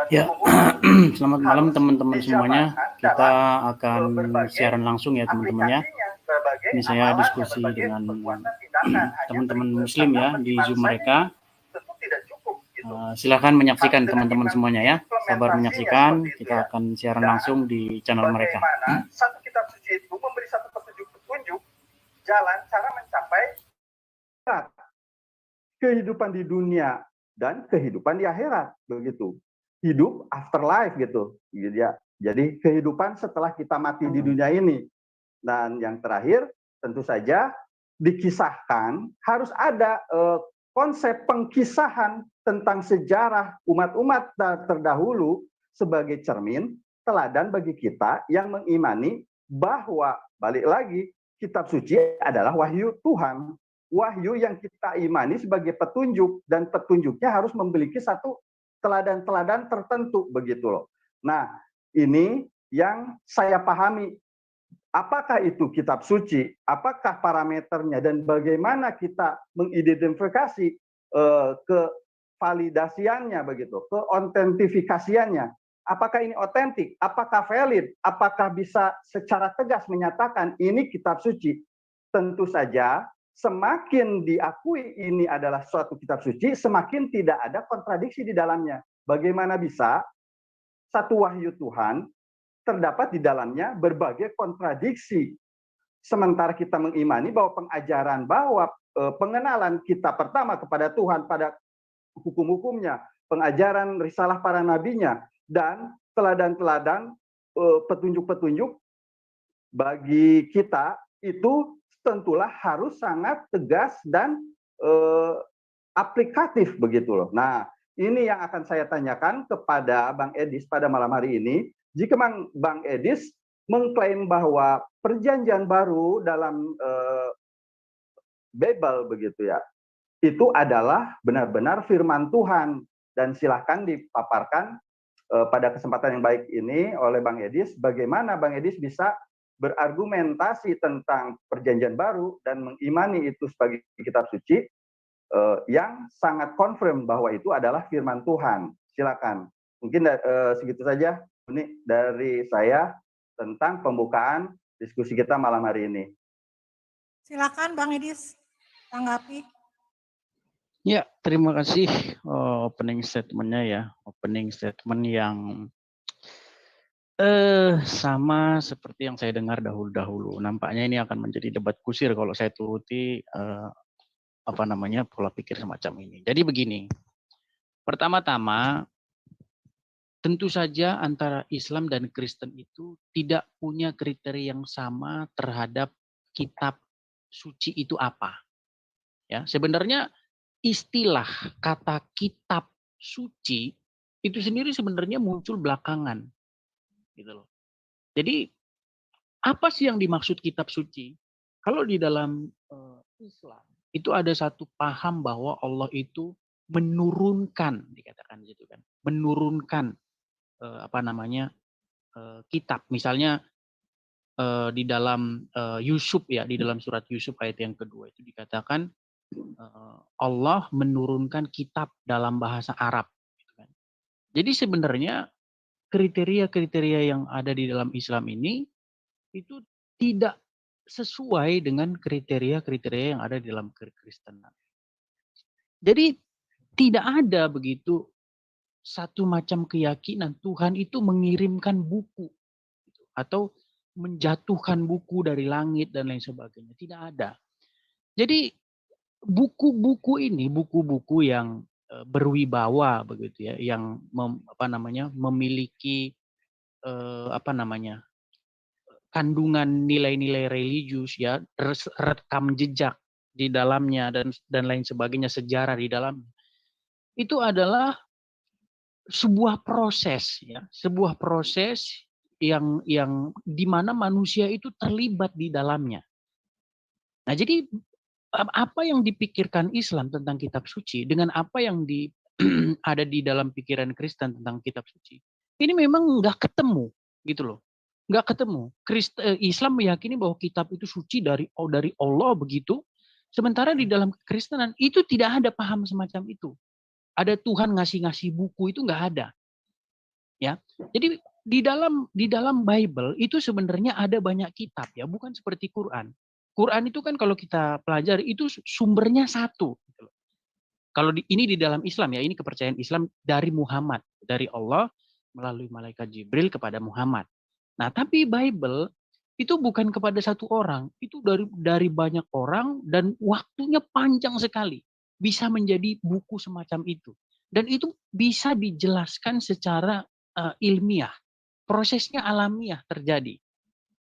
Ya, selamat malam teman-teman semuanya. Kita akan siaran langsung ya teman-teman ya. Ini saya diskusi dengan teman-teman Muslim ya di Zoom mereka. Silakan menyaksikan teman-teman semuanya ya. Sabar menyaksikan. Kita akan siaran langsung di channel mereka. Satu kitab suci itu memberi satu petunjuk jalan cara mencapai kehidupan di dunia dan kehidupan di akhirat, begitu. Hidup afterlife gitu ya. Jadi kehidupan setelah kita mati di dunia ini. Dan yang terakhir tentu saja dikisahkan harus ada konsep pengkisahan tentang sejarah umat-umat terdahulu sebagai cermin teladan bagi kita yang mengimani bahwa balik lagi kitab suci adalah wahyu Tuhan. Wahyu yang kita imani sebagai petunjuk, dan petunjuknya harus memiliki satu teladan-teladan tertentu begitu loh. Nah, ini yang saya pahami. Apakah itu kitab suci? Apakah parameternya dan bagaimana kita mengidentifikasi kevalidasiannya begitu, keautentifikasiannya? Apakah ini otentik? Apakah valid? Apakah bisa secara tegas menyatakan ini kitab suci? Tentu saja semakin diakui ini adalah suatu kitab suci, semakin tidak ada kontradiksi di dalamnya. Bagaimana bisa satu wahyu Tuhan terdapat di dalamnya berbagai kontradiksi? Sementara kita mengimani bahwa pengajaran, bahwa pengenalan kita pertama kepada Tuhan pada hukum-hukumnya, pengajaran risalah para nabinya, dan teladan-teladan petunjuk-petunjuk bagi kita itu tentulah harus sangat tegas dan aplikatif begitu loh. Nah, ini yang akan saya tanyakan kepada Bang Edis pada malam hari ini. Jika Bang Edis mengklaim bahwa perjanjian baru dalam Bible begitu ya, itu adalah benar-benar firman Tuhan, dan silahkan dipaparkan pada kesempatan yang baik ini oleh Bang Edis, bagaimana Bang Edis bisa berargumentasi tentang perjanjian baru dan mengimani itu sebagai kitab suci yang sangat confirm bahwa itu adalah firman Tuhan. Silakan. Mungkin segitu saja ini dari saya tentang pembukaan diskusi kita malam hari ini. Silakan Bang Edis tanggapi. Ya, terima kasih opening statement-nya ya. Opening statement yang sama seperti yang saya dengar dahulu-dahulu. Nampaknya ini akan menjadi debat kusir kalau saya turuti pola pikir semacam ini. Jadi begini, pertama-tama tentu saja antara Islam dan Kristen itu tidak punya kriteria yang sama terhadap kitab suci itu apa. Ya, sebenarnya istilah kata kitab suci itu sendiri sebenarnya muncul belakangan. Gitu loh. Jadi apa sih yang dimaksud kitab suci? Kalau di dalam Islam itu ada satu paham bahwa Allah itu menurunkan, dikatakan gitu kan, menurunkan kitab. Misalnya di dalam Yusuf ya, di dalam surat Yusuf ayat yang kedua itu dikatakan Allah menurunkan kitab dalam bahasa Arab. Gitu kan. Jadi sebenarnya kriteria-kriteria yang ada di dalam Islam ini itu tidak sesuai dengan kriteria-kriteria yang ada di dalam kekristenan. Jadi tidak ada begitu satu macam keyakinan Tuhan itu mengirimkan buku atau menjatuhkan buku dari langit dan lain sebagainya. Tidak ada. Jadi buku-buku ini, buku-buku yang berwibawa begitu ya, yang memiliki kandungan nilai-nilai religius ya, rekam jejak di dalamnya dan lain sebagainya, sejarah di dalamnya. Itu adalah sebuah proses ya, sebuah proses yang di mana manusia itu terlibat di dalamnya. Nah, jadi apa yang dipikirkan Islam tentang kitab suci dengan apa yang ada di dalam pikiran Kristen tentang kitab suci, ini memang nggak ketemu gitu loh. Nggak ketemu. Islam meyakini bahwa kitab itu suci dari Allah begitu. Sementara di dalam kekristenan itu tidak ada paham semacam itu. Ada Tuhan ngasih-ngasih buku, itu nggak ada. Ya. Jadi di dalam Bible itu sebenarnya ada banyak kitab ya, bukan seperti Quran. Quran itu kan kalau kita pelajari itu sumbernya satu. Gitu loh. Kalau ini di dalam Islam ya, ini kepercayaan Islam dari Muhammad, dari Allah melalui malaikat Jibril kepada Muhammad. Nah, tapi Bible itu bukan kepada satu orang, itu dari banyak orang dan waktunya panjang sekali. Bisa menjadi buku semacam itu. Dan itu bisa dijelaskan secara ilmiah. Prosesnya alamiah terjadi.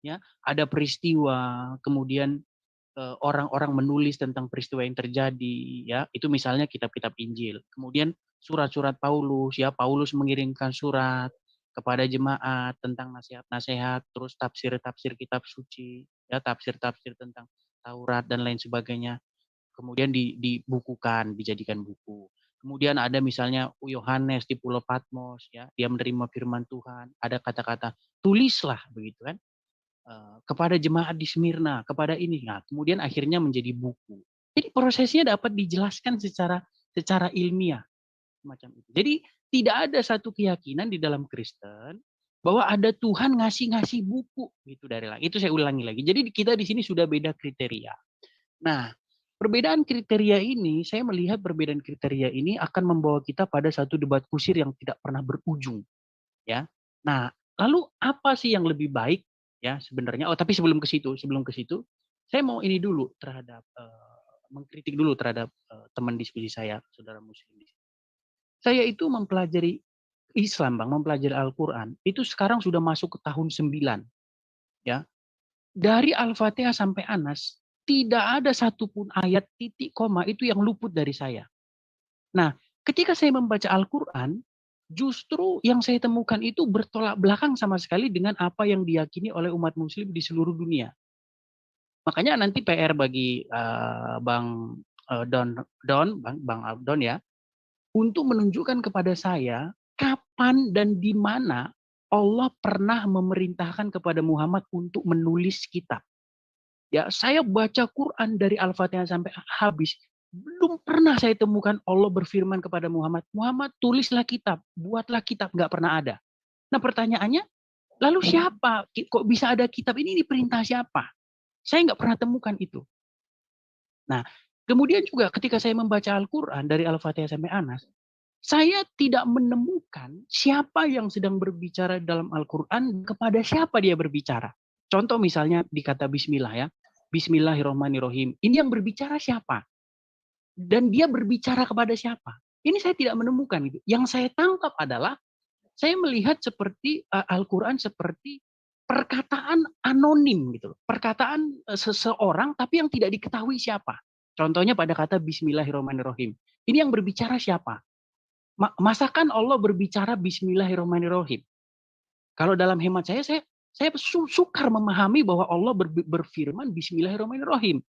Ya, ada peristiwa, kemudian orang-orang menulis tentang peristiwa yang terjadi, ya itu misalnya kitab-kitab Injil. Kemudian surat-surat Paulus, ya Paulus mengirimkan surat kepada jemaat tentang nasihat-nasihat, terus tafsir-tafsir kitab suci, ya tafsir-tafsir tentang Taurat dan lain sebagainya. Kemudian dibukukan, dijadikan buku. Kemudian ada misalnya Yohanes di Pulau Patmos, ya dia menerima firman Tuhan, ada kata-kata tulislah begitu kan. Kepada jemaat di Smyrna, kepada ini. Nah, kemudian akhirnya menjadi buku. Jadi prosesnya dapat dijelaskan secara ilmiah macam itu. Jadi tidak ada satu keyakinan di dalam Kristen bahwa ada Tuhan ngasih buku gitu dari langit. Itu saya ulangi lagi. Jadi kita di sini sudah beda kriteria. Nah, perbedaan kriteria ini, saya melihat perbedaan kriteria ini akan membawa kita pada satu debat kusir yang tidak pernah berujung, ya. Nah, lalu apa sih yang lebih baik ya sebenarnya? Oh, tapi sebelum ke situ, saya mau ini dulu terhadap mengkritik dulu terhadap teman diskusi saya, saudara muslim. Saya itu mempelajari Islam, Bang, mempelajari Al-Qur'an, itu sekarang sudah masuk ke tahun 9, ya. Dari Al-Fatihah sampai Anas, tidak ada satupun ayat titik koma itu yang luput dari saya. Nah, ketika saya membaca Al-Qur'an, justru yang saya temukan itu bertolak belakang sama sekali dengan apa yang diyakini oleh umat muslim di seluruh dunia. Makanya nanti PR bagi Bang Bang Abdon ya, untuk menunjukkan kepada saya kapan dan di mana Allah pernah memerintahkan kepada Muhammad untuk menulis kitab. Ya, saya baca Quran dari Al-Fatihah sampai habis. Belum pernah saya temukan Allah berfirman kepada Muhammad, Muhammad tulislah kitab, buatlah kitab, nggak pernah ada. Nah pertanyaannya, lalu siapa? Kok bisa ada kitab ini perintah siapa? Saya nggak pernah temukan itu. Nah, kemudian juga ketika saya membaca Al-Quran dari Al-Fatihah sampai Anas, saya tidak menemukan siapa yang sedang berbicara dalam Al-Quran, kepada siapa dia berbicara. Contoh misalnya di kata Bismillah ya, Bismillahirrahmanirrahim. Ini yang berbicara siapa? Dan dia berbicara kepada siapa? Ini saya tidak menemukan. Yang saya tangkap adalah, saya melihat seperti Al-Quran seperti perkataan anonim gitu. Perkataan seseorang tapi yang tidak diketahui siapa. Contohnya pada kata Bismillahirrahmanirrahim. Ini yang berbicara siapa? Masakan Allah berbicara Bismillahirrahmanirrahim? Kalau dalam hemat saya sukar memahami bahwa Allah berfirman Bismillahirrahmanirrahim.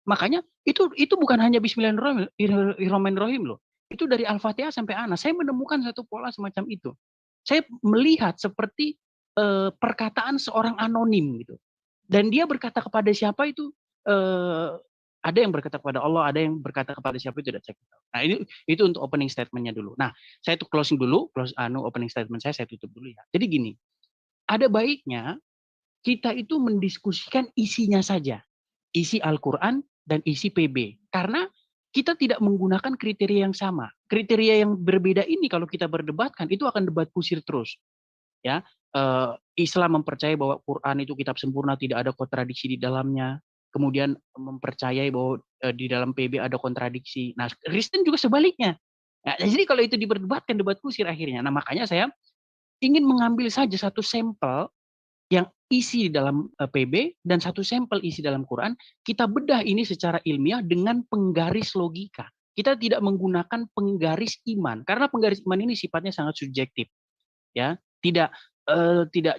Makanya itu bukan hanya Bismillahirrahmanirrahim loh. Itu dari Al-Fatihah sampai Anas. Saya menemukan satu pola semacam itu. Saya melihat seperti perkataan seorang anonim gitu. Dan dia berkata kepada siapa itu ada yang berkata kepada Allah, ada yang berkata kepada siapa itu tidak saya tahu. Nah, itu untuk opening statement-nya dulu. Nah, saya tuh closing dulu, opening statement saya tutup dulu ya. Jadi gini, ada baiknya kita itu mendiskusikan isinya saja. Isi Al-Quran dan isi PB. Karena kita tidak menggunakan kriteria yang sama. Kriteria yang berbeda ini kalau kita berdebatkan, itu akan debat kusir terus. Ya, Islam mempercayai bahwa Quran itu kitab sempurna, tidak ada kontradiksi di dalamnya. Kemudian mempercayai bahwa di dalam PB ada kontradiksi. Nah, Kristen juga sebaliknya. Nah, jadi kalau itu diperdebatkan, debat kusir akhirnya. Nah, makanya saya ingin mengambil saja satu sampel yang isi di dalam PB dan satu sampel isi dalam Quran, kita bedah ini secara ilmiah dengan penggaris logika. Kita tidak menggunakan penggaris iman karena penggaris iman ini sifatnya sangat subjektif. Ya, tidak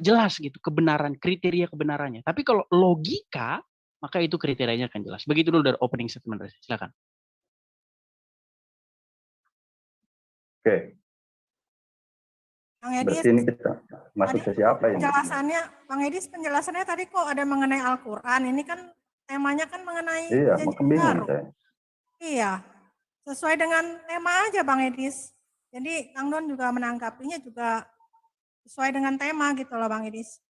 jelas gitu kebenaran, kriteria kebenarannya. Tapi kalau logika, maka itu kriterianya akan jelas. Begitu dulu dari opening statement. Silakan. Oke. Bang Edis, berarti ini kita masuk ke siapa ini? Bang Edis penjelasannya tadi kok ada mengenai Al-Quran. Ini kan temanya kan mengenai janji baru. Iya, sesuai dengan tema aja Bang Edis. Jadi Kang Don juga menanggapinya juga sesuai dengan tema gitu loh Bang Edis.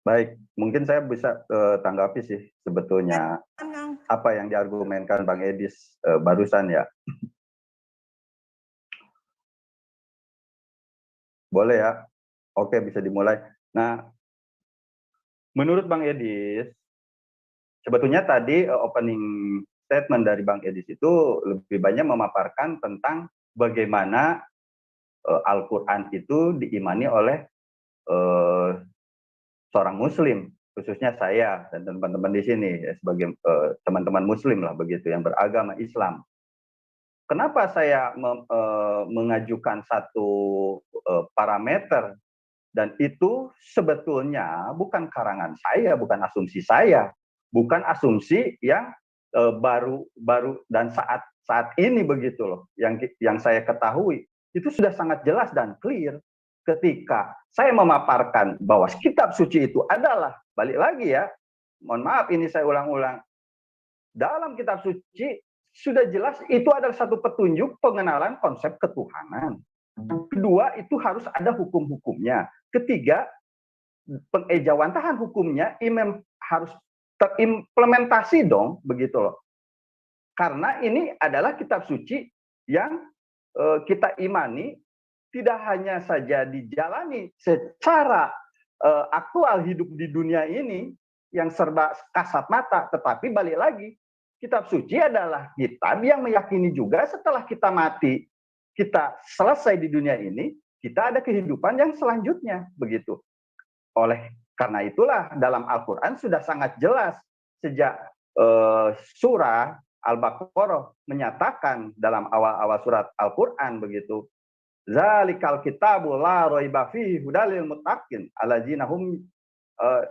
Baik, mungkin saya bisa tanggapi sih sebetulnya Kan, Kang? apa yang diargumenkan Bang Edis barusan ya. Boleh ya? Oke, bisa dimulai. Nah, menurut Bang Edis, sebetulnya tadi opening statement dari Bang Edis itu lebih banyak memaparkan tentang bagaimana Al-Quran itu diimani oleh eh, seorang Muslim, khususnya saya dan teman-teman di sini ya, sebagai teman-teman Muslim lah begitu yang beragama Islam. Kenapa saya mengajukan satu parameter dan itu sebetulnya bukan karangan saya, bukan asumsi saya, bukan asumsi yang baru dan saat ini begitu loh. Yang saya ketahui itu sudah sangat jelas dan clear ketika saya memaparkan bahwa kitab suci itu adalah, balik lagi ya, mohon maaf ini saya ulang-ulang, dalam kitab suci sudah jelas itu adalah satu petunjuk pengenalan konsep ketuhanan. Kedua, itu harus ada hukum-hukumnya. Ketiga, pengejawantahan hukumnya harus terimplementasi dong, begitu loh. Karena ini adalah kitab suci yang kita imani tidak hanya saja dijalani secara aktual hidup di dunia ini yang serba kasat mata, tetapi balik lagi, kitab suci adalah kitab yang meyakini juga setelah kita mati, kita selesai di dunia ini, kita ada kehidupan yang selanjutnya, begitu. Oleh karena itulah dalam Al-Quran sudah sangat jelas sejak surah Al-Baqarah menyatakan dalam awal-awal surat Al-Quran begitu. Zalikal kitabu la raiba fihi hudal lil muttaqin alladzina hum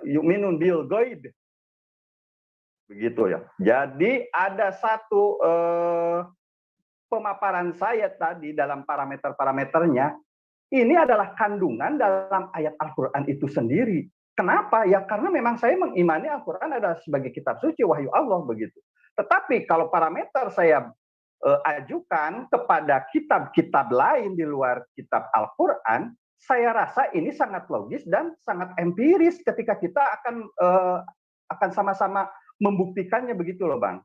yu'minun bil ghaib. Begitu ya. Jadi ada satu pemaparan saya tadi dalam parameter-parameternya, ini adalah kandungan dalam ayat Al-Quran itu sendiri. Kenapa? Ya karena memang saya mengimani Al-Quran adalah sebagai kitab suci, wahyu Allah begitu. Tetapi kalau parameter saya ajukan kepada kitab-kitab lain di luar kitab Al-Quran, saya rasa ini sangat logis dan sangat empiris ketika kita akan sama-sama membuktikannya begitu loh Bang.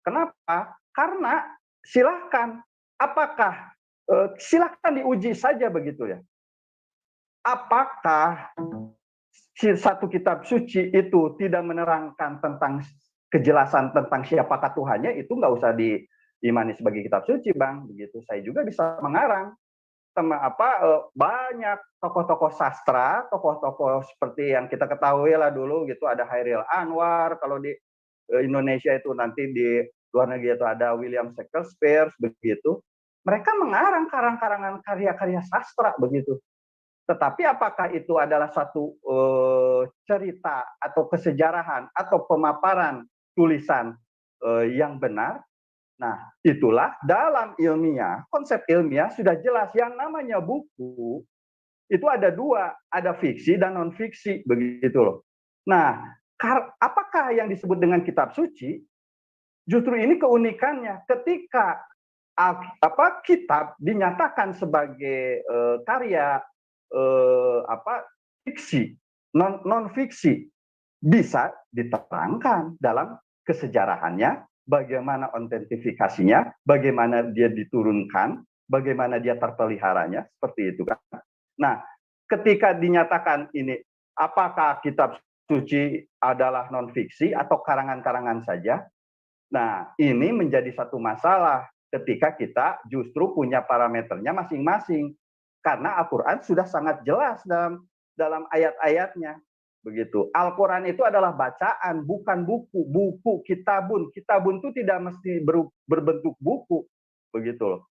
Kenapa? Karena silahkan, apakah silahkan diuji saja begitu ya. Apakah satu kitab suci itu tidak menerangkan tentang kejelasan tentang siapakah Tuhannya, itu nggak usah diimani sebagai kitab suci Bang. Begitu. Saya juga bisa mengarang banyak tokoh-tokoh sastra, tokoh-tokoh seperti yang kita ketahui lah dulu gitu, ada Hairil Anwar, kalau di Indonesia itu nanti di luar negeri itu ada William Shakespeare begitu. Mereka mengarang karang-karangan karya-karya sastra begitu. Tetapi apakah itu adalah satu cerita atau kesejarahan atau pemaparan tulisan yang benar? Nah, itulah dalam ilmiah, konsep ilmiah sudah jelas yang namanya buku itu ada dua, ada fiksi dan non fiksi begitu loh. Nah, apakah yang disebut dengan kitab suci? Justru ini keunikannya ketika kitab dinyatakan sebagai karya fiksi, non fiksi, bisa diterangkan dalam kesejarahannya, bagaimana autentifikasinya, bagaimana dia diturunkan, bagaimana dia terpeliharanya, seperti itu kan. Nah, ketika dinyatakan ini, apakah kitab suci adalah non fiksi atau karangan-karangan saja? Nah, ini menjadi satu masalah ketika kita justru punya parameternya masing-masing. Karena Al-Quran sudah sangat jelas dalam ayat-ayatnya. Begitu. Al-Quran itu adalah bacaan, bukan buku. Buku, kitabun. Kitabun itu tidak mesti berbentuk buku. Begitu loh.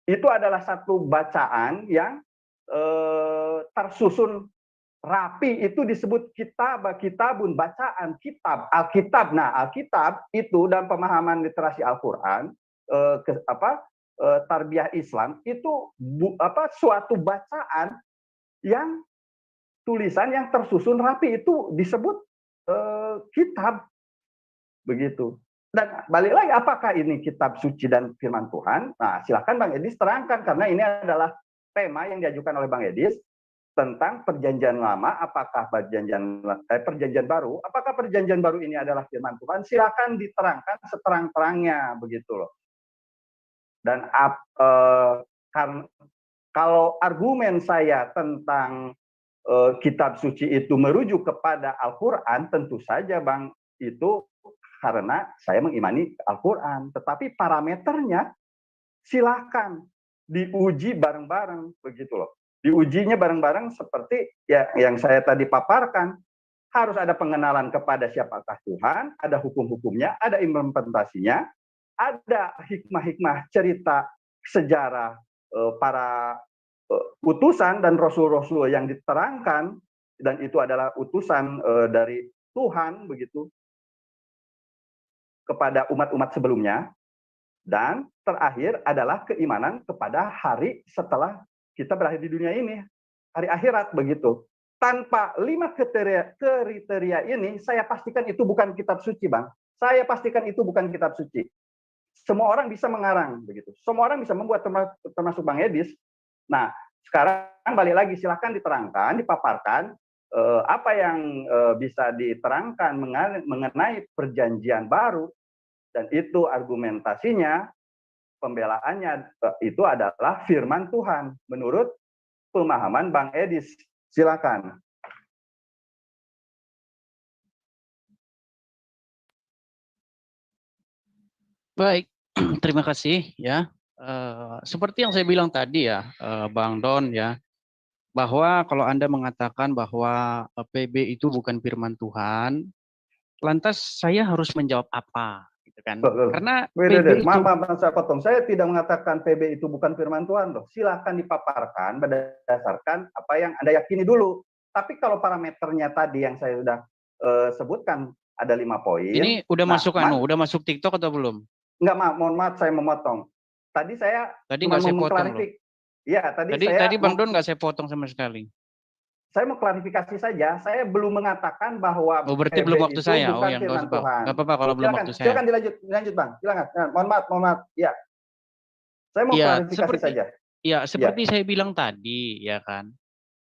Itu adalah satu bacaan yang tersusun rapi, itu disebut kitabun, bacaan, kitab, Alkitab. Nah, Alkitab itu dalam pemahaman literasi Al-Quran, tarbiyah Islam, itu suatu bacaan yang tulisan yang tersusun rapi, itu disebut kitab. Begitu. Dan balik lagi, apakah ini kitab suci dan firman Tuhan? Nah, silakan Bang Edis terangkan, karena ini adalah tema yang diajukan oleh Bang Edis tentang perjanjian lama, apakah perjanjian baru, apakah perjanjian baru ini adalah firman Tuhan? Silakan diterangkan seterang-terangnya begitu loh. Dan kalau argumen saya tentang kitab suci itu merujuk kepada Al-Quran, tentu saja Bang, itu karena saya mengimani Al-Quran. Tetapi parameternya silakan diuji bareng-bareng begitu loh. Diujinya bareng-bareng seperti ya yang saya tadi paparkan. Harus ada pengenalan kepada siapakah Tuhan, ada hukum-hukumnya, ada implementasinya, ada hikmah-hikmah cerita sejarah para utusan dan rasul-rasul yang diterangkan, dan itu adalah utusan dari Tuhan begitu kepada umat-umat sebelumnya. Dan terakhir adalah keimanan kepada hari setelah kita berakhir di dunia ini, hari akhirat begitu. Tanpa 5 kriteria ini, saya pastikan itu bukan kitab suci, Bang. Saya pastikan itu bukan kitab suci. Semua orang bisa mengarang begitu. Semua orang bisa membuat, termasuk Bang Edis. Nah, sekarang balik lagi, silahkan diterangkan, dipaparkan apa yang bisa diterangkan mengenai perjanjian baru, dan itu argumentasinya, pembelaannya itu adalah firman Tuhan menurut pemahaman Bang Edis. Silakan. Baik, terima kasih ya. Seperti yang saya bilang tadi ya, Bang Don ya, bahwa kalau Anda mengatakan bahwa PB itu bukan firman Tuhan, lantas saya harus menjawab apa, gitu kan? Karena PB itu... Maaf, saya potong. Saya tidak mengatakan PB itu bukan firman Tuhan loh. Silahkan dipaparkan berdasarkan apa yang Anda yakini dulu. Tapi kalau parameternya tadi yang saya sudah sebutkan ada 5 poin. Ini udah masuk TikTok atau belum? Enggak, mohon maaf saya memotong. Tadi saya nggak saya potong loh. Iya, tadi Bang Don nggak saya potong sama sekali. Saya mau klarifikasi saja. Saya belum mengatakan bahwa berarti belum waktu saya. Bukan firman Tuhan. Nggak apa-apa kalau belum waktu saya. Silakan dilanjut Bang. Silakan. Mohon maaf. Ya. Saya mau klarifikasi saja. Ya, seperti saya bilang tadi, ya kan.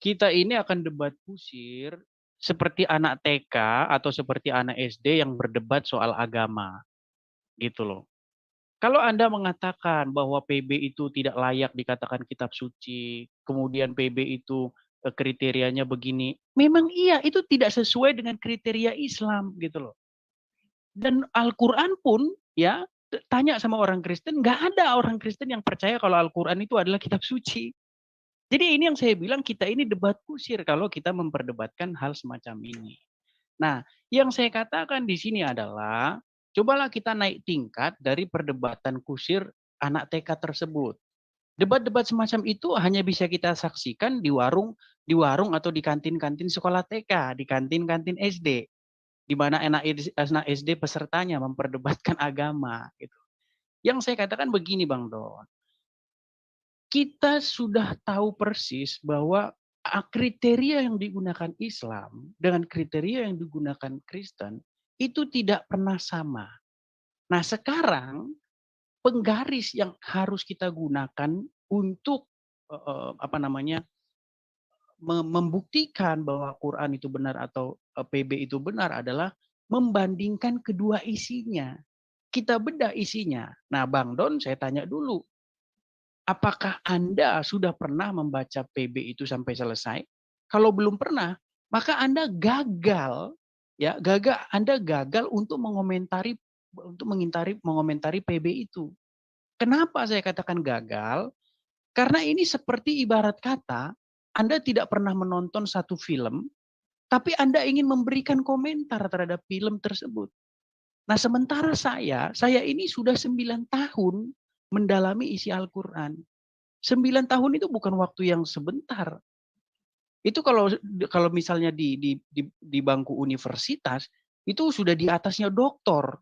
Kita ini akan debat kusir seperti anak TK atau seperti anak SD yang berdebat soal agama. Gitu loh. Kalau Anda mengatakan bahwa PB itu tidak layak dikatakan kitab suci, kemudian PB itu kriterianya begini, memang iya, itu tidak sesuai dengan kriteria Islam gitu loh. Dan Al-Quran pun ya, tanya sama orang Kristen, nggak ada orang Kristen yang percaya kalau Al-Quran itu adalah kitab suci. Jadi ini yang saya bilang, kita ini debat kusir kalau kita memperdebatkan hal semacam ini. Nah, yang saya katakan di sini adalah, cobalah kita naik tingkat dari perdebatan kusir anak TK tersebut. Debat-debat semacam itu hanya bisa kita saksikan di warung atau di kantin-kantin sekolah TK, di kantin-kantin SD, di mana anak SD pesertanya memperdebatkan agama. Gitu. Yang saya katakan begini, Bang Don, kita sudah tahu persis bahwa kriteria yang digunakan Islam dengan kriteria yang digunakan Kristen itu tidak pernah sama. Nah, sekarang penggaris yang harus kita gunakan untuk membuktikan bahwa Quran itu benar atau PB itu benar adalah membandingkan kedua isinya. Kita bedah isinya. Nah, Bang Don, saya tanya dulu, apakah Anda sudah pernah membaca PB itu sampai selesai? Kalau belum pernah, maka Anda gagal, ya, Anda gagal untuk mengomentari PB itu. Kenapa saya katakan gagal? Karena ini seperti ibarat kata, Anda tidak pernah menonton satu film, tapi Anda ingin memberikan komentar terhadap film tersebut. Nah, sementara saya ini sudah 9 tahun mendalami isi Al-Quran. 9 tahun itu bukan waktu yang sebentar. Itu kalau misalnya di bangku universitas, itu sudah di atasnya doktor.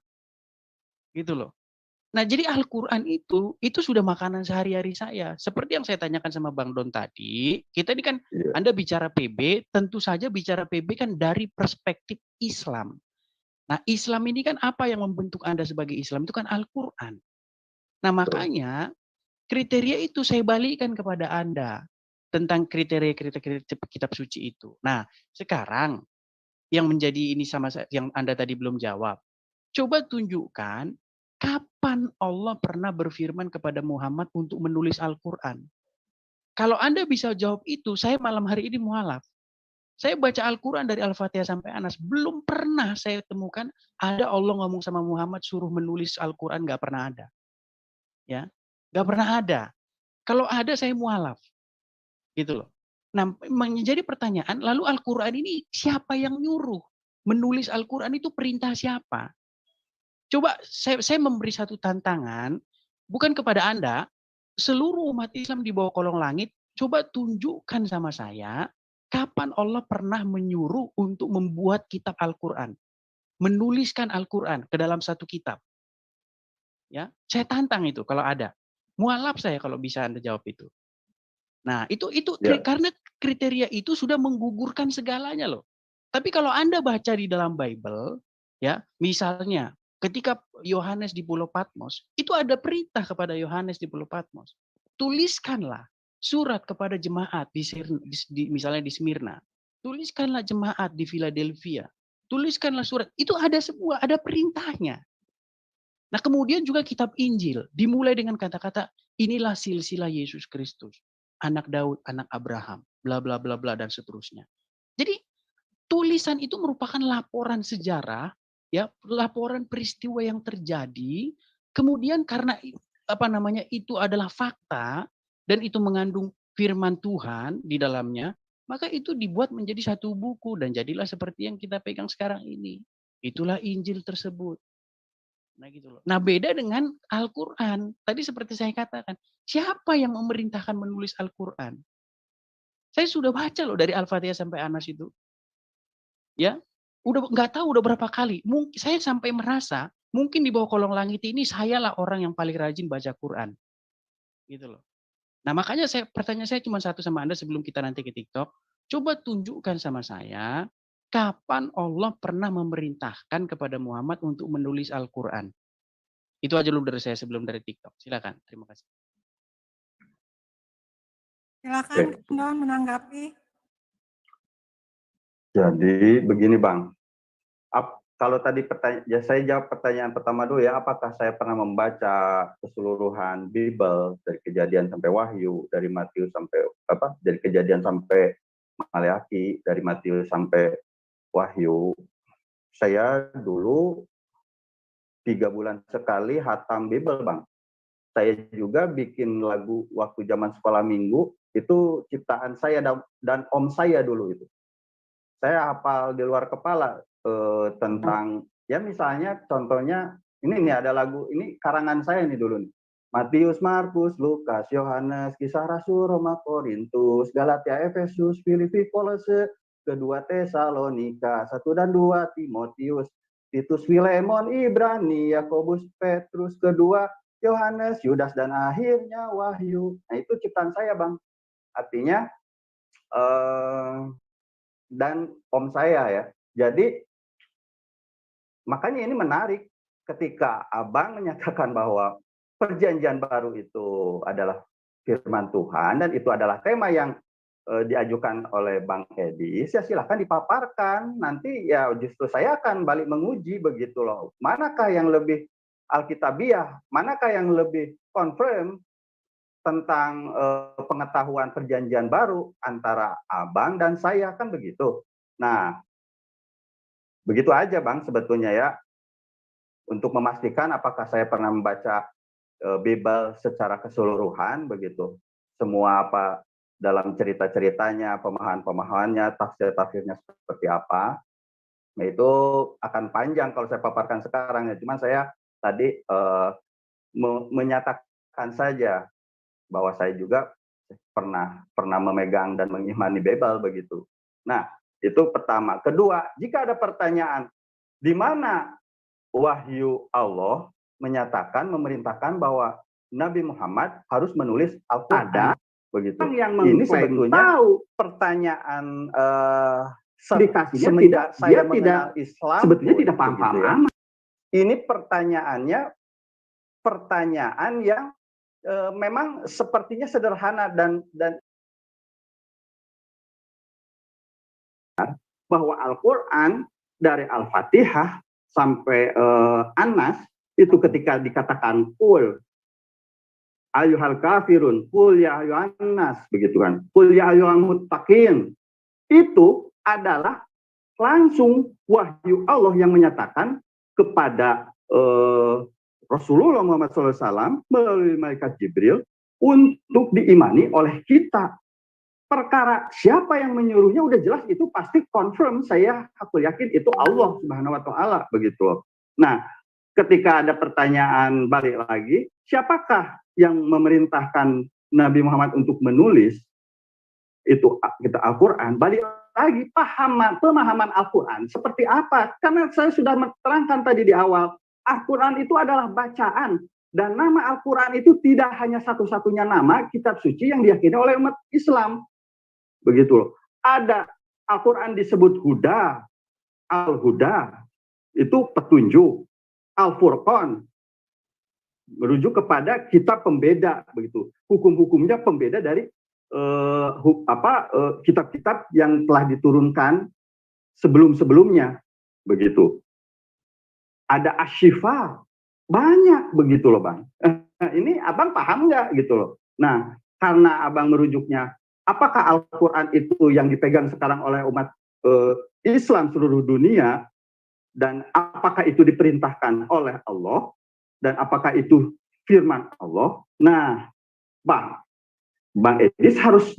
Gitu loh. Nah, jadi Al-Quran itu sudah makanan sehari-hari saya. Seperti yang saya tanyakan sama Bang Don tadi, kita ini kan, Anda bicara PB, tentu saja bicara PB kan dari perspektif Islam. Nah, Islam ini kan apa yang membentuk Anda sebagai Islam? Itu kan Al-Quran. Nah, makanya kriteria itu saya balikkan kepada Anda. tentang kriteria-kriteria kitab suci itu. Nah, sekarang yang menjadi ini sama yang Anda tadi belum jawab. Coba tunjukkan kapan Allah pernah berfirman kepada Muhammad untuk menulis Al-Quran. Kalau Anda bisa jawab itu, saya malam hari ini mualaf. Saya baca Al-Quran dari Al-Fatihah sampai Anas. Belum pernah saya temukan ada Allah ngomong sama Muhammad suruh menulis Al-Quran. Nggak pernah ada. Ya, nggak pernah ada. Kalau ada saya mualaf. Gitu loh. Nah, menjadi pertanyaan, lalu Al-Quran ini siapa yang nyuruh? Menulis Al-Quran itu perintah siapa? Coba saya memberi satu tantangan, bukan kepada Anda, seluruh umat Islam di bawah kolong langit, coba tunjukkan sama saya, kapan Allah pernah menyuruh untuk membuat kitab Al-Quran. Menuliskan Al-Quran ke dalam satu kitab. Ya, saya tantang itu kalau ada. Mualaf saya kalau bisa Anda jawab itu. Nah, itu karena kriteria itu sudah menggugurkan segalanya loh. Tapi kalau Anda baca di dalam Bible, ya, misalnya ketika Yohanes di Pulau Patmos, itu ada perintah kepada Yohanes di Pulau Patmos. Tuliskanlah surat kepada jemaat misalnya di Smyrna. Tuliskanlah jemaat di Philadelphia. Tuliskanlah surat. Itu ada perintahnya. Nah, kemudian juga kitab Injil dimulai dengan kata-kata inilah silsilah Yesus Kristus, anak Daud, anak Abraham, bla bla bla bla dan seterusnya. Jadi tulisan itu merupakan laporan sejarah, ya, laporan peristiwa yang terjadi. Kemudian karena itu adalah fakta dan itu mengandung firman Tuhan di dalamnya, maka itu dibuat menjadi satu buku dan jadilah seperti yang kita pegang sekarang ini. Itulah Injil tersebut. Nah gitu loh. Nah beda dengan Al-Quran. Tadi seperti saya katakan, siapa yang memerintahkan menulis Al-Quran? Saya sudah baca loh dari Al-Fatihah sampai Anas itu. Ya, udah nggak tahu udah berapa kali. Mungkin saya sampai merasa mungkin di bawah kolong langit ini sayalah orang yang paling rajin baca Quran. Gitu loh. Nah makanya pertanyaan saya cuma satu sama Anda sebelum kita nanti ke TikTok. Coba tunjukkan sama saya kapan Allah pernah memerintahkan kepada Muhammad untuk menulis Al-Quran. Itu aja dulu dari saya sebelum dari TikTok. Silakan. Terima kasih. Silakan Don menanggapi. Jadi begini Bang, kalau tadi saya jawab pertanyaan pertama dulu ya, apakah saya pernah membaca keseluruhan Bible dari Kejadian sampai Wahyu, dari Matius sampai dari Kejadian sampai Maleakhi, dari Matius sampai Wahyu. Saya dulu 3 bulan sekali hatam Bible Bang. Saya juga bikin lagu waktu zaman sekolah minggu, itu ciptaan saya dan om saya dulu itu. Saya hafal di luar kepala tentang, ya misalnya contohnya, ini nih ada lagu, ini karangan saya nih dulu nih. Matius, Markus, Lukas, Yohanes, Kisah Rasul, Roma, Korintus, Galatia, Efesus, Filipi, Kolose, kedua Tesalonika, 1 dan 2, Timotius, Titus, Filemon, Ibrani, Yakobus, Petrus, kedua Yohanes, Yudas, dan akhirnya Wahyu. Nah itu ciptaan saya Bang. Artinya dan om saya ya. Jadi makanya ini menarik ketika Abang menyatakan bahwa perjanjian baru itu adalah firman Tuhan dan itu adalah tema yang diajukan oleh Bang Edi. Ya silahkan dipaparkan. Nanti ya justru saya akan balik menguji begitu loh. Manakah yang lebih alkitabiah? Manakah yang lebih confirm tentang pengetahuan perjanjian baru antara Abang dan saya, kan begitu. Nah, begitu aja Bang sebetulnya ya. Untuk memastikan apakah saya pernah membaca Bible secara keseluruhan begitu. Semua apa dalam cerita-ceritanya, pemahaman-pemahamannya, tafsir-tafsirnya seperti apa. Nah, itu akan panjang kalau saya paparkan sekarang ya. Cuman saya tadi menyatakan saja bahwa saya juga pernah memegang dan mengimani Bible begitu. Nah, itu pertama. Kedua, jika ada pertanyaan di mana wahyu Allah menyatakan, memerintahkan bahwa Nabi Muhammad harus menulis Al-Quran, begitu. Yang ini sebetulnya tahu pertanyaan semenjak saya mengenal Islam sebetulnya tidak paham ya. Ini pertanyaan yang memang sepertinya sederhana dan bahwa Al-Quran dari Al-Fatihah sampai An-Nas itu ketika dikatakan qul ayyuhal kafirun, qul ya ayyuhan nas, begitu kan, qul ya ayyuhal muttaqin, itu adalah langsung wahyu Allah yang menyatakan kepada Rasulullah Muhammad SAW melalui malaikat Jibril untuk diimani oleh kita. Perkara siapa yang menyuruhnya udah jelas, itu pasti confirm, aku yakin itu Allah Subhanahu wa taala, begitu. Nah, ketika ada pertanyaan balik lagi, siapakah yang memerintahkan Nabi Muhammad untuk menulis itu kita Al-Qur'an? Balik lagi, pemahaman Al-Qur'an seperti apa? Karena saya sudah menerangkan tadi di awal, Al-Qur'an itu adalah bacaan, dan nama Al-Qur'an itu tidak hanya satu-satunya nama kitab suci yang diyakini oleh umat Islam. Begitu loh. Ada Al-Quran disebut Huda, Al-Huda, itu petunjuk. Al-Furqan, merujuk kepada kitab pembeda, begitu. Hukum-hukumnya pembeda dari kitab-kitab yang telah diturunkan sebelum-sebelumnya, begitu. Ada Asy-Syifa, banyak, begitu loh Bang. Ini Abang paham nggak, gitu loh. Nah, karena Abang merujuknya, apakah Al-Quran itu yang dipegang sekarang oleh umat Islam seluruh dunia, dan apakah itu diperintahkan oleh Allah, dan apakah itu firman Allah? Nah, Bang Edis harus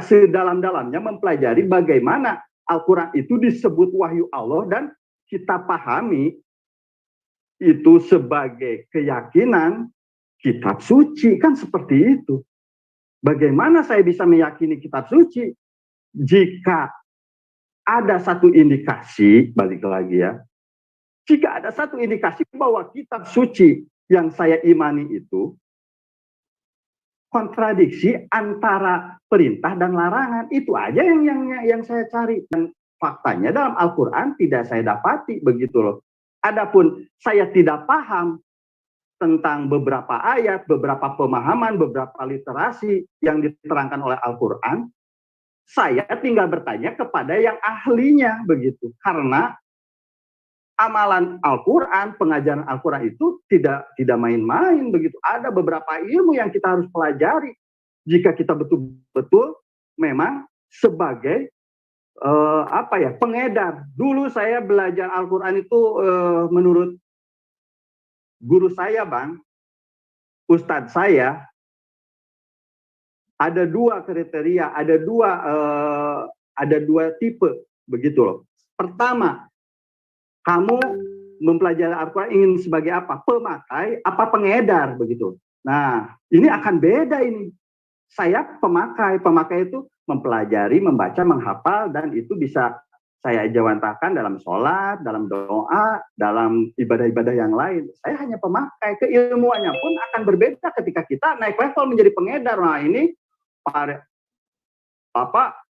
sedalam-dalamnya mempelajari bagaimana Al-Quran itu disebut wahyu Allah, dan kita pahami itu sebagai keyakinan kitab suci, kan seperti itu. Bagaimana saya bisa meyakini kitab suci jika ada satu indikasi, balik lagi ya, jika ada satu indikasi bahwa kitab suci yang saya imani itu kontradiksi antara perintah dan larangan, itu aja yang saya cari, dan faktanya dalam Al-Quran tidak saya dapati, begitu loh. Adapun saya tidak paham tentang beberapa ayat, beberapa pemahaman, beberapa literasi yang diterangkan oleh Al-Quran, saya tinggal bertanya kepada yang ahlinya, begitu. Karena amalan Al-Quran, pengajaran Al-Quran itu tidak main-main, begitu. Ada beberapa ilmu yang kita harus pelajari jika kita betul-betul memang sebagai pengedar. Dulu saya belajar Al-Quran itu menurut guru saya, Bang, ustadz saya, ada dua kriteria, ada dua tipe, begitu loh. Pertama, kamu mempelajari Al-Quran ingin sebagai apa? Pemakai, apa pengedar, begitu. Nah, ini akan beda ini. Saya pemakai itu mempelajari, membaca, menghafal, dan itu bisa saya jawantahkan dalam sholat, dalam doa, dalam ibadah-ibadah yang lain. Saya hanya pemakai, keilmuannya pun akan berbeda ketika kita naik level menjadi pengedar. Nah, ini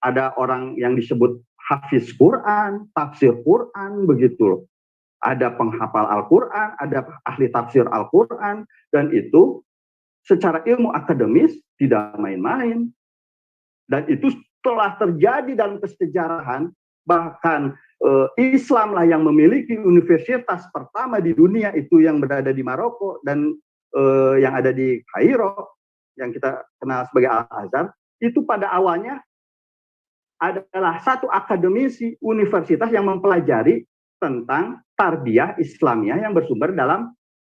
ada orang yang disebut hafiz Quran, tafsir Quran, begitu loh. Ada penghafal Al-Quran, ada ahli tafsir Al-Quran, dan itu secara ilmu akademis tidak main-main. Dan itu telah terjadi dalam kesejarahan, bahkan Islam lah yang memiliki universitas pertama di dunia itu yang berada di Maroko, dan yang ada di Kairo, yang kita kenal sebagai Al-Azhar, itu pada awalnya adalah satu akademisi universitas yang mempelajari tentang tarbiyah Islamiyah yang bersumber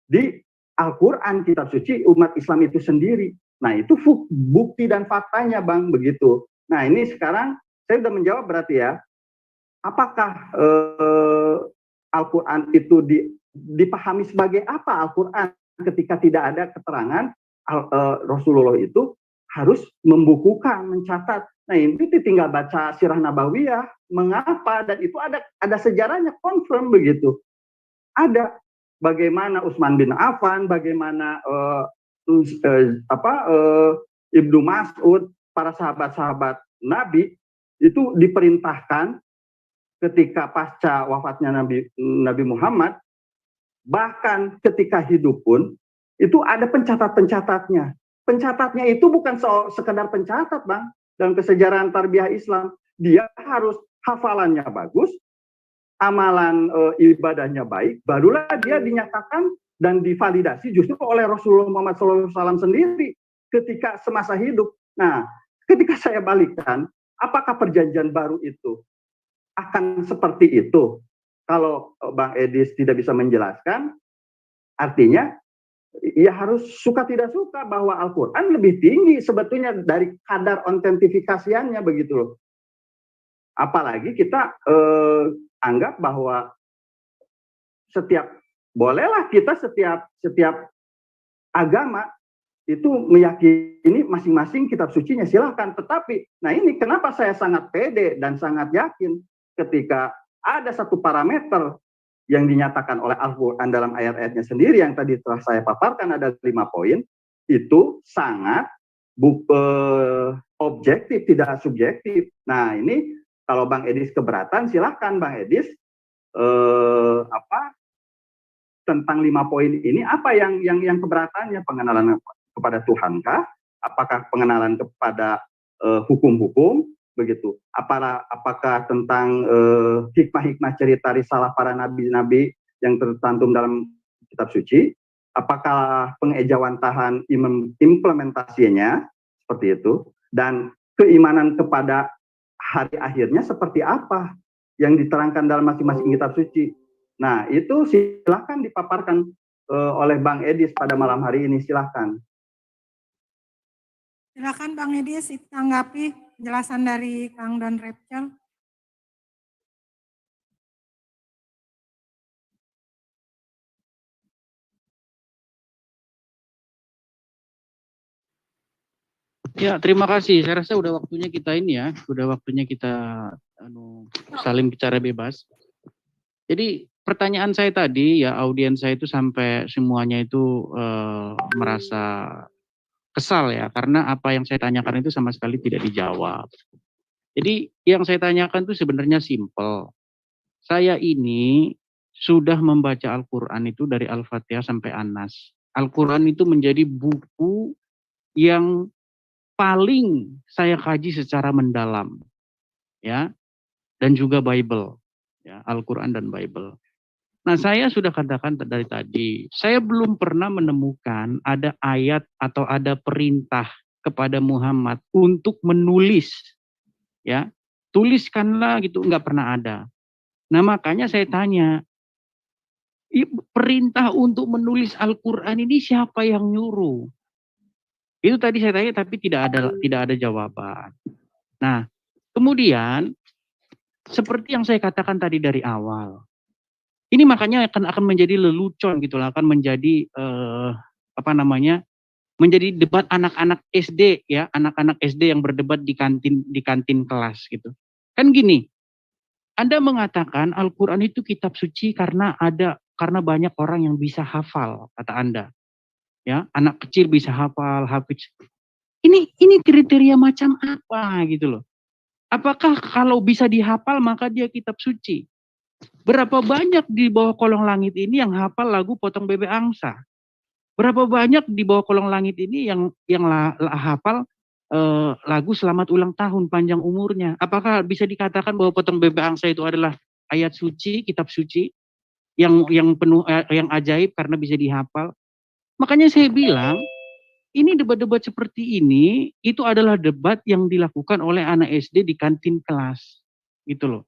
di Al-Quran, kitab suci umat Islam itu sendiri. Nah, itu bukti dan faktanya, Bang, begitu. Nah, ini sekarang saya sudah menjawab berarti ya, apakah Al-Quran itu dipahami sebagai apa Al-Quran ketika tidak ada keterangan Rasulullah itu harus membukukan, mencatat. Nah, ini tinggal baca Sirah Nabawiyah, mengapa, dan itu ada sejarahnya, confirm, begitu. Ada bagaimana Utsman bin Affan, bagaimana Ibnu Mas'ud, para sahabat-sahabat Nabi itu diperintahkan ketika pasca wafatnya Nabi Muhammad, bahkan ketika hidup pun itu ada pencatat-pencatatnya. Pencatatnya itu bukan sekedar pencatat, Bang, dalam kesejarahan tarbiyah Islam. dia harus hafalannya bagus, amalan ibadahnya baik, barulah dia dinyatakan dan divalidasi justru oleh Rasulullah Muhammad SAW sendiri ketika semasa hidup. Nah, ketika saya balikkan, apakah perjanjian baru itu akan seperti itu? Kalau Bang Edis tidak bisa menjelaskan, artinya ya harus suka tidak suka bahwa Al-Quran lebih tinggi sebetulnya dari kadar autentifikasiannya begitu loh. Apalagi kita anggap bahwa bolehlah kita setiap agama itu meyakini masing-masing kitab sucinya, silahkan. Tetapi, nah ini kenapa saya sangat pede dan sangat yakin ketika ada satu parameter yang dinyatakan oleh Al-Quran dalam ayat-ayatnya sendiri yang tadi telah saya paparkan ada 5 poin, itu sangat objektif, tidak subjektif. Nah ini kalau Bang Edis keberatan, silahkan Bang Edis tentang 5 poin ini apa yang keberatannya, pengenalan kepada Tuhankah, apakah pengenalan kepada hukum-hukum begitu, apakah tentang hikmah-hikmah cerita risalah para nabi-nabi yang tercantum dalam kitab suci, apakah pengejawantahan implementasinya seperti itu, dan keimanan kepada hari akhirnya seperti apa yang diterangkan dalam masing-masing kitab suci. Nah, itu silakan dipaparkan oleh Bang Edis pada malam hari ini, silakan. Silakan Bang Edis tanggapi penjelasan dari Kang Don Repcel. Ya, terima kasih. Saya rasa udah waktunya kita ini ya, udah waktunya kita saling bicara bebas. Jadi pertanyaan saya tadi ya, audiens saya itu sampai semuanya itu merasa kesal ya, karena apa yang saya tanyakan itu sama sekali tidak dijawab. Jadi yang saya tanyakan itu sebenarnya simpel. Saya ini sudah membaca Al-Quran itu dari Al-Fatihah sampai An-Nas. Al-Quran itu menjadi buku yang paling saya kaji secara mendalam, ya, dan juga Bible, ya, Al-Quran dan Bible. Nah, saya sudah katakan dari tadi, saya belum pernah menemukan ada ayat atau ada perintah kepada Muhammad untuk menulis, ya, tuliskanlah gitu, nggak pernah ada. Nah, makanya saya tanya, perintah untuk menulis Al-Quran ini siapa yang nyuruh? Itu tadi saya tanya, tapi tidak ada jawaban. Nah, kemudian seperti yang saya katakan tadi dari awal, ini makanya akan menjadi lelucon gitu lah, akan menjadi menjadi debat anak-anak SD ya, anak-anak SD yang berdebat di kantin kelas gitu. Kan gini, Anda mengatakan Al-Quran itu kitab suci karena banyak orang yang bisa hafal, kata Anda. Ya, anak kecil bisa hafal, hafiz. Ini kriteria macam apa gitu loh. Apakah kalau bisa dihafal maka dia kitab suci? Berapa banyak di bawah kolong langit ini yang hafal lagu Potong Bebek Angsa? Berapa banyak di bawah kolong langit ini yang hafal lagu Selamat Ulang Tahun panjang umurnya? Apakah bisa dikatakan bahwa Potong Bebek Angsa itu adalah ayat suci, kitab suci yang penuh yang ajaib karena bisa dihafal? Makanya saya bilang ini debat-debat seperti ini itu adalah debat yang dilakukan oleh anak SD di kantin kelas, gitu loh.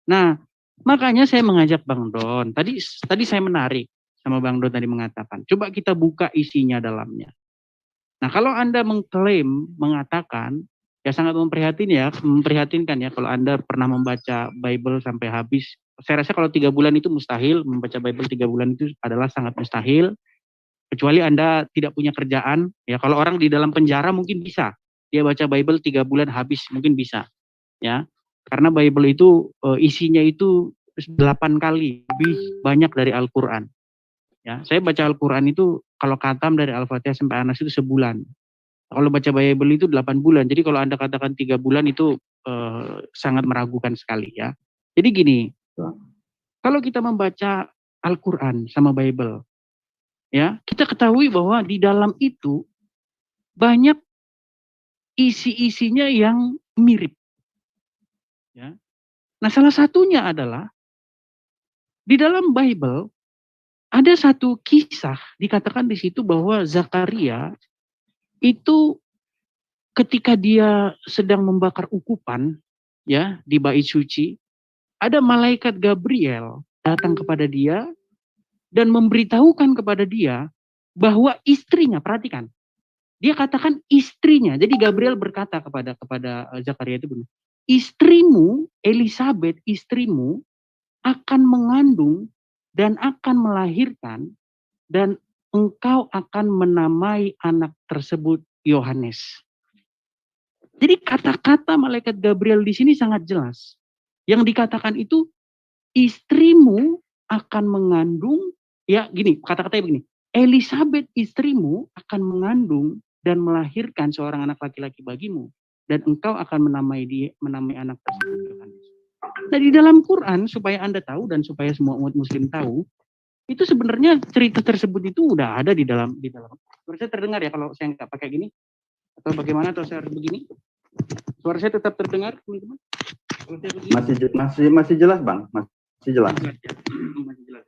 Nah, makanya saya mengajak Bang Don. Tadi saya menarik sama Bang Don tadi mengatakan, coba kita buka isinya dalamnya. Nah, kalau Anda mengatakan, ya sangat memprihatinkan ya kalau Anda pernah membaca Bible sampai habis. Saya rasa kalau 3 bulan itu mustahil, membaca Bible 3 bulan itu adalah sangat mustahil. Kecuali Anda tidak punya kerjaan, ya kalau orang di dalam penjara mungkin bisa. Dia baca Bible 3 bulan habis, mungkin bisa. Ya, karena Bible itu isinya itu 8 kali lebih banyak dari Al-Quran. Ya, saya baca Al-Quran itu kalau khatam dari Al-Fatihah sampai An-Nas itu sebulan. Kalau baca Bible itu 8 bulan. Jadi kalau Anda katakan 3 bulan itu sangat meragukan sekali ya. Jadi gini, kalau kita membaca Al-Quran sama Bible, ya, kita ketahui bahwa di dalam itu banyak isi-isinya yang mirip. Ya. Nah, salah satunya adalah di dalam Bible ada satu kisah dikatakan di situ bahwa Zakaria itu ketika dia sedang membakar ukupan ya di bait suci, ada malaikat Gabriel datang kepada dia dan memberitahukan kepada dia bahwa istrinya, perhatikan, dia katakan istrinya. Jadi Gabriel berkata kepada Zakaria itu begini, istrimu Elizabeth, istrimu akan mengandung dan akan melahirkan, dan engkau akan menamai anak tersebut Yohanes. Jadi kata-kata malaikat Gabriel di sini sangat jelas. Yang dikatakan itu istrimu akan mengandung, ya gini, kata-katanya begini, Elizabeth istrimu akan mengandung dan melahirkan seorang anak laki-laki bagimu, dan engkau akan menamai anak tersebut Yohanes. Nah, di dalam Quran, supaya Anda tahu dan supaya semua umat muslim tahu, itu sebenarnya cerita tersebut itu udah ada di dalam. Suara saya terdengar ya kalau saya nggak pakai gini? Atau bagaimana, atau saya harus begini? Suara saya tetap terdengar, teman-teman? Masih jelas, Bang. Masih jelas. Masih jelas.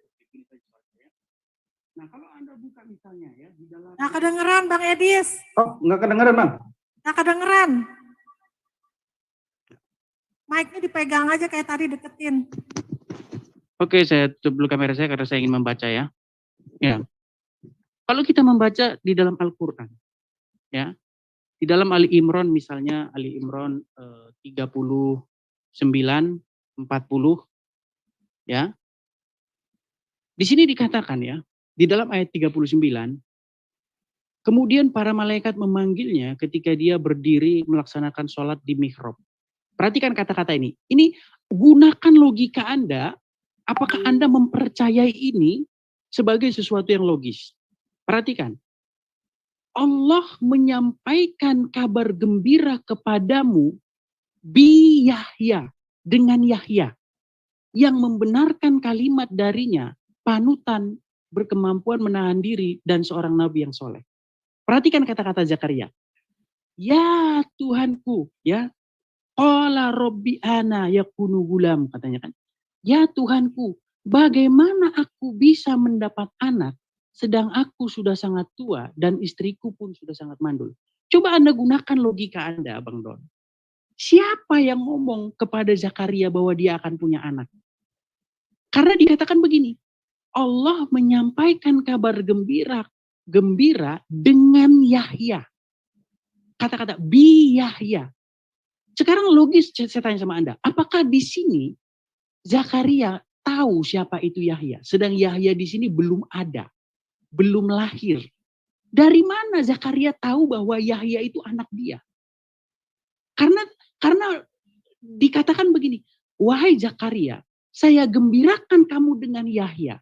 Nah, kalau Anda buka misalnya ya di dalam. Nggak kedengeran, Bang Edis. Oh, nggak kedengeran, Bang? Nggak kedengeran. Mic-nya dipegang aja kayak tadi, deketin. Oke, saya tutup dulu kamera saya karena saya ingin membaca ya. Ya. Kalau kita membaca di dalam Al-Qur'an ya. Di dalam Ali Imran misalnya, Ali Imran 39 40 ya. Di sini dikatakan ya, di dalam ayat 39, kemudian para malaikat memanggilnya ketika dia berdiri melaksanakan sholat di mihrab. Perhatikan kata-kata ini. Ini gunakan logika Anda. Apakah Anda mempercayai ini sebagai sesuatu yang logis? Perhatikan. Allah menyampaikan kabar gembira kepadamu bi Yahya, dengan Yahya, yang membenarkan kalimat darinya, panutan, berkemampuan menahan diri, dan seorang nabi yang soleh. Perhatikan kata-kata Zakaria. Ya Tuhanku, ya, qala robbi ana yakunu gulam, katanya kan. Ya Tuhanku, bagaimana aku bisa mendapat anak sedang aku sudah sangat tua dan istriku pun sudah sangat mandul. Coba Anda gunakan logika Anda, Bang Don. Siapa yang ngomong kepada Zakaria bahwa dia akan punya anak? Karena dikatakan begini, Allah menyampaikan kabar gembira dengan Yahya. Kata-kata bi Yahya. Sekarang logis saya tanya sama Anda, apakah di sini Zakaria tahu siapa itu Yahya? Sedang Yahya di sini belum ada, belum lahir. Dari mana Zakaria tahu bahwa Yahya itu anak dia? Karena dikatakan begini, wahai Zakaria, saya gembirakan kamu dengan Yahya.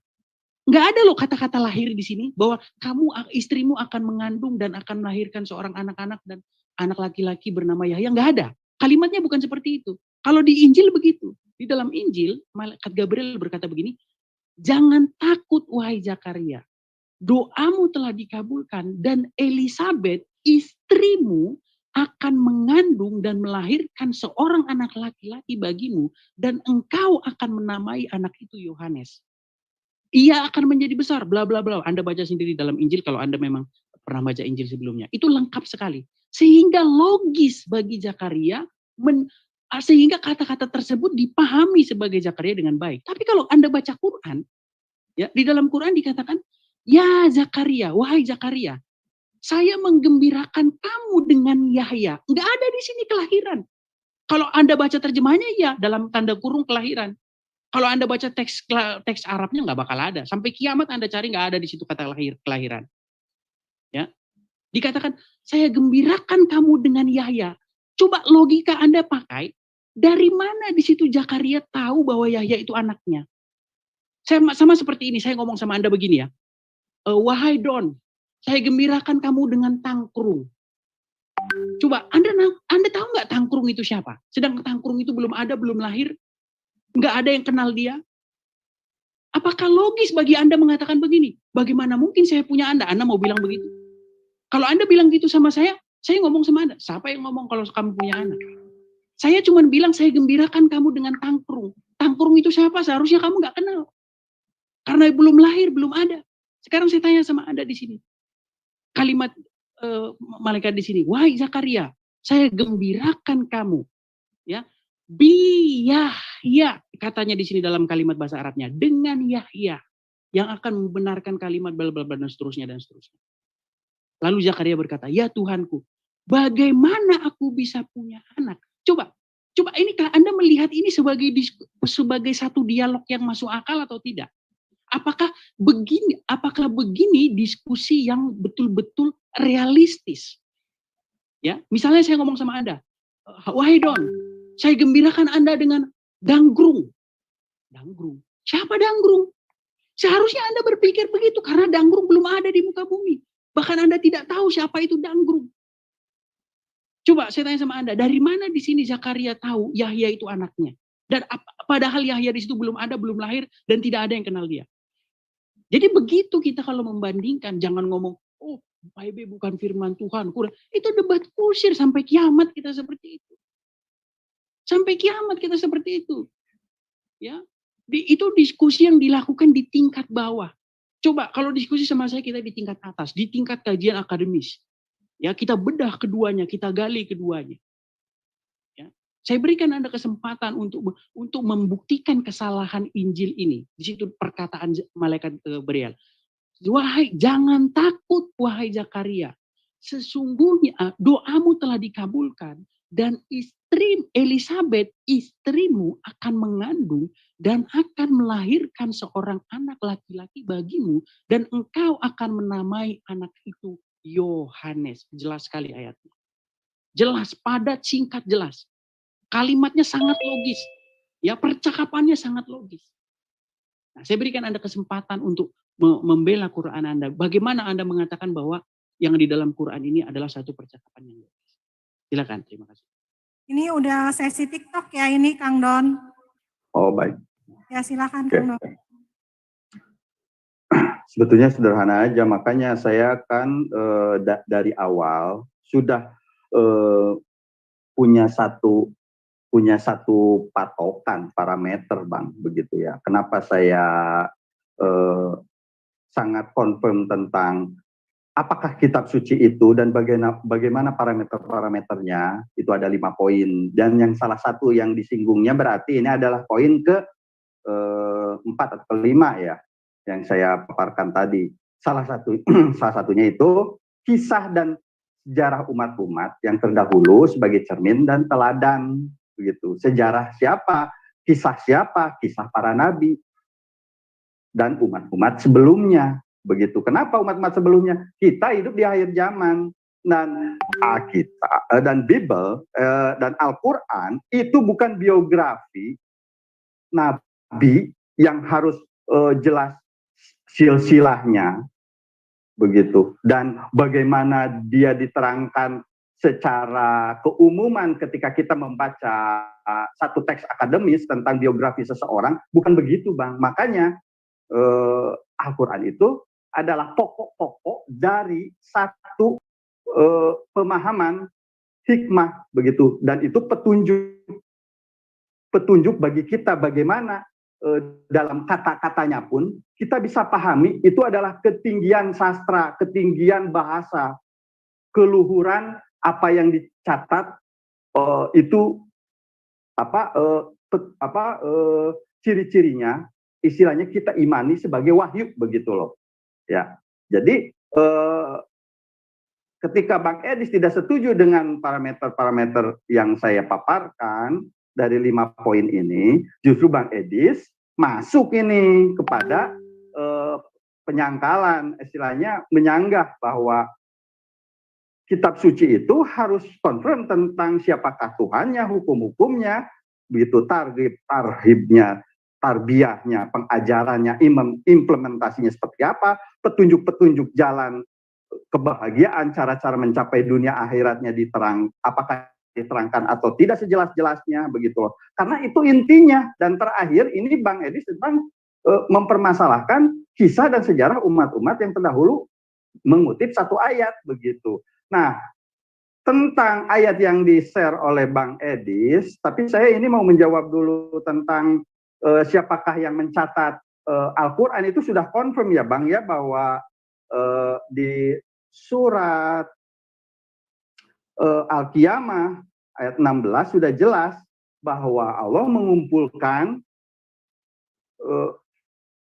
Nggak ada loh kata-kata lahir di sini bahwa istrimu akan mengandung dan akan melahirkan seorang anak-anak dan anak laki-laki bernama Yahya. Nggak ada. Kalimatnya bukan seperti itu. Kalau di Injil begitu. Di dalam Injil, malaikat Gabriel berkata begini, jangan takut wahai Zakaria. Doamu telah dikabulkan dan Elizabeth, istrimu, akan mengandung dan melahirkan seorang anak laki-laki bagimu dan engkau akan menamai anak itu Yohanes. Ia akan menjadi besar, bla bla bla. Anda baca sendiri dalam Injil kalau Anda memang pernah baca Injil sebelumnya. Itu lengkap sekali. Sehingga logis bagi Zakaria, sehingga kata-kata tersebut dipahami sebagai Zakaria dengan baik. Tapi kalau Anda baca Quran, ya di dalam Quran dikatakan, ya Zakaria, wahai Zakaria, saya menggembirakan kamu dengan Yahya. Enggak ada di sini kelahiran. Kalau Anda baca terjemahannya ya dalam tanda kurung kelahiran. Kalau Anda baca teks Arabnya nggak bakal ada. Sampai kiamat Anda cari nggak ada di situ kata kelahiran. Ya, dikatakan saya gembirakan kamu dengan Yahya. Coba logika Anda pakai. Dari mana di situ Zakaria tahu bahwa Yahya itu anaknya? Sama seperti ini. Saya ngomong sama Anda begini ya. Wahai Don, saya gembirakan kamu dengan Tangkrung. Coba Anda tahu nggak Tangkrung itu siapa? Sedang Tangkrung itu belum ada, belum lahir. Nggak ada yang kenal dia. Apakah logis bagi Anda mengatakan begini? Bagaimana mungkin saya punya Anda? Anda mau bilang begitu? Kalau Anda bilang gitu sama saya ngomong sama Anda. Siapa yang ngomong kalau kamu punya anak? Saya cuma bilang saya gembirakan kamu dengan tangkrung. Tangkrung itu siapa? Seharusnya kamu nggak kenal. Karena belum lahir, belum ada. Sekarang saya tanya sama Anda di sini. Kalimat malaikat di sini, wahai Zakaria, saya gembirakan kamu, ya, bi Yahya, katanya di sini dalam kalimat bahasa Arabnya, dengan Yahya yang akan membenarkan kalimat bla bla bla dan seterusnya dan seterusnya. Lalu Zakaria berkata, ya Tuhanku, bagaimana aku bisa punya anak? Coba ini Anda melihat ini sebagai satu dialog yang masuk akal atau tidak? Apakah begini diskusi yang betul-betul realistis? Ya, misalnya saya ngomong sama Anda, wahai Don, saya gembirakan Anda dengan Danggrung. Danggrung. Siapa Danggrung? Seharusnya Anda berpikir begitu karena Danggrung belum ada di muka bumi. Bahkan Anda tidak tahu siapa itu Danggrung. Coba saya tanya sama Anda, dari mana di sini Zakaria tahu Yahya itu anaknya? Dan padahal Yahya di situ belum ada, belum lahir, dan tidak ada yang kenal dia. Jadi begitu kita kalau membandingkan, jangan ngomong, oh Bible bukan firman Tuhan. Itu debat kusir sampai kiamat kita seperti itu. Sampai kiamat kita seperti itu. Ya, itu diskusi yang dilakukan di tingkat bawah. Coba kalau diskusi sama saya kita di tingkat atas, di tingkat kajian akademis. Ya, kita bedah keduanya, kita gali keduanya. Ya. Saya berikan Anda kesempatan untuk membuktikan kesalahan Injil ini. Di situ perkataan malaikat Gabriel. Wahai, jangan takut wahai Zakaria. Sesungguhnya doamu telah dikabulkan dan istri Elizabeth, istrimu akan mengandung dan akan melahirkan seorang anak laki-laki bagimu dan engkau akan menamai anak itu Yohanes. Jelas sekali ayatnya. Jelas, padat, singkat, jelas. Kalimatnya sangat logis. Ya, percakapannya sangat logis. Nah, saya berikan Anda kesempatan untuk membela Quran Anda. Bagaimana Anda mengatakan bahwa yang di dalam Quran ini adalah satu percakapan yang logis? Silakan, terima kasih. Ini udah sesi TikTok ya ini, Kang Don. Oh, baik. Ya, silakan Kang Don. Sebetulnya sederhana aja, makanya saya kan dari awal sudah punya satu patokan parameter, Bang, begitu ya. Kenapa saya sangat confirm tentang apakah kitab suci itu dan bagaimana parameter-parameternya, itu ada 5 poin. Dan yang salah satu yang disinggungnya berarti ini adalah poin ke 4 atau 5 ya, yang saya paparkan tadi. Salah satunya itu kisah dan sejarah umat-umat yang terdahulu sebagai cermin dan teladan, begitu. Sejarah siapa? Kisah para nabi dan umat-umat sebelumnya, begitu. Kenapa umat-umat sebelumnya? Kita hidup di akhir zaman dan Alkitab dan Bible dan Al-Quran itu bukan biografi nabi yang harus jelas silsilahnya, begitu, dan bagaimana dia diterangkan secara keumuman ketika kita membaca satu teks akademis tentang biografi seseorang, bukan begitu, Bang. Makanya Al-Quran itu adalah pokok-pokok dari satu pemahaman hikmah, begitu, dan itu petunjuk bagi kita bagaimana dalam kata-katanya pun kita bisa pahami itu adalah ketinggian sastra, ketinggian bahasa, keluhuran apa yang dicatat itu ciri-cirinya, istilahnya kita imani sebagai wahyu, begitu loh ya. Jadi ketika Bang Edis tidak setuju dengan parameter-parameter yang saya paparkan dari 5 poin ini, justru Bang Edis masuk ini kepada penyangkalan, istilahnya menyanggah bahwa kitab suci itu harus confirm tentang siapakah Tuhannya, hukum-hukumnya, begitu, tarhibnya, tarbiyahnya, pengajarannya, implementasinya seperti apa, petunjuk-petunjuk jalan kebahagiaan, cara-cara mencapai dunia akhiratnya apakah diterangkan atau tidak sejelas-jelasnya, begitu loh. Karena itu intinya. Dan terakhir ini Bang Edis tentang mempermasalahkan kisah dan sejarah umat-umat yang terdahulu mengutip satu ayat, begitu. Nah, tentang ayat yang di-share oleh Bang Edis, tapi saya ini mau menjawab dulu tentang siapakah yang mencatat Al-Quran. Itu sudah confirm ya Bang ya, bahwa di surat Al-Qiyamah ayat 16 sudah jelas bahwa Allah mengumpulkan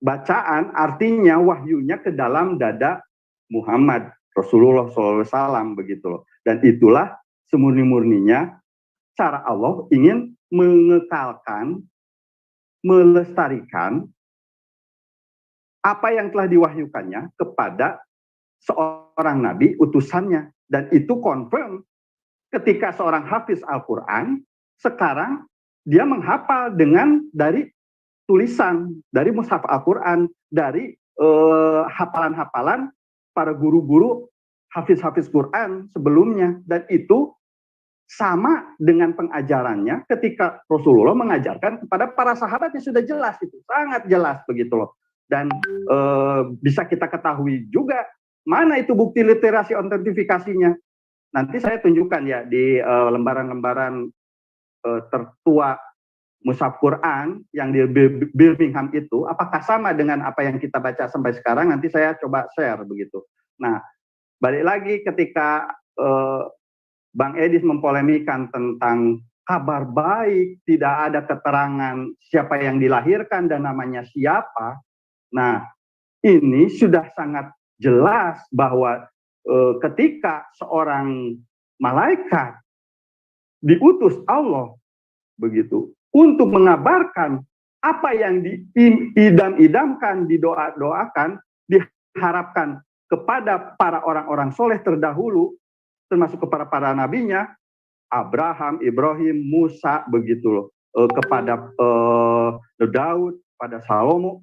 bacaan, artinya wahyunya ke dalam dada Muhammad Rasulullah SAW begitu loh. Dan itulah semurni-murninya cara Allah ingin mengekalkan, melestarikan apa yang telah diwahyukannya kepada seorang nabi utusannya. Dan itu confirm ketika seorang hafiz Al-Quran sekarang dia menghafal dari tulisan, dari mushaf Al-Quran, dari hafalan-hafalan para guru-guru hafiz-hafiz Quran sebelumnya. Dan itu sama dengan pengajarannya ketika Rasulullah mengajarkan kepada para sahabat, yang sudah jelas, itu sangat jelas begitu loh. Dan bisa kita ketahui juga mana itu bukti literasi autentifikasinya. Nanti saya tunjukkan ya di lembaran-lembaran tertua mushaf Quran yang di Birmingham itu, apakah sama dengan apa yang kita baca sampai sekarang. Nanti saya coba share begitu. Nah, balik lagi ketika Bang Edis mempolemikan tentang kabar baik, tidak ada keterangan siapa yang dilahirkan dan namanya siapa. Nah, ini sudah sangat jelas bahwa ketika seorang malaikat diutus Allah begitu untuk mengabarkan apa yang diidam-idamkan, didoa-doakan, diharapkan kepada para orang-orang soleh terdahulu, termasuk kepada para nabinya, Abraham, Ibrahim, Musa, begitu loh, kepada Daud, pada Salomo,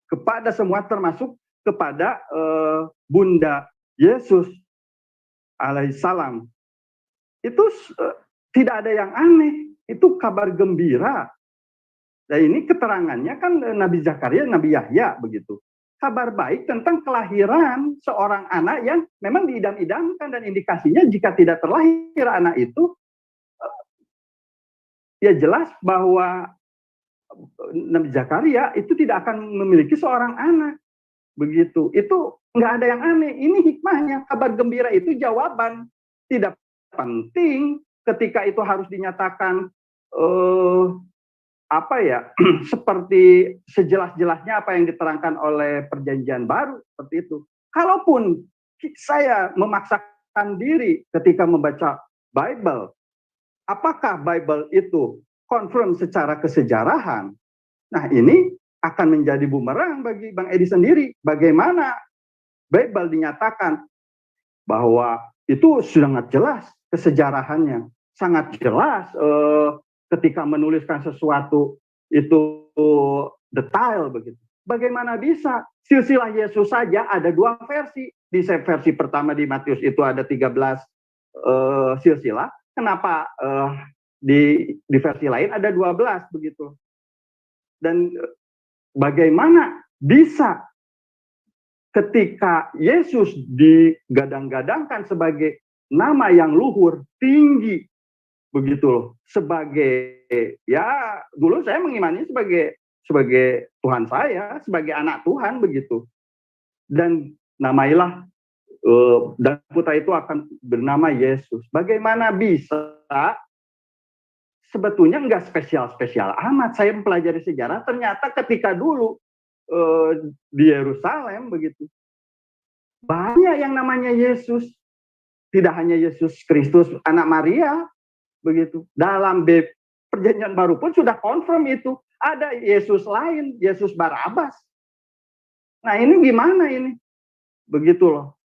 kepada semua, termasuk kepada Bunda Yesus alaihissalam. Itu tidak ada yang aneh, itu kabar gembira. Dan ini keterangannya kan Nabi Zakaria, Nabi Yahya begitu. Kabar baik tentang kelahiran seorang anak yang memang diidam-idamkan, dan indikasinya jika tidak terlahir anak itu, ya jelas bahwa Nabi Zakaria itu tidak akan memiliki seorang anak. Begitu. Itu nggak ada yang aneh. Ini hikmahnya. Kabar gembira itu jawaban. Tidak penting ketika itu harus dinyatakan seperti sejelas-jelasnya apa yang diterangkan oleh Perjanjian Baru, seperti itu. Kalaupun saya memaksakan diri ketika membaca Bible, apakah Bible itu confirm secara kesejarahan? Nah, ini akan menjadi bumerang bagi Bang Edi sendiri. Bagaimana Bible dinyatakan bahwa itu sangat jelas kesejarahannya, sangat jelas ketika menuliskan sesuatu itu detail begitu. Bagaimana bisa? Silsilah Yesus saja ada 2 versi. Di versi pertama di Matius itu ada 13 silsilah. Kenapa di versi lain ada 12 begitu? Dan bagaimana bisa ketika Yesus digadang-gadangkan sebagai nama yang luhur, tinggi, begitu loh, sebagai, ya dulu saya mengimani sebagai Tuhan saya, sebagai anak Tuhan begitu. Dan namailah dan putra itu akan bernama Yesus. Bagaimana bisa? Sebetulnya nggak spesial-spesial amat. Saya mempelajari sejarah, ternyata ketika dulu di Yerusalem begitu, banyak yang namanya Yesus. Tidak hanya Yesus Kristus, anak Maria, begitu. Dalam Perjanjian Baru pun sudah confirm itu. Ada Yesus lain, Yesus Barabas. Nah, ini gimana ini? Begitu loh.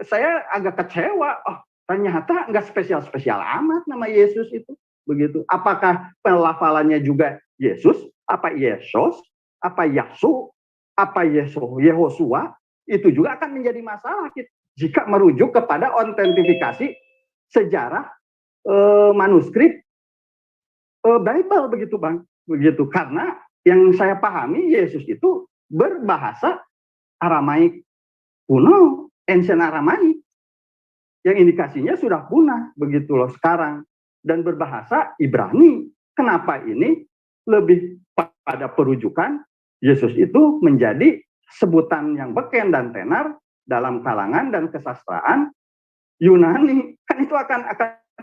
Saya agak kecewa. Oh, ternyata nggak spesial-spesial amat nama Yesus itu. Begitu. Apakah pelafalannya juga Yesus? Apa Yesus? Apa Yasu? Apa Yehosua? Itu juga akan menjadi masalah jika merujuk kepada autentifikasi sejarah manuskrip Bible begitu Bang. Begitu. Karena yang saya pahami Yesus itu berbahasa Aramaik kuno, ancient Aramaik. yang indikasinya sudah punah begitu loh sekarang, dan berbahasa Ibrani. Kenapa ini lebih pada perujukan Yesus itu menjadi sebutan yang beken dan tenar dalam kalangan dan kesastraan Yunani. Kan itu akan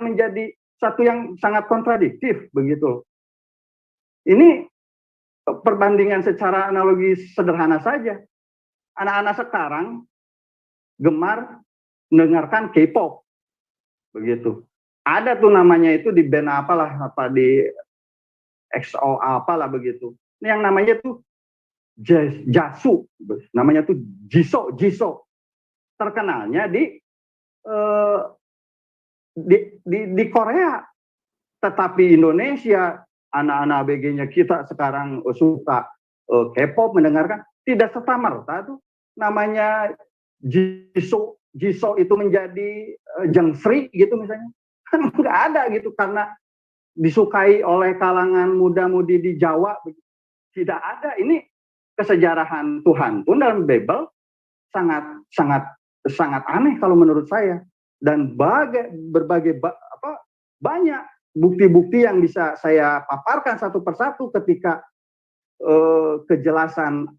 menjadi satu yang sangat kontradiktif begitu. Ini perbandingan secara analogi sederhana saja. Anak-anak sekarang gemar mendengarkan K-pop begitu. Ada tuh namanya itu di band apalah, apa di XO apalah begitu. Ini yang namanya tuh Jasu, namanya tuh Jisoo. Terkenalnya di Korea, tetapi Indonesia, anak-anak ABG-nya kita sekarang suka K-pop, mendengarkan, tidak serta-merta tuh namanya Jisoo itu menjadi Jengsri gitu misalnya. Kan nggak ada gitu, karena disukai oleh kalangan muda-mudi di Jawa. Tidak ada. Ini kesejarahan Tuhan pun dalam Bible sangat aneh kalau menurut saya. Dan berbagai banyak bukti-bukti yang bisa saya paparkan satu persatu ketika kejelasan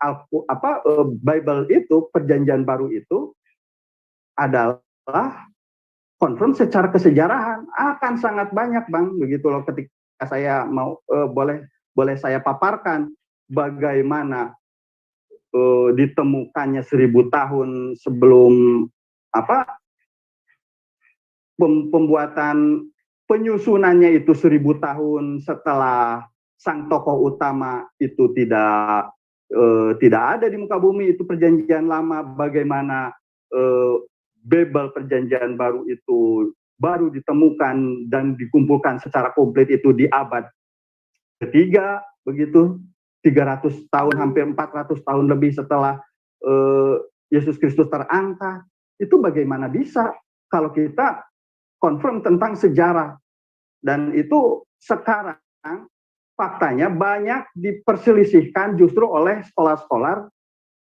Bible itu, perjanjian baru itu adalah confirm secara kesejarahan. Akan sangat banyak, Bang, begitu loh, ketika saya mau boleh saya paparkan bagaimana ditemukannya 1000 tahun sebelum pembuatan penyusunannya itu 1000 tahun setelah sang tokoh utama itu tidak ada di muka bumi, itu perjanjian lama. Bagaimana Bible perjanjian baru itu baru ditemukan dan dikumpulkan secara komplit itu di abad ketiga begitu, 300 tahun, hampir 400 tahun lebih setelah Yesus Kristus terangkat. Itu bagaimana bisa kalau kita confirm tentang sejarah. Dan itu sekarang faktanya banyak diperselisihkan justru oleh sekolah-sekolah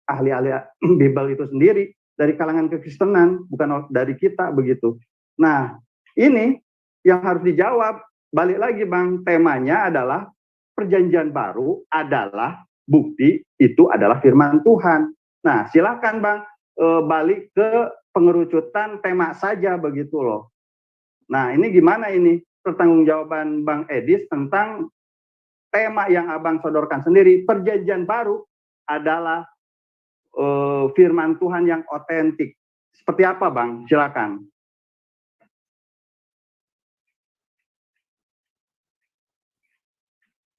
ahli-ahli Bible itu sendiri, dari kalangan kekristenan, bukan dari kita begitu. Nah, ini yang harus dijawab. Balik lagi, Bang, temanya adalah perjanjian baru adalah bukti itu adalah firman Tuhan. Nah, silakan, Bang, balik ke pengerucutan tema saja begitu loh. Nah, ini gimana ini pertanggungjawaban Bang Edis tentang tema yang Abang sodorkan sendiri, perjanjian baru adalah firman Tuhan yang otentik. Seperti apa, Bang? Silakan.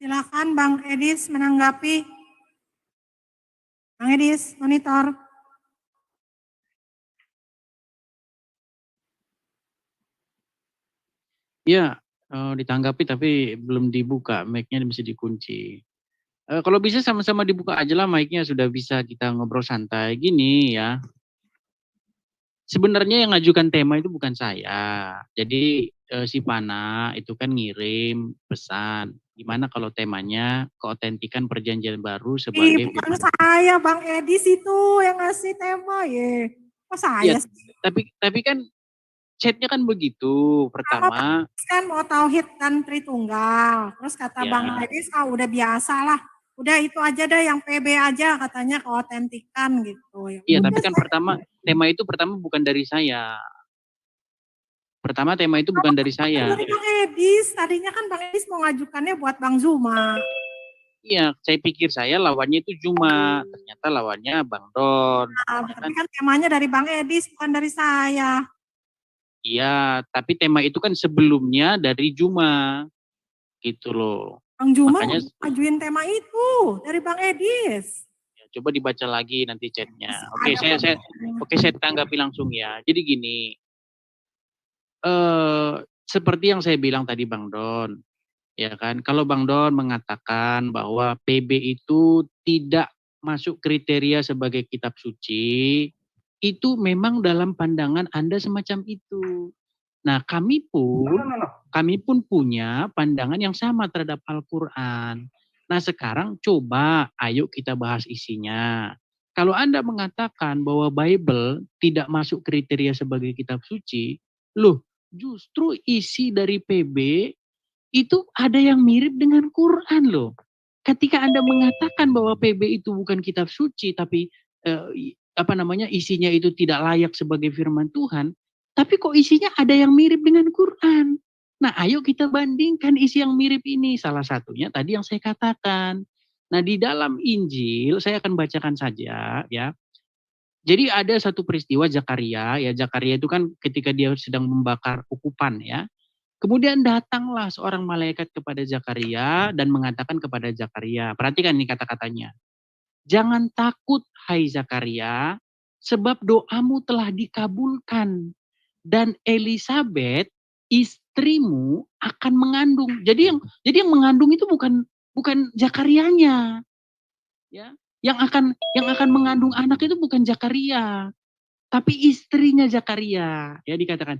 Silakan Bang Edis menanggapi. Bang Edis, monitor. Ya, ditanggapi tapi belum dibuka, mic-nya masih dikunci. Kalau bisa sama-sama dibuka aja lah mic-nya, sudah bisa kita ngobrol santai. Gini ya, sebenarnya yang ngajukan tema itu bukan saya. Jadi si Pana itu kan ngirim pesan, gimana kalau temanya keotentikan perjanjian baru sebagai bukan saya, Bang Edis itu yang ngasih tema ya. Kok saya sih? Tapi kan chatnya kan begitu. Pertama kan mau tauhid dan Tritunggal. Terus kata Bang Edis, udah biasa lah. Udah itu aja deh, yang PB aja katanya keotentikan gitu. Iya, tapi kan tema itu bukan dari saya. Pertama tema itu bukan dari saya. Dari Bang Edis, tadinya kan Bang Edis mau ngajukannya buat Bang Zuma. Iya, saya pikir saya lawannya itu Zuma, ternyata lawannya Bang Don. Tapi kan temanya dari Bang Edis, bukan dari saya. Iya, tapi tema itu kan sebelumnya dari Zuma, gitu loh. Bang Zuma ngajuin tema itu dari Bang Edis. Ya, coba dibaca lagi nanti chatnya. Oke, saya tanggapi langsung ya. Jadi gini, seperti yang saya bilang tadi Bang Don, ya kan? Kalau Bang Don mengatakan bahwa PB itu tidak masuk kriteria sebagai kitab suci, itu memang dalam pandangan Anda semacam itu. Nah, kami pun punya pandangan yang sama terhadap Al-Quran. Nah, sekarang coba ayo kita bahas isinya. kalau Anda mengatakan bahwa Bible tidak masuk kriteria sebagai kitab suci, loh, justru isi dari PB itu ada yang mirip dengan Quran loh. Ketika Anda mengatakan bahwa PB itu bukan kitab suci, tapi isinya itu tidak layak sebagai firman Tuhan, tapi kok isinya ada yang mirip dengan Quran. Nah, ayo kita bandingkan isi yang mirip ini. Salah satunya tadi yang saya katakan. Nah, di dalam Injil, saya akan bacakan saja ya. Jadi ada satu peristiwa Zakaria, ya Zakaria itu kan ketika dia sedang membakar ukupan ya. Kemudian datanglah seorang malaikat kepada Zakaria dan mengatakan kepada Zakaria, perhatikan ini kata-katanya. Jangan takut hai Zakaria, sebab doamu telah dikabulkan dan Elisabet istrimu akan mengandung. Jadi yang mengandung itu bukan Zakarianya. Ya. Yang akan mengandung anak itu bukan Zakaria, tapi istrinya Zakaria. Ya dikatakan.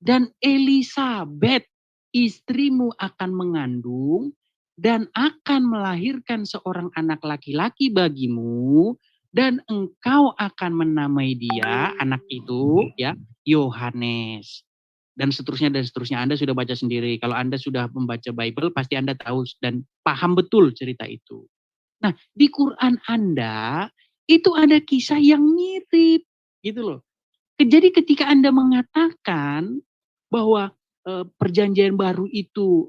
Dan Elisabet istrimu akan mengandung dan akan melahirkan seorang anak laki-laki bagimu dan engkau akan menamai dia anak itu ya Yohanes dan seterusnya. Anda sudah baca sendiri. Kalau Anda sudah membaca Bible pasti Anda tahu dan paham betul cerita itu. Nah, di Quran Anda itu ada kisah yang mirip gitu loh. Jadi ketika Anda mengatakan bahwa perjanjian baru itu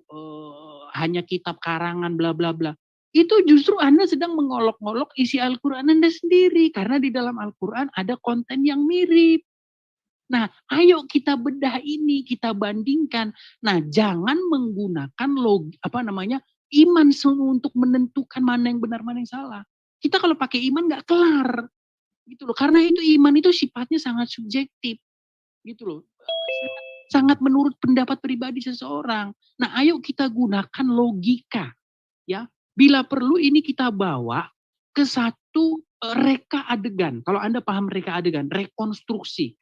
hanya kitab karangan bla bla bla, itu justru Anda sedang mengolok-olok isi Al-Quran Anda sendiri karena di dalam Al-Quran ada konten yang mirip. Nah, ayo kita bedah ini, kita bandingkan. Nah, jangan menggunakan iman untuk menentukan mana yang benar mana yang salah. Kita kalau pakai iman nggak kelar gitu loh, karena itu iman itu sifatnya sangat subjektif gitu loh, sangat menurut pendapat pribadi seseorang. Nah, ayo kita gunakan logika ya, bila perlu ini kita bawa ke satu reka adegan. Kalau Anda paham reka adegan, rekonstruksi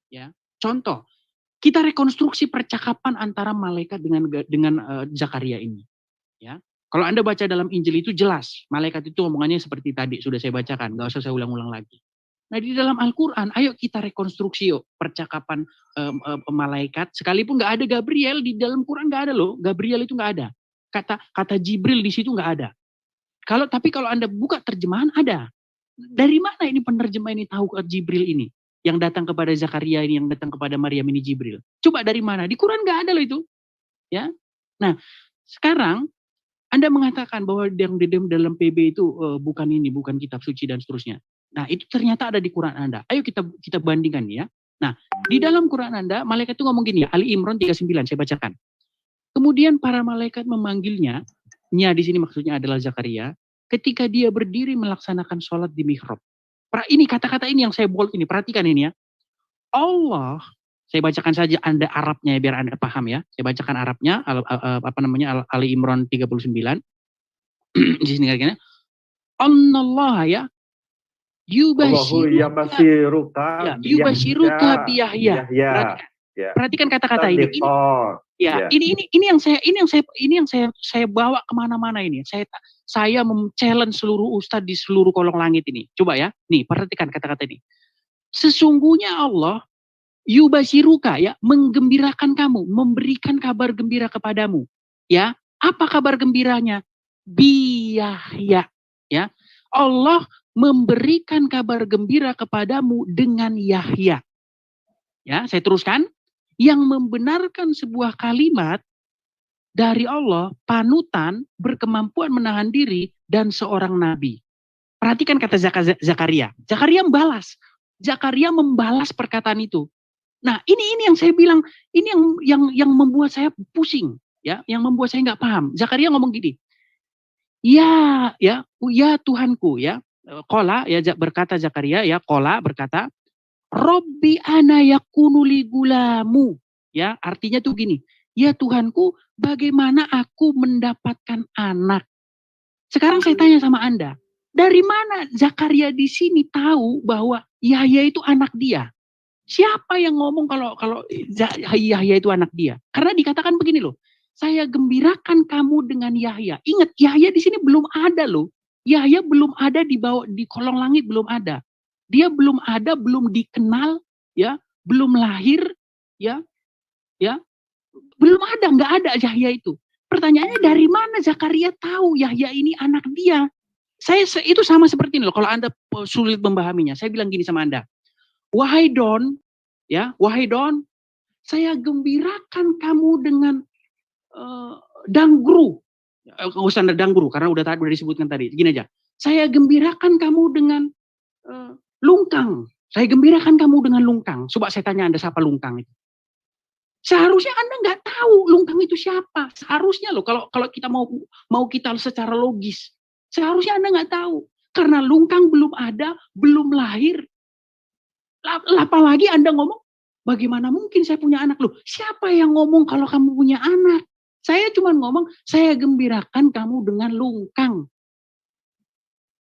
ya. Contoh, kita rekonstruksi percakapan antara malaikat dengan Zakaria ini ya. Kalau Anda baca dalam Injil itu jelas malaikat itu omongannya seperti tadi sudah saya bacakan, nggak usah saya ulang-ulang lagi. Nah, di dalam Al-Quran, ayo kita rekonstruksi yuk percakapan malaikat. Sekalipun nggak ada Gabriel, di dalam Quran nggak ada loh. Gabriel itu nggak ada. Kata Jibril di situ nggak ada. Tapi kalau Anda buka terjemahan ada. Dari mana ini penerjemah ini tahu Jibril ini? Yang datang kepada Zakaria ini, yang datang kepada Maryam ini Jibril. Coba dari mana? Di Quran nggak ada loh itu. Ya. Nah, sekarang Anda mengatakan bahwa yang di dalam PB itu bukan kitab suci dan seterusnya. Nah, itu ternyata ada di Quran Anda. Ayo kita bandingkan ya. Nah, di dalam Quran Anda, malaikat itu ngomong gini ya, Ali Imran 39, saya bacakan. Kemudian para malaikat memanggilnya, di sini maksudnya adalah Zakaria, ketika dia berdiri melaksanakan sholat di mihrab. Ini kata-kata ini yang saya bold ini, perhatikan ini ya. Allah, saya bacakan saja Anda Arabnya biar Anda paham ya. Saya bacakan Arabnya, Ali Imran 39. Di sini kayaknya. Allah ya. Yubashiruka biyahya. Perhatikan kata-kata ini. Ini yang saya bawa kemana-mana ini. Saya challenge seluruh ustadz di seluruh kolong langit ini. Coba ya, nih perhatikan kata-kata ini. Sesungguhnya Allah yubashiruka ya, menggembirakan kamu, memberikan kabar gembira kepadamu. Ya, apa kabar gembiranya? Biyahya. Ya, Allah memberikan kabar gembira kepadamu dengan Yahya. Ya, saya teruskan. Yang membenarkan sebuah kalimat dari Allah, panutan, berkemampuan menahan diri, dan seorang nabi. Perhatikan kata Zakaria. Zakaria membalas. Zakaria membalas perkataan itu. Nah, ini yang saya bilang, ini yang membuat saya pusing, ya, yang membuat saya nggak paham. Zakaria ngomong gini. Ya Tuhanku, ya. Qala ya berkata Zakaria ya, Qala berkata, Robbi ana yakunu li gulamu. Ya, artinya tuh gini. Ya Tuhanku, bagaimana aku mendapatkan anak? Sekarang saya tanya sama Anda, dari mana Zakaria di sini tahu bahwa Yahya itu anak dia? Siapa yang ngomong kalau Yahya itu anak dia? Karena dikatakan begini loh. Saya gembirakan kamu dengan Yahya. Ingat, Yahya di sini belum ada loh. Yahya belum ada di bawah di kolong langit, belum ada. Dia belum ada, belum dikenal, ya, belum lahir, ya, ya, belum ada, nggak ada Yahya itu. Pertanyaannya dari mana Zakaria tahu Yahya ini anak dia? Saya itu sama seperti ini loh. Kalau Anda sulit memahaminya, saya bilang gini sama Anda. Wahai Don, ya, wahai Don, saya gembirakan kamu dengan danggru. Nggak usah danggru karena udah disebutkan tadi. Gini aja. Saya gembirakan kamu dengan lungkang. Saya gembirakan kamu dengan lungkang. Coba saya tanya Anda siapa lungkang itu. Seharusnya Anda nggak tahu lungkang itu siapa. Seharusnya loh kalau kita mau kita secara logis. Seharusnya Anda nggak tahu. Karena lungkang belum ada, belum lahir. Apalagi Anda ngomong, bagaimana mungkin saya punya anak? Loh, siapa yang ngomong kalau kamu punya anak? Saya cuma ngomong, saya gembirakan kamu dengan lungkang.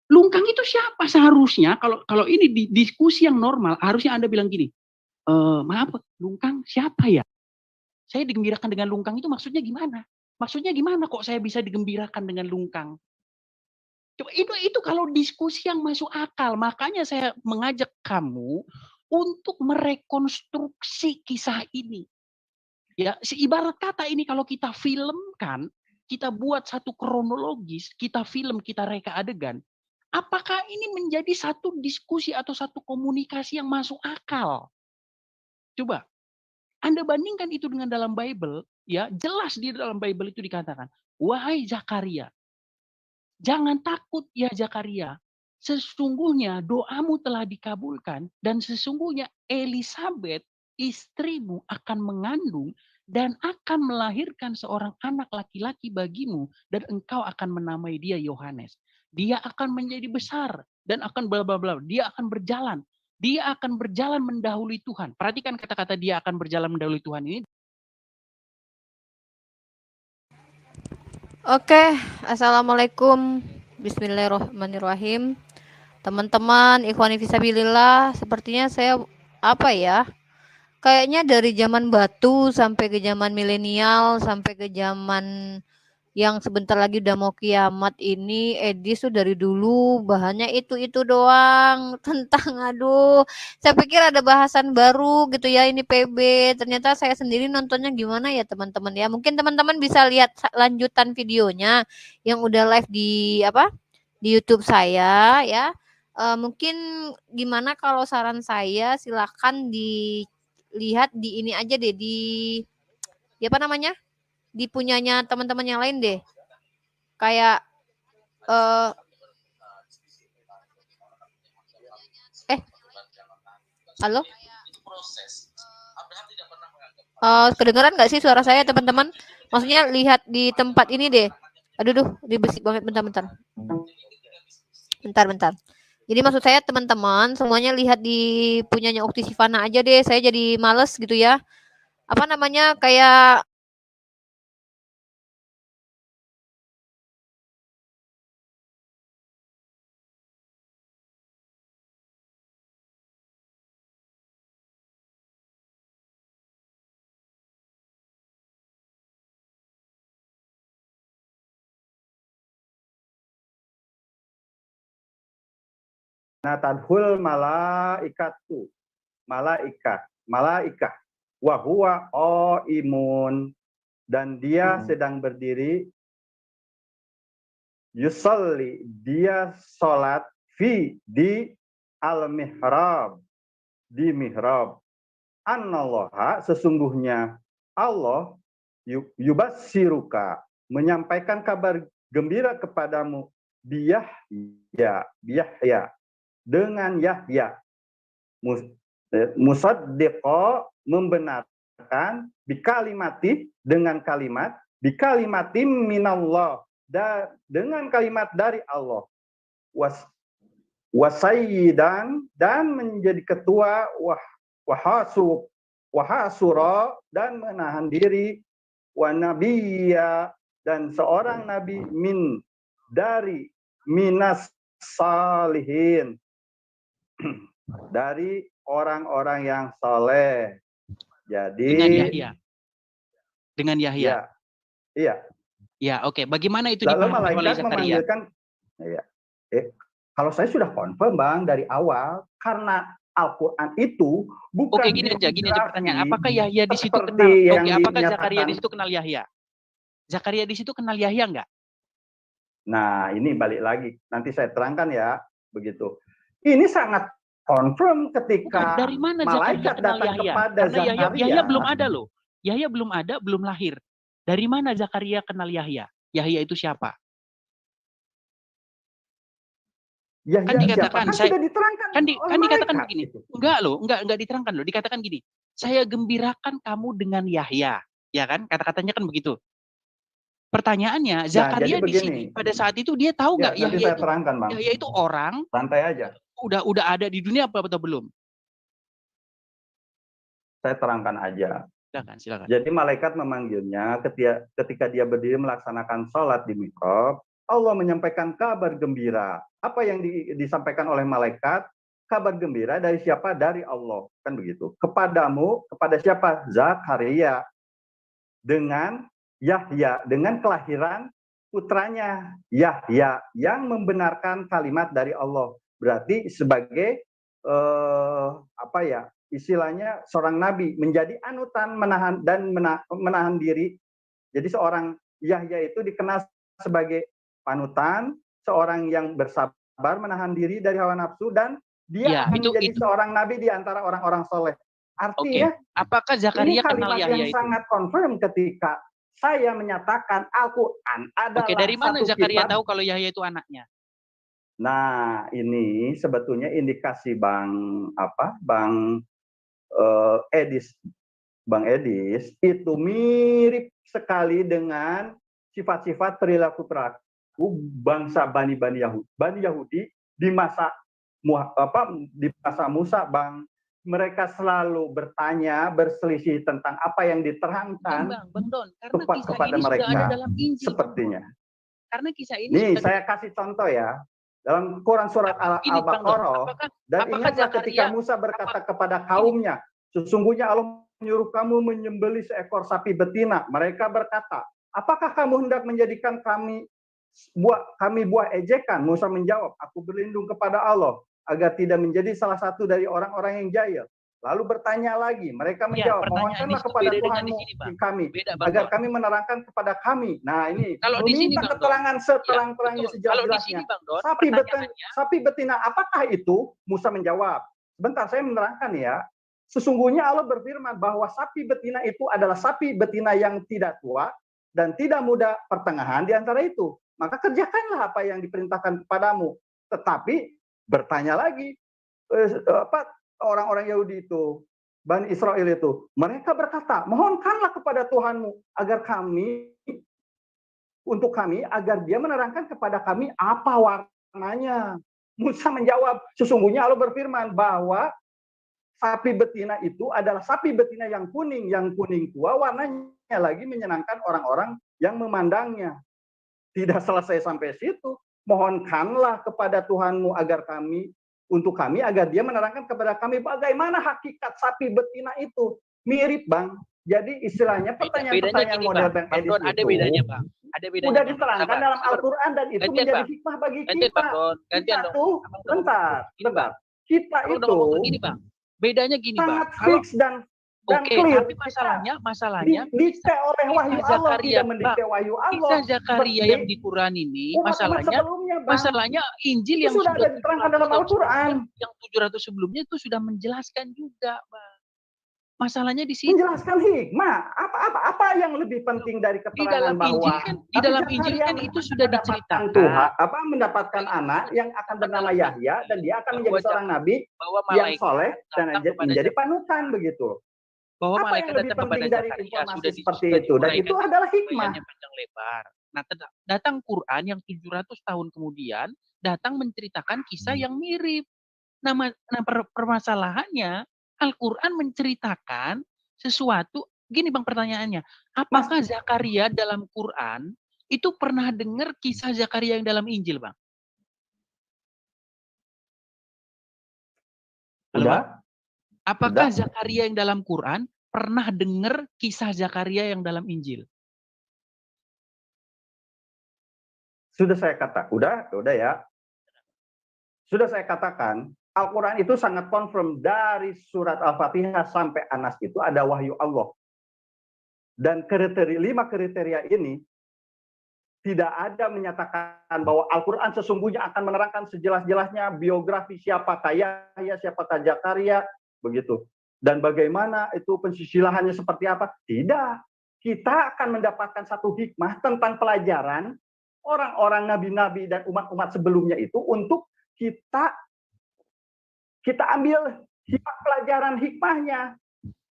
Lungkang itu siapa? Seharusnya kalau ini di diskusi yang normal, harusnya Anda bilang gini, maaf, lungkang siapa ya? Saya digembirakan dengan lungkang itu maksudnya gimana? Maksudnya gimana kok saya bisa digembirakan dengan lungkang? Itu kalau diskusi yang masuk akal. Makanya saya mengajak kamu untuk merekonstruksi kisah ini. Ya, ibarat kata ini kalau kita filmkan, kita buat satu kronologis, kita film, kita reka adegan. Apakah ini menjadi satu diskusi atau satu komunikasi yang masuk akal? Coba Anda bandingkan itu dengan dalam Bible, ya, jelas di dalam Bible itu dikatakan, wahai Zakaria, jangan takut ya Zakaria. Sesungguhnya doamu telah dikabulkan dan sesungguhnya Elisabeth istrimu akan mengandung dan akan melahirkan seorang anak laki-laki bagimu dan engkau akan menamai dia Yohanes. Dia akan menjadi besar dan akan bla bla bla. Dia akan berjalan. Dia akan berjalan mendahului Tuhan. Perhatikan kata-kata dia akan berjalan mendahului Tuhan ini. Oke, assalamualaikum, bismillahirrahmanirrahim. Teman-teman, ikhwani fisabilillah, sepertinya saya kayaknya dari zaman batu sampai ke zaman milenial sampai ke zaman yang sebentar lagi udah mau kiamat ini, Edis tuh dari dulu bahannya itu doang tentang saya pikir ada bahasan baru gitu ya ini PB. Ternyata saya sendiri nontonnya gimana ya teman-teman ya. Mungkin teman-teman bisa lihat lanjutan videonya yang udah live di di YouTube saya ya. Mungkin gimana kalau saran saya silakan dilihat di ini aja deh di di punyanya teman-teman yang lain deh. Kayak halo? Kedengeran nggak sih suara saya teman-teman? Maksudnya lihat di tempat ini deh. Aduh, ribet banget, bentar. Bentar. Jadi maksud saya teman-teman semuanya lihat di punyanya Ukti Sivana aja deh. Saya jadi males gitu ya. Kayak Natadhul malaikatu, malaikah, wahuwa imun, dan dia sedang berdiri, yusalli, dia sholat, di al-mihrab, di mihrab, annallaha, sesungguhnya Allah, yubassiruka, menyampaikan kabar gembira kepadamu, Yahya, dengan Yahya, musaddiqo, membenarkan, bikalimati, dengan kalimat, bikalimatim minallah, dengan kalimat dari Allah, wasayyidan, dan menjadi ketua, wahasura, dan menahan diri, wanabiyya, dan seorang nabi, dari minas salihin, dari orang-orang yang soleh. Jadi dengan Yahya. Iya. Ya, oke. Bagaimana itu lalu dipahami oleh malaikat Zakaria? memanggilkan, ya, Kalau saya sudah confirm Bang dari awal, karena Al-Quran itu bukan Oke, gini aja pertanyaan. Apakah Yahya di situ kenal? seperti yang Oke, apakah Zakaria dinyatakan. di situ kenal Yahya? Zakaria di situ kenal Yahya enggak? Nah, ini balik lagi. Nanti saya terangkan ya, begitu. Ini sangat confirm ketika Dari mana Zakaria malaikat kenal datang Yahya? kepada Karena Zakaria. Yahya belum ada loh. Yahya belum ada, belum lahir. Dari mana Zakaria kenal Yahya? Yahya itu siapa? Yahya Kan dikatakan sudah diterangkan kan dikatakan malaikat, begini. gitu. Enggak loh, enggak diterangkan loh. Dikatakan gini. Saya gembirakan kamu dengan Yahya, ya kan? Kata-katanya kan begitu. Pertanyaannya, Zakaria di sini pada saat itu dia tahu nggak Yahya terangkan, Bang. Yahya itu orang santai aja. Udah ada di dunia apa atau belum? Saya terangkan aja. Silakan. Jadi malaikat memanggilnya ketika dia berdiri melaksanakan sholat di mihrab. Allah menyampaikan kabar gembira. Apa yang disampaikan oleh malaikat? Kabar gembira dari siapa? Dari Allah. Kan begitu. Kepadamu, kepada siapa? Zakaria. Dengan Yahya, dengan kelahiran putranya Yahya yang membenarkan kalimat dari Allah. Berarti sebagai istilahnya seorang nabi, menjadi anutan, menahan diri. Jadi seorang Yahya itu dikenal sebagai panutan, seorang yang bersabar, menahan diri dari hawa nafsu, dan dia akan menjadi seorang nabi di antara orang-orang soleh. Artinya, apakah Zakaria kenal Yahya yang sangat confirm ketika saya menyatakan Al-Quran adalah dari mana satu Zakaria kitab. tahu kalau Yahya itu anaknya? Nah, ini sebetulnya indikasi Bang Edis itu mirip sekali dengan sifat-sifat perilaku bangsa Bani Yahudi di masa Musa, Bang. Mereka selalu bertanya, berselisih tentang apa yang diterangkan Bang Don, kepada mereka. Sudah ada dalam Injil, sepertinya. Karena kisah ini nih saya kasih contoh ya. Dalam Quran surat Al-Baqarah, dan ingatlah ketika Musa berkata kepada kaumnya, sesungguhnya Allah menyuruh kamu menyembelih seekor sapi betina. Mereka berkata, apakah kamu hendak menjadikan kami buah ejekan? Musa menjawab, aku berlindung kepada Allah agar tidak menjadi salah satu dari orang-orang yang jahil. Lalu bertanya lagi, mereka menjawab, mohonkanlah kepada Tuhanmu kami agar kami menerangkan kepada kami. Nah ini, kalau di sini keterangan seterang-terangnya, sejelas-jelasnya. Sapi betina, apakah itu? Musa menjawab, sebentar saya menerangkan ya. Sesungguhnya Allah berfirman bahwa sapi betina itu adalah sapi betina yang tidak tua dan tidak muda pertengahan di antara itu. Maka kerjakanlah apa yang diperintahkan kepadamu. Tetapi bertanya lagi, orang-orang Yahudi itu, Bani Israel itu, mereka berkata, mohonkanlah kepada Tuhanmu agar agar dia menerangkan kepada kami apa warnanya. Musa menjawab, sesungguhnya Allah berfirman bahwa sapi betina itu adalah sapi betina yang kuning tua, warnanya lagi menyenangkan orang-orang yang memandangnya. Tidak selesai sampai situ. Mohonkanlah kepada Tuhanmu agar agar dia menerangkan kepada kami bagaimana hakikat sapi betina itu. Mirip, Bang. Jadi istilahnya pertanyaan-pertanyaan model Bang Edis itu ada bedanya, Bang. Ada bedanya. Udah diterangkan dalam Al-Quran dan itu menjadi hikmah bagi kita. Bentar. Kita itu gini, Bang. Bedanya gini, sangat fix dan clear. Tapi masalahnya didikte oleh wahyu Allah, tidak mendikte wahyu Allah. Kisah Zakaria yang di Quran ini, masalahnya Injil yang sudah ada diterangkan dalam Al-Quran. Yang 700 sebelumnya itu sudah menjelaskan juga, Bang. Masalahnya di sini. Menjelaskan hikmah. Apa yang lebih penting dari keterangan bahwa di dalam Injil kan itu sudah diceritakan. Tuhan mendapatkan anak yang akan bernama Yahya dan dia akan menjadi seorang nabi yang soleh dan menjadi panutan begitu. Bahwa apa malaikat yang lebih datang penting kepada dari Zakaria informasi seperti itu, dan itu adalah hikmah. Panjang lebar. Nah, datang Quran yang 700 tahun kemudian datang menceritakan kisah yang mirip. Nah, permasalahannya Al-Quran menceritakan sesuatu. Gini, Bang, pertanyaannya, apakah Zakaria dalam Quran itu pernah dengar kisah Zakaria yang dalam Injil, Bang? Udah? Apakah Zakaria yang dalam Quran pernah dengar kisah Zakaria yang dalam Injil? Sudah saya kata, udah ya. Sudah saya katakan, Al-Quran itu sangat confirm dari surat Al-Fatihah sampai Anas itu ada wahyu Allah. Dan 5 kriteria ini tidak ada menyatakan bahwa Al-Quran sesungguhnya akan menerangkan sejelas-jelasnya biografi siapakah Yahya, siapakah Zakaria, begitu. Dan bagaimana itu pensisilahannya seperti apa. Tidak. Kita akan mendapatkan satu hikmah tentang pelajaran orang-orang nabi-nabi dan umat-umat sebelumnya itu untuk kita ambil pelajaran hikmahnya.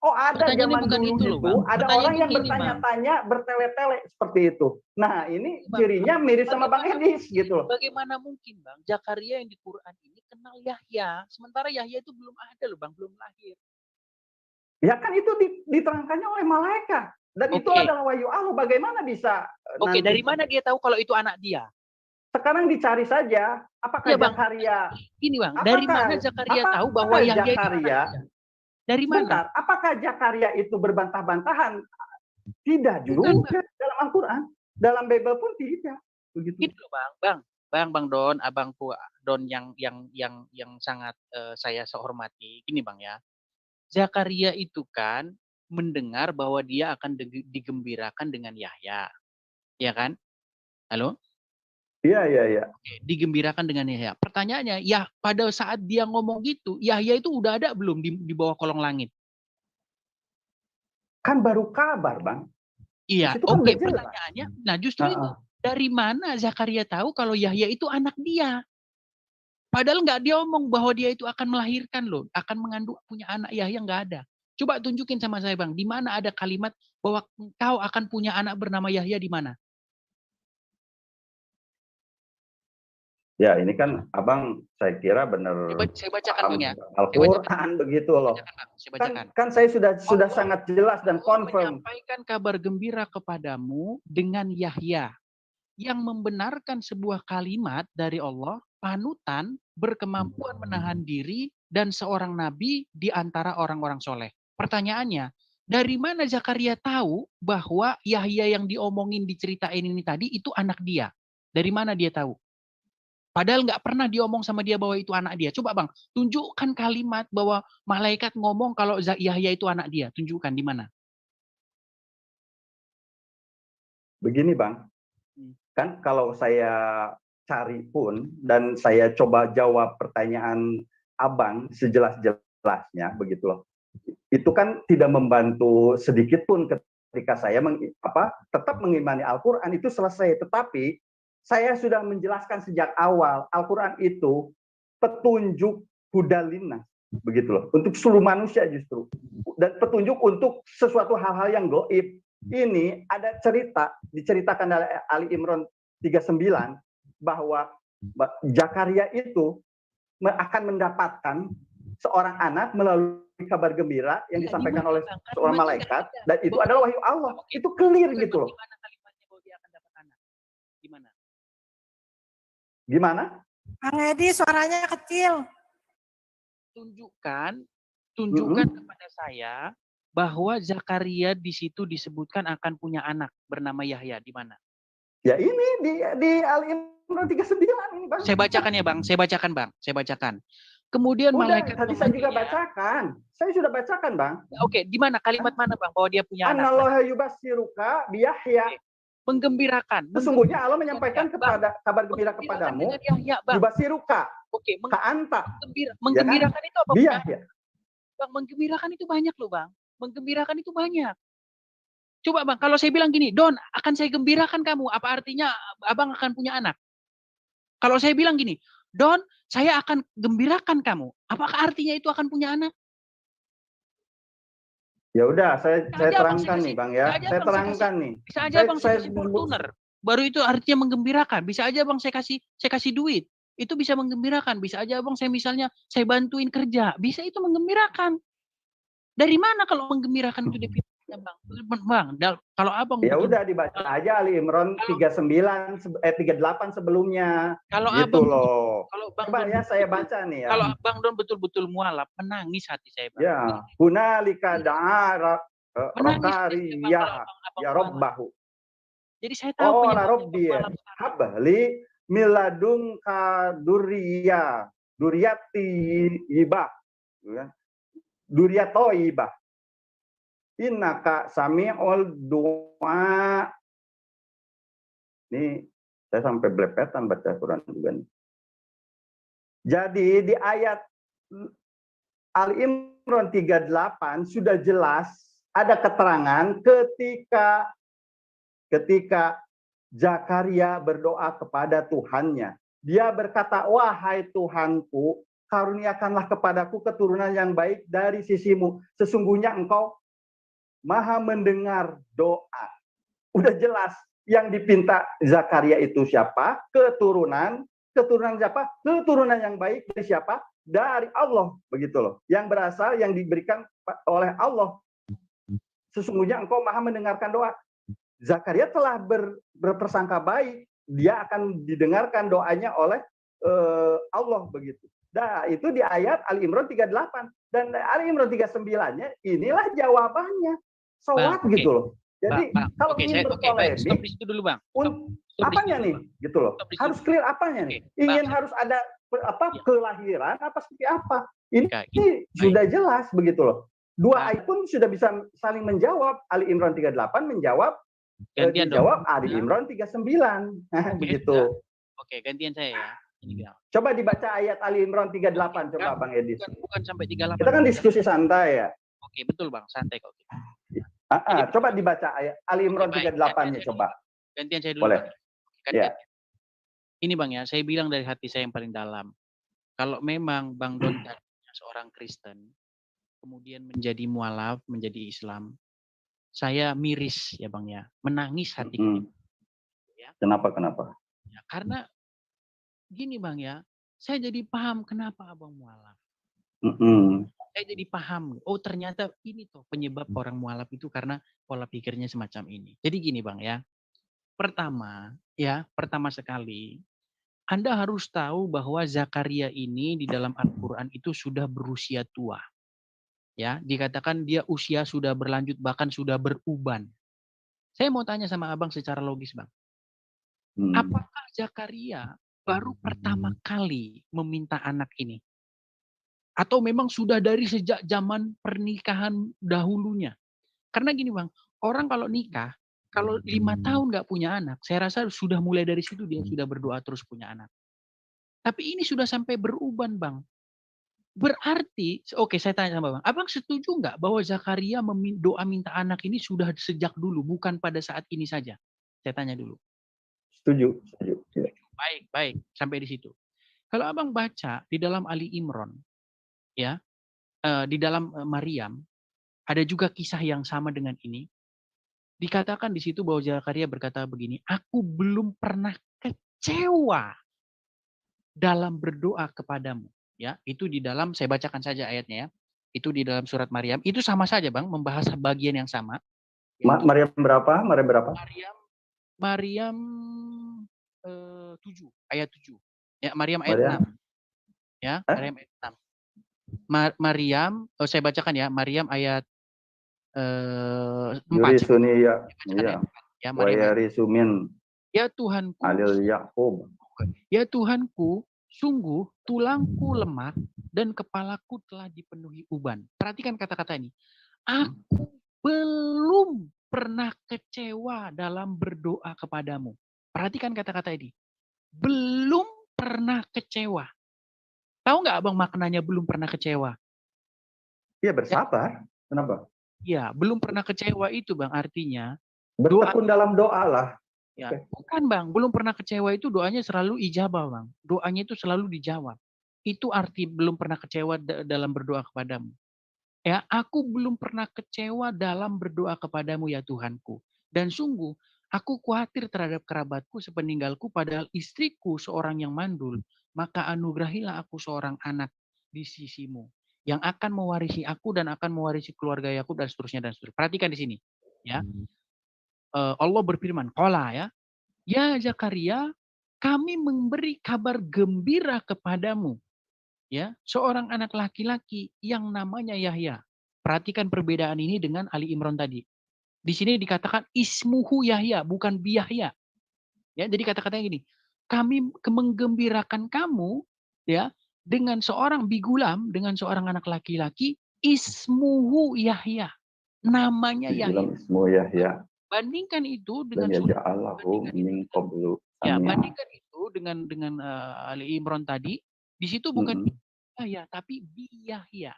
Oh, ada zaman dulu itu, ada orang yang bertanya-tanya, bertele-tele seperti itu. Nah, ini cirinya mirip sama Bang Edis gitu loh. Bagaimana mungkin, Bang, Zakaria yang di Quran ini kenal Yahya, sementara Yahya itu belum ada loh, Bang, belum lahir. Ya kan itu diterangkannya oleh malaikat. Dan itu adalah wahyu Allah. Bagaimana bisa? Oke, dari mana dia tahu kalau itu anak dia? Sekarang dicari saja. Apakah Zakaria? Ini Bang, dari mana Zakaria tahu bahwa Yahya itu anak dia? Dari mana? Bentar, apakah Zakaria itu berbantah-bantahan? Tidak juga dalam Al-Quran. Dalam Bible pun tidak. Begitu. Gitu, Bang Don, Abang Don yang sangat saya hormati. Gini Bang ya. Zakaria itu kan mendengar bahwa dia akan digembirakan dengan Yahya. Ya kan? Halo? Iya. Oke, digembirakan dengan Yahya. Pertanyaannya, ya pada saat dia ngomong gitu, Yahya itu udah ada belum di bawah kolong langit? Kan baru kabar, Bang. Iya, oke. Pertanyaannya, nah justru itu. Dari mana Zakaria tahu kalau Yahya itu anak dia? Padahal nggak dia omong bahwa dia itu akan melahirkan loh, akan mengandung punya anak Yahya, nggak ada. Coba tunjukin sama saya Bang, di mana ada kalimat bahwa engkau akan punya anak bernama Yahya di mana? Ya, ini kan Abang saya kira benar. Saya bacakan Bang ya. Al-Quran begitu loh. Kan saya sudah sangat jelas dan confirm. Menyampaikan kabar gembira kepadamu dengan Yahya yang membenarkan sebuah kalimat dari Allah, panutan, berkemampuan menahan diri, dan seorang nabi di antara orang-orang soleh. Pertanyaannya, dari mana Zakaria tahu bahwa Yahya yang diomongin diceritain ini tadi itu anak dia? Dari mana dia tahu? Padahal nggak pernah diomong sama dia bahwa itu anak dia. Coba Bang, tunjukkan kalimat bahwa malaikat ngomong kalau Yahya itu anak dia. Tunjukkan di mana? Begini Bang, kan kalau saya cari pun dan saya coba jawab pertanyaan Abang sejelas-jelasnya begitu loh. Itu kan tidak membantu sedikit pun ketika saya tetap mengimani Al-Quran itu selesai. Tetapi saya sudah menjelaskan sejak awal Al-Quran itu petunjuk hudalinas begitu loh, untuk seluruh manusia justru, dan petunjuk untuk sesuatu hal-hal yang gaib. Ini ada diceritakan dari Ali Imran 39 bahwa Zakaria itu akan mendapatkan seorang anak melalui kabar gembira yang disampaikan oleh seorang malaikat, dan itu adalah wahyu Allah. Itu clear gitu loh. Gimana? Kang Edi suaranya kecil. Tunjukkan kepada saya bahwa Zakaria di situ disebutkan akan punya anak bernama Yahya. Di mana? Ya ini di Ali Imran 39 ini Bang. Saya bacakan ya Bang, saya bacakan. Kemudian malaikat tadi saya juga bacakan. Saya sudah bacakan Bang. Oke, di mana? Kalimat mana Bang bahwa dia punya anak? Anallaha yubassiruka bi Yahya. Menggembirakan. Sesungguhnya Allah menyampaikan kepada kabar gembira kepadamu. Yubassiruka. Oke, Ka'anta. Menggembirakan itu apa? Yahya. Bang, menggembirakan itu banyak loh Bang. Menggembirakan itu banyak. Coba Bang, kalau saya bilang gini, Don, akan saya gembirakan kamu. Apa artinya Abang akan punya anak? Kalau saya bilang gini, Don, saya akan gembirakan kamu. Apakah artinya itu akan punya anak? Ya udah, saya terangkan nih Bang ya. Saya terangkan nih. Bisa aja Bang saya kasih Fortuner. Baru itu artinya menggembirakan. Bisa aja Bang saya kasih duit. Itu bisa menggembirakan. Bisa aja Bang saya misalnya saya bantuin kerja. Bisa itu menggembirakan. Dari mana kalau menggembirakan itu definisinya Bang? Kalau Abang ya udah dibaca aja Ali Imran 38 sebelumnya. Kalau gitu Abang loh. Kalau Bang Coba ya saya baca nih ya. Kalau Bang Don betul-betul mualaf, menangis hati saya Bang. Ya, hunalika da'a rakariyah ya rabbahu. Jadi saya tahu la rabbi habli miladun kaduriya Duriyatiyibah. Ya. Duriyatoyibah. Innaka sami'ul du'a. Ini saya sampai belepetan baca Quran juga nih. Jadi di ayat Ali Imran 38 sudah jelas ada keterangan ketika Zakaria berdoa kepada Tuhannya. Dia berkata, wahai Tuhanku, karuniakanlah kepadaku keturunan yang baik dari sisimu. Sesungguhnya engkau maha mendengar doa. Udah jelas yang dipinta Zakaria itu siapa? Keturunan siapa? Keturunan yang baik dari siapa? Dari Allah, begitu loh. Yang berasal, yang diberikan oleh Allah. Sesungguhnya engkau maha mendengarkan doa. Zakaria telah berprasangka baik, dia akan didengarkan doanya oleh Allah, begitu. Nah, itu di ayat Ali Imran 38. Dan Ali Imran 39-nya, inilah jawabannya. Sholat, gitu loh. Jadi, kalau ingin berpolemik, stop di situ dulu, Bang. Apanya nih, gitu loh. Harus clear apanya nih. Ingin harus ada kelahiran, apa seperti apa. Ini sudah jelas, begitu loh. Dua ayat pun sudah bisa saling menjawab. Ali Imran 38 menjawab, dijawab Ali Imran 39. Begitu. Oke, gantian saya ya. Coba dibaca ayat Ali Imran 38, coba Bang Edis. Bukan sampai 38. Kita kan diskusi santai ya. Oke, betul Bang, santai kok. Coba dibaca ayat Ali Imran 38-nya coba. Gantian saya dulu. Boleh. Ya. Ini Bang ya, saya bilang dari hati saya yang paling dalam. Kalau memang Bang Don seorang Kristen, kemudian menjadi mualaf, menjadi Islam, saya miris ya Bang ya, menangis hati. Ya. Kenapa? Ya, karena gini Bang ya, saya jadi paham kenapa Abang mualaf. Saya jadi paham, oh ternyata ini tuh penyebab orang mualaf itu karena pola pikirnya semacam ini. Jadi gini Bang ya, pertama sekali, Anda harus tahu bahwa Zakaria ini di dalam Al-Quran itu sudah berusia tua. Ya, dikatakan dia usia sudah berlanjut, bahkan sudah beruban. Saya mau tanya sama Abang secara logis Bang, apakah Zakaria baru pertama kali meminta anak ini? Atau memang sudah dari sejak zaman pernikahan dahulunya? Karena gini Bang, orang kalau nikah, kalau 5 tahun nggak punya anak, saya rasa sudah mulai dari situ dia sudah berdoa terus punya anak. Tapi ini sudah sampai beruban Bang. Berarti, oke saya tanya sama Bang, Abang setuju nggak bahwa Zakaria doa minta anak ini sudah sejak dulu, bukan pada saat ini saja? Saya tanya dulu. Setuju. Baik, sampai di situ. Kalau Abang baca di dalam Ali Imran, ya, di dalam Maryam, ada juga kisah yang sama dengan ini. Dikatakan di situ bahwa Zakaria berkata begini, aku belum pernah kecewa dalam berdoa kepadamu. Ya, itu di dalam, saya bacakan saja ayatnya ya. Itu di dalam surat Maryam. Itu sama saja Bang, membahas bagian yang sama. Maryam berapa? Maryam 7, ayat 7. Ya, Maryam ayat 6. Ya, Maryam ayat 6. Maryam, saya bacakan ya, Maryam ayat 4. Ya, Maryam. Ya Tuhanku, ya Tuhanku, sungguh tulangku lemah dan kepalaku telah dipenuhi uban. Perhatikan kata-kata ini. Aku belum pernah kecewa dalam berdoa kepadamu. Perhatikan kata-kata ini. Belum pernah kecewa. Tahu nggak Abang maknanya belum pernah kecewa? Iya, bersabar. Ya. Kenapa? Iya, belum pernah kecewa itu Bang artinya. Bertekun dalam doa lah. Ya, bukan Bang, belum pernah kecewa itu doanya selalu ijabah Bang. Doanya itu selalu dijawab. Itu arti belum pernah kecewa dalam berdoa kepadamu. Ya, aku belum pernah kecewa dalam berdoa kepadamu ya Tuhanku. Dan sungguh, aku khawatir terhadap kerabatku sepeninggalku, padahal istriku seorang yang mandul. Maka anugerahilah aku seorang anak di sisimu yang akan mewarisi aku dan akan mewarisi keluarga aku dan seterusnya dan seterusnya. Perhatikan di sini, ya. Allah berfirman, qala ya, ya Zakaria, kami memberi kabar gembira kepadamu, ya, seorang anak laki-laki yang namanya Yahya. Perhatikan perbedaan ini dengan Ali Imran tadi. Di sini dikatakan ismuhu Yahya, bukan biyahya. Ya, jadi kata-katanya gini, kami menggembirakan kamu, ya, dengan seorang bigulam, dengan seorang anak laki-laki, ismuhu Yahya. Namanya Yahya. Ismu Yahya. Bandingkan itu Dan dengan surat yaja'alahu min qablu samia. bandingkan itu dengan Ali Imran tadi, di situ bukan Yahya tapi bi Yahya.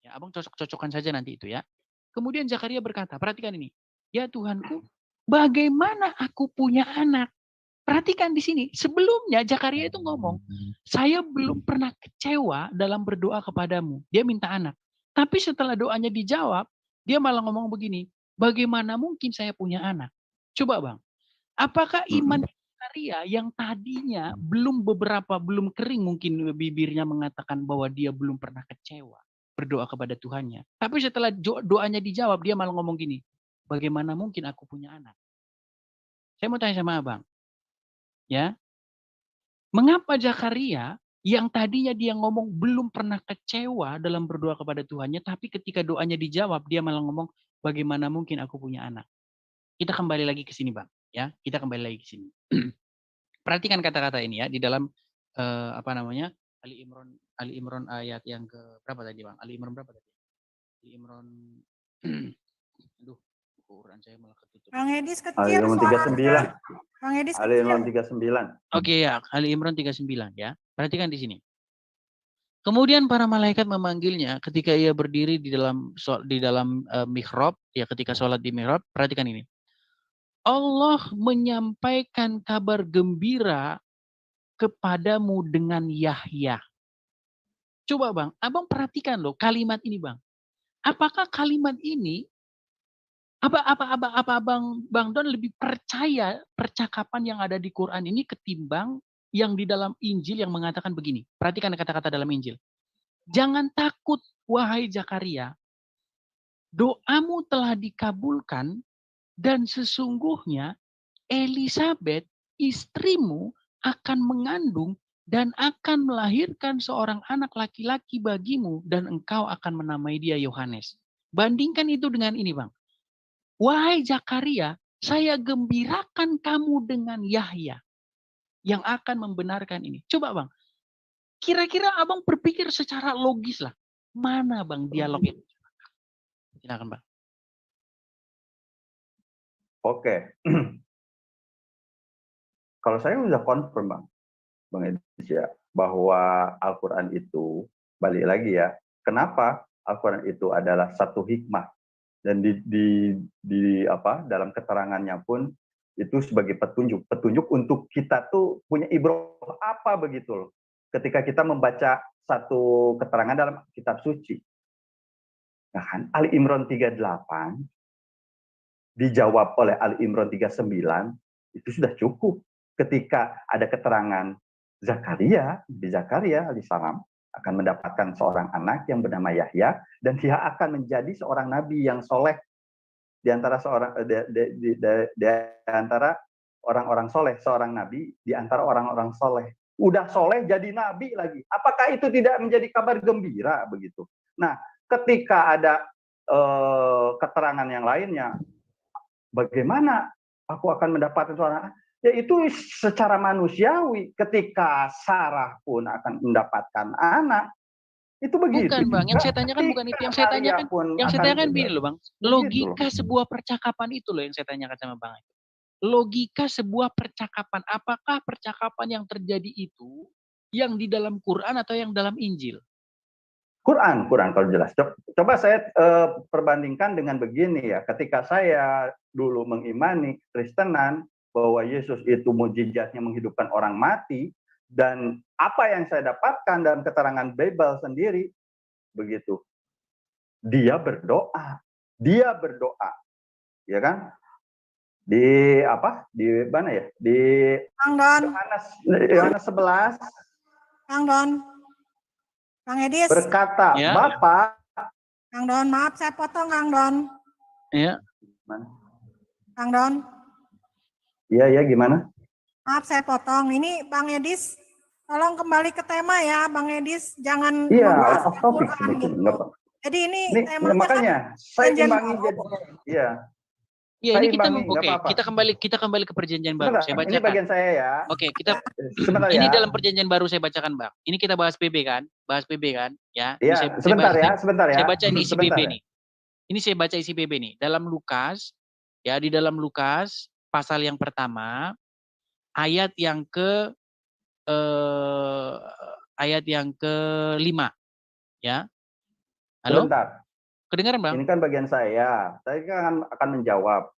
Ya, Abang cocok-cocokkan saja nanti itu ya. Kemudian Zakaria berkata, perhatikan ini. Ya Tuhanku, bagaimana aku punya anak? Perhatikan di sini. Sebelumnya Zakaria itu ngomong, saya belum pernah kecewa dalam berdoa kepadamu. Dia minta anak. Tapi setelah doanya dijawab, dia malah ngomong begini, bagaimana mungkin saya punya anak? Coba Bang, apakah iman Zakaria yang tadinya belum kering mungkin bibirnya mengatakan bahwa dia belum pernah kecewa berdoa kepada Tuhannya. Tapi setelah doanya dijawab, dia malah ngomong gini, bagaimana mungkin aku punya anak? Saya mau tanya sama Abang, ya, mengapa Zakaria yang tadinya dia ngomong belum pernah kecewa dalam berdoa kepada Tuhannya, tapi ketika doanya dijawab, dia malah ngomong, bagaimana mungkin aku punya anak? Kita kembali lagi ke sini Bang, ya, kita kembali lagi ke sini. Perhatikan kata-kata ini ya, di dalam Ali Imran ayat yang ke berapa tadi Bang? Ali Imran berapa tadi? Ali Imran aduh, Quran saya malah ketutup. Bang Edis Ali kecil Imran 39. Bang Edis Ali kecil. Imran 39. Oke ya, Ali Imran 39 ya. Perhatikan di sini. Kemudian para malaikat memanggilnya ketika ia berdiri di dalam mihrab, ya ketika sholat di mihrab. Perhatikan ini. Allah menyampaikan kabar gembira kepadamu dengan Yahya. Coba Bang, Abang perhatikan loh kalimat ini Bang. Apakah kalimat ini apa Bang Don lebih percaya percakapan yang ada di Quran ini ketimbang yang di dalam Injil yang mengatakan begini. Perhatikan kata-kata dalam Injil. Jangan takut wahai Zakaria. Doamu telah dikabulkan dan sesungguhnya Elizabeth istrimu akan mengandung dan akan melahirkan seorang anak laki-laki bagimu dan engkau akan menamai dia Yohanes. Bandingkan itu dengan ini Bang. Wahai Zakaria, saya gembirakan kamu dengan Yahya yang akan membenarkan ini. Coba Bang, kira-kira Abang berpikir secara logis lah. Mana Bang dialog itu? Silakan Bang. Oke. Kalau saya sudah confirm Bang Edis ya, bahwa Al-Quran itu, balik lagi ya, kenapa Al-Quran itu adalah satu hikmah. Dan dalam keterangannya pun itu sebagai petunjuk untuk kita tuh punya ibrah apa begitu loh. Ketika kita membaca satu keterangan dalam kitab suci. Nah kan, Ali Imran 38 dijawab oleh Ali Imran 39 itu sudah cukup. Ketika ada keterangan Zakaria alaihissalam akan mendapatkan seorang anak yang bernama Yahya dan dia akan menjadi seorang nabi yang soleh di antara orang-orang soleh, seorang nabi di antara orang-orang soleh. Udah soleh jadi nabi lagi. Apakah itu tidak menjadi kabar gembira begitu? Nah, ketika ada keterangan yang lainnya, bagaimana aku akan mendapatkan seorang anak? Ya itu secara manusiawi, ketika Sarah pun akan mendapatkan anak, itu begitu. Bukan Bang, yang saya tanyakan bukan itu. Yang saya tanyakan begini loh Bang, logika sebuah percakapan itu loh yang saya tanyakan sama Bang. Logika sebuah percakapan, apakah percakapan yang terjadi itu yang di dalam Quran atau yang dalam Injil? Quran kalau jelas. Coba saya perbandingkan dengan begini ya, ketika saya dulu mengimani Kristenan, bahwa Yesus itu mukjizatnya menghidupkan orang mati, dan apa yang saya dapatkan dalam keterangan Bible sendiri, begitu. Dia berdoa, ya kan? Di mana ya? Di Yohanes 11. Kang Don. Kang Edis. Berkata, ya. Bapak. Kang Don, maaf saya potong Kang Don. Iya. Mana? Kang Don. Iya, gimana? Maaf saya potong. Ini Bang Edis, tolong kembali ke tema ya, Bang Edis. Jangan membahas topik gitu. Jadi ini temanya makanya saya imbangi jadi. Iya. Ya, Saya ini kita imbangi, nggak apa-apa. kita kembali ke perjanjian baru. Sebentar, Saya ini bacakan. bagian saya ya. Oke, kita Sebentar ini ya. dalam perjanjian baru saya bacakan, Bang. Ini kita bahas PB kan? Bahas PB kan? Ya. Ini Iya, sebentar ya. Saya baca ini isi Sebentar PB ya. nih. Ini saya baca isi PB nih. Dalam Lukas, ya, di dalam Lukas pasal yang pertama ayat yang ke-5, ya. Halo? Sebentar. Kedengaran, Bang? Ini kan bagian saya. Saya kan akan menjawab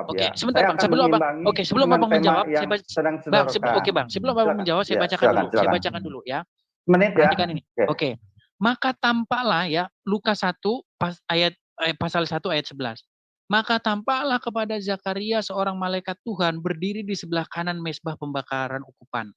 Oke, ya. sebentar, Saya Bang. akan mengimbangi Sebelum dengan Abang tema menjawab, yang sedang Bang, disodorkan. Bang. Sebelum Abang menjawab, saya Ya, bacakan dulu. Saya silakan. bacakan dulu ya. Menit ya. Perhatikan ini. Oke. Maka tampaklah ya Lukas 1 pasal 1 ayat 11. Maka tampaklah kepada Zakaria seorang malaikat Tuhan berdiri di sebelah kanan mezbah pembakaran ukupan.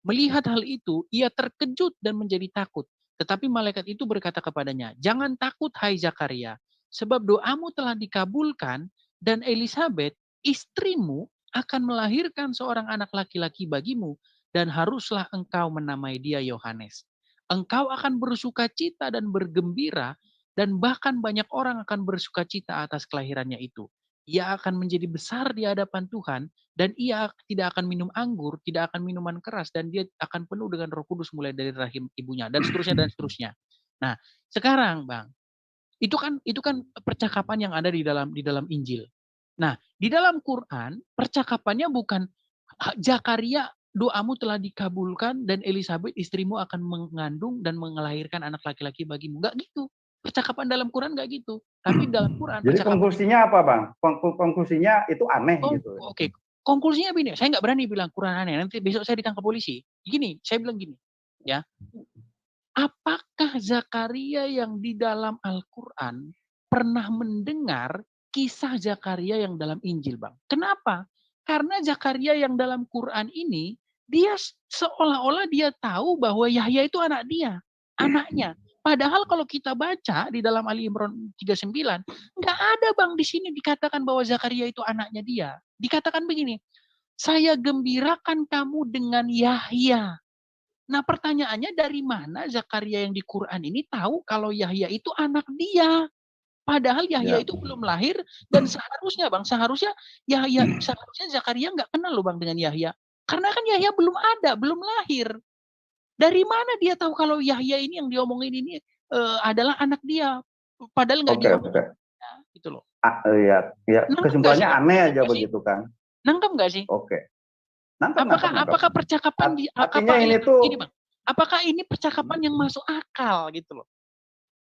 Melihat hal itu, ia terkejut dan menjadi takut. Tetapi malaikat itu berkata kepadanya, "Jangan takut hai Zakaria, sebab doamu telah dikabulkan dan Elisabet, istrimu, akan melahirkan seorang anak laki-laki bagimu dan haruslah engkau menamai dia Yohanes. Engkau akan bersukacita dan bergembira dan bahkan banyak orang akan bersukacita atas kelahirannya itu. Ia akan menjadi besar di hadapan Tuhan dan ia tidak akan minum anggur, tidak akan minuman keras, dan dia akan penuh dengan Roh Kudus mulai dari rahim ibunya, dan seterusnya dan seterusnya." Nah, sekarang Bang, itu kan percakapan yang ada di dalam Injil. Nah, di dalam Quran percakapannya bukan Zakaria, doamu telah dikabulkan dan Elisabet istrimu akan mengandung dan melahirkan anak laki-laki bagimu. Enggak gitu. Percakapan dalam Quran enggak gitu. Tapi dalam Quran Jadi konklusinya apa, Bang? Konklusinya itu aneh gitu. Oke. Konklusinya begini, saya nggak berani bilang Quran aneh. Nanti besok saya ditangkap polisi. Gini, saya bilang gini, ya. Apakah Zakaria yang di dalam Al-Quran pernah mendengar kisah Zakaria yang dalam Injil, Bang? Kenapa? Karena Zakaria yang dalam Quran ini, dia seolah-olah dia tahu bahwa Yahya itu anak dia, anaknya. Padahal kalau kita baca di dalam Ali Imran 39, nggak ada Bang di sini dikatakan bahwa Zakaria itu anaknya dia. Dikatakan begini, saya gembirakan kamu dengan Yahya. Nah pertanyaannya dari mana Zakaria yang di Quran ini tahu kalau Yahya itu anak dia? Padahal Yahya itu belum lahir dan seharusnya Zakaria nggak kenal loh Bang dengan Yahya. Karena kan Yahya belum ada, belum lahir. Dari mana dia tahu kalau Yahya ini yang diomongin ini adalah anak dia? Padahal nggak diomongin. Gitu loh. Ya, kesimpulannya aneh aja begitu kan. Nangkep nggak sih? Oke. Apakah percakapan apakah ini percakapan yang masuk akal gitu loh?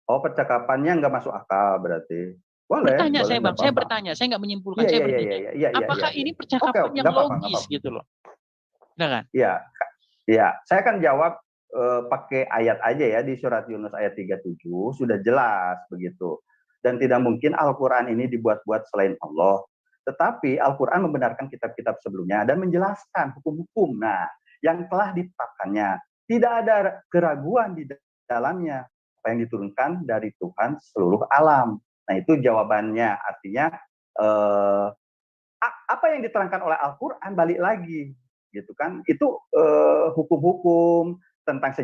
Oh, percakapannya nggak masuk akal berarti. Boleh. Bertanya saya Bang, saya bertanya, saya nggak menyimpulkan, saya bertanya. Apakah ini percakapan yang logis gitu loh? Benar kan? Iya, saya akan jawab pakai ayat aja ya, di surat Yunus ayat 37 sudah jelas begitu. Dan tidak mungkin Al-Quran ini dibuat-buat selain Allah. Tetapi Al-Quran membenarkan kitab-kitab sebelumnya dan menjelaskan hukum-hukum yang telah ditetapkannya. Tidak ada keraguan di dalamnya, apa yang diturunkan dari Tuhan seluruh alam. Nah itu jawabannya, artinya apa yang diterangkan oleh Al-Quran balik lagi, gitu kan? Itu hukum-hukum tentang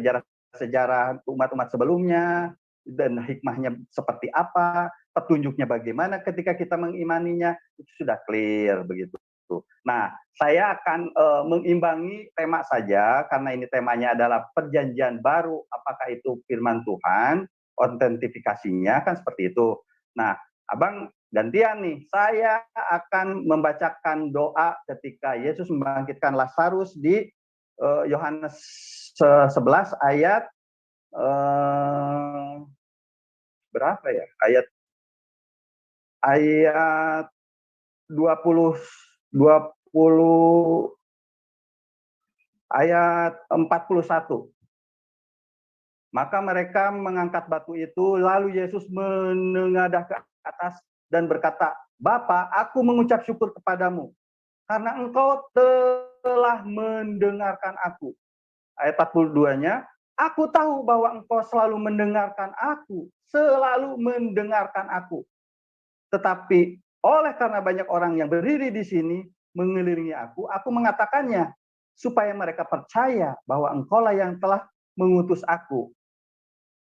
sejarah umat-umat sebelumnya dan hikmahnya seperti apa, petunjuknya bagaimana ketika kita mengimaninya, itu sudah clear begitu. Nah, saya akan mengimbangi tema saja karena ini temanya adalah perjanjian baru, apakah itu firman Tuhan, otentifikasinya kan seperti itu. Nah, Abang gantian nih, saya akan membacakan doa ketika Yesus membangkitkan Lazarus di Yohanes 11 ayat berapa ya? Ayat 20 ayat 41. Maka mereka mengangkat batu itu, lalu Yesus menengadah ke atas dan berkata, "Bapa, aku mengucap syukur kepadamu karena engkau telah mendengarkan aku." Ayat 42-nya, "Aku tahu bahwa engkau selalu mendengarkan aku, Tetapi oleh karena banyak orang yang berdiri di sini mengelilingi aku mengatakannya, supaya mereka percaya bahwa engkaulah yang telah mengutus aku."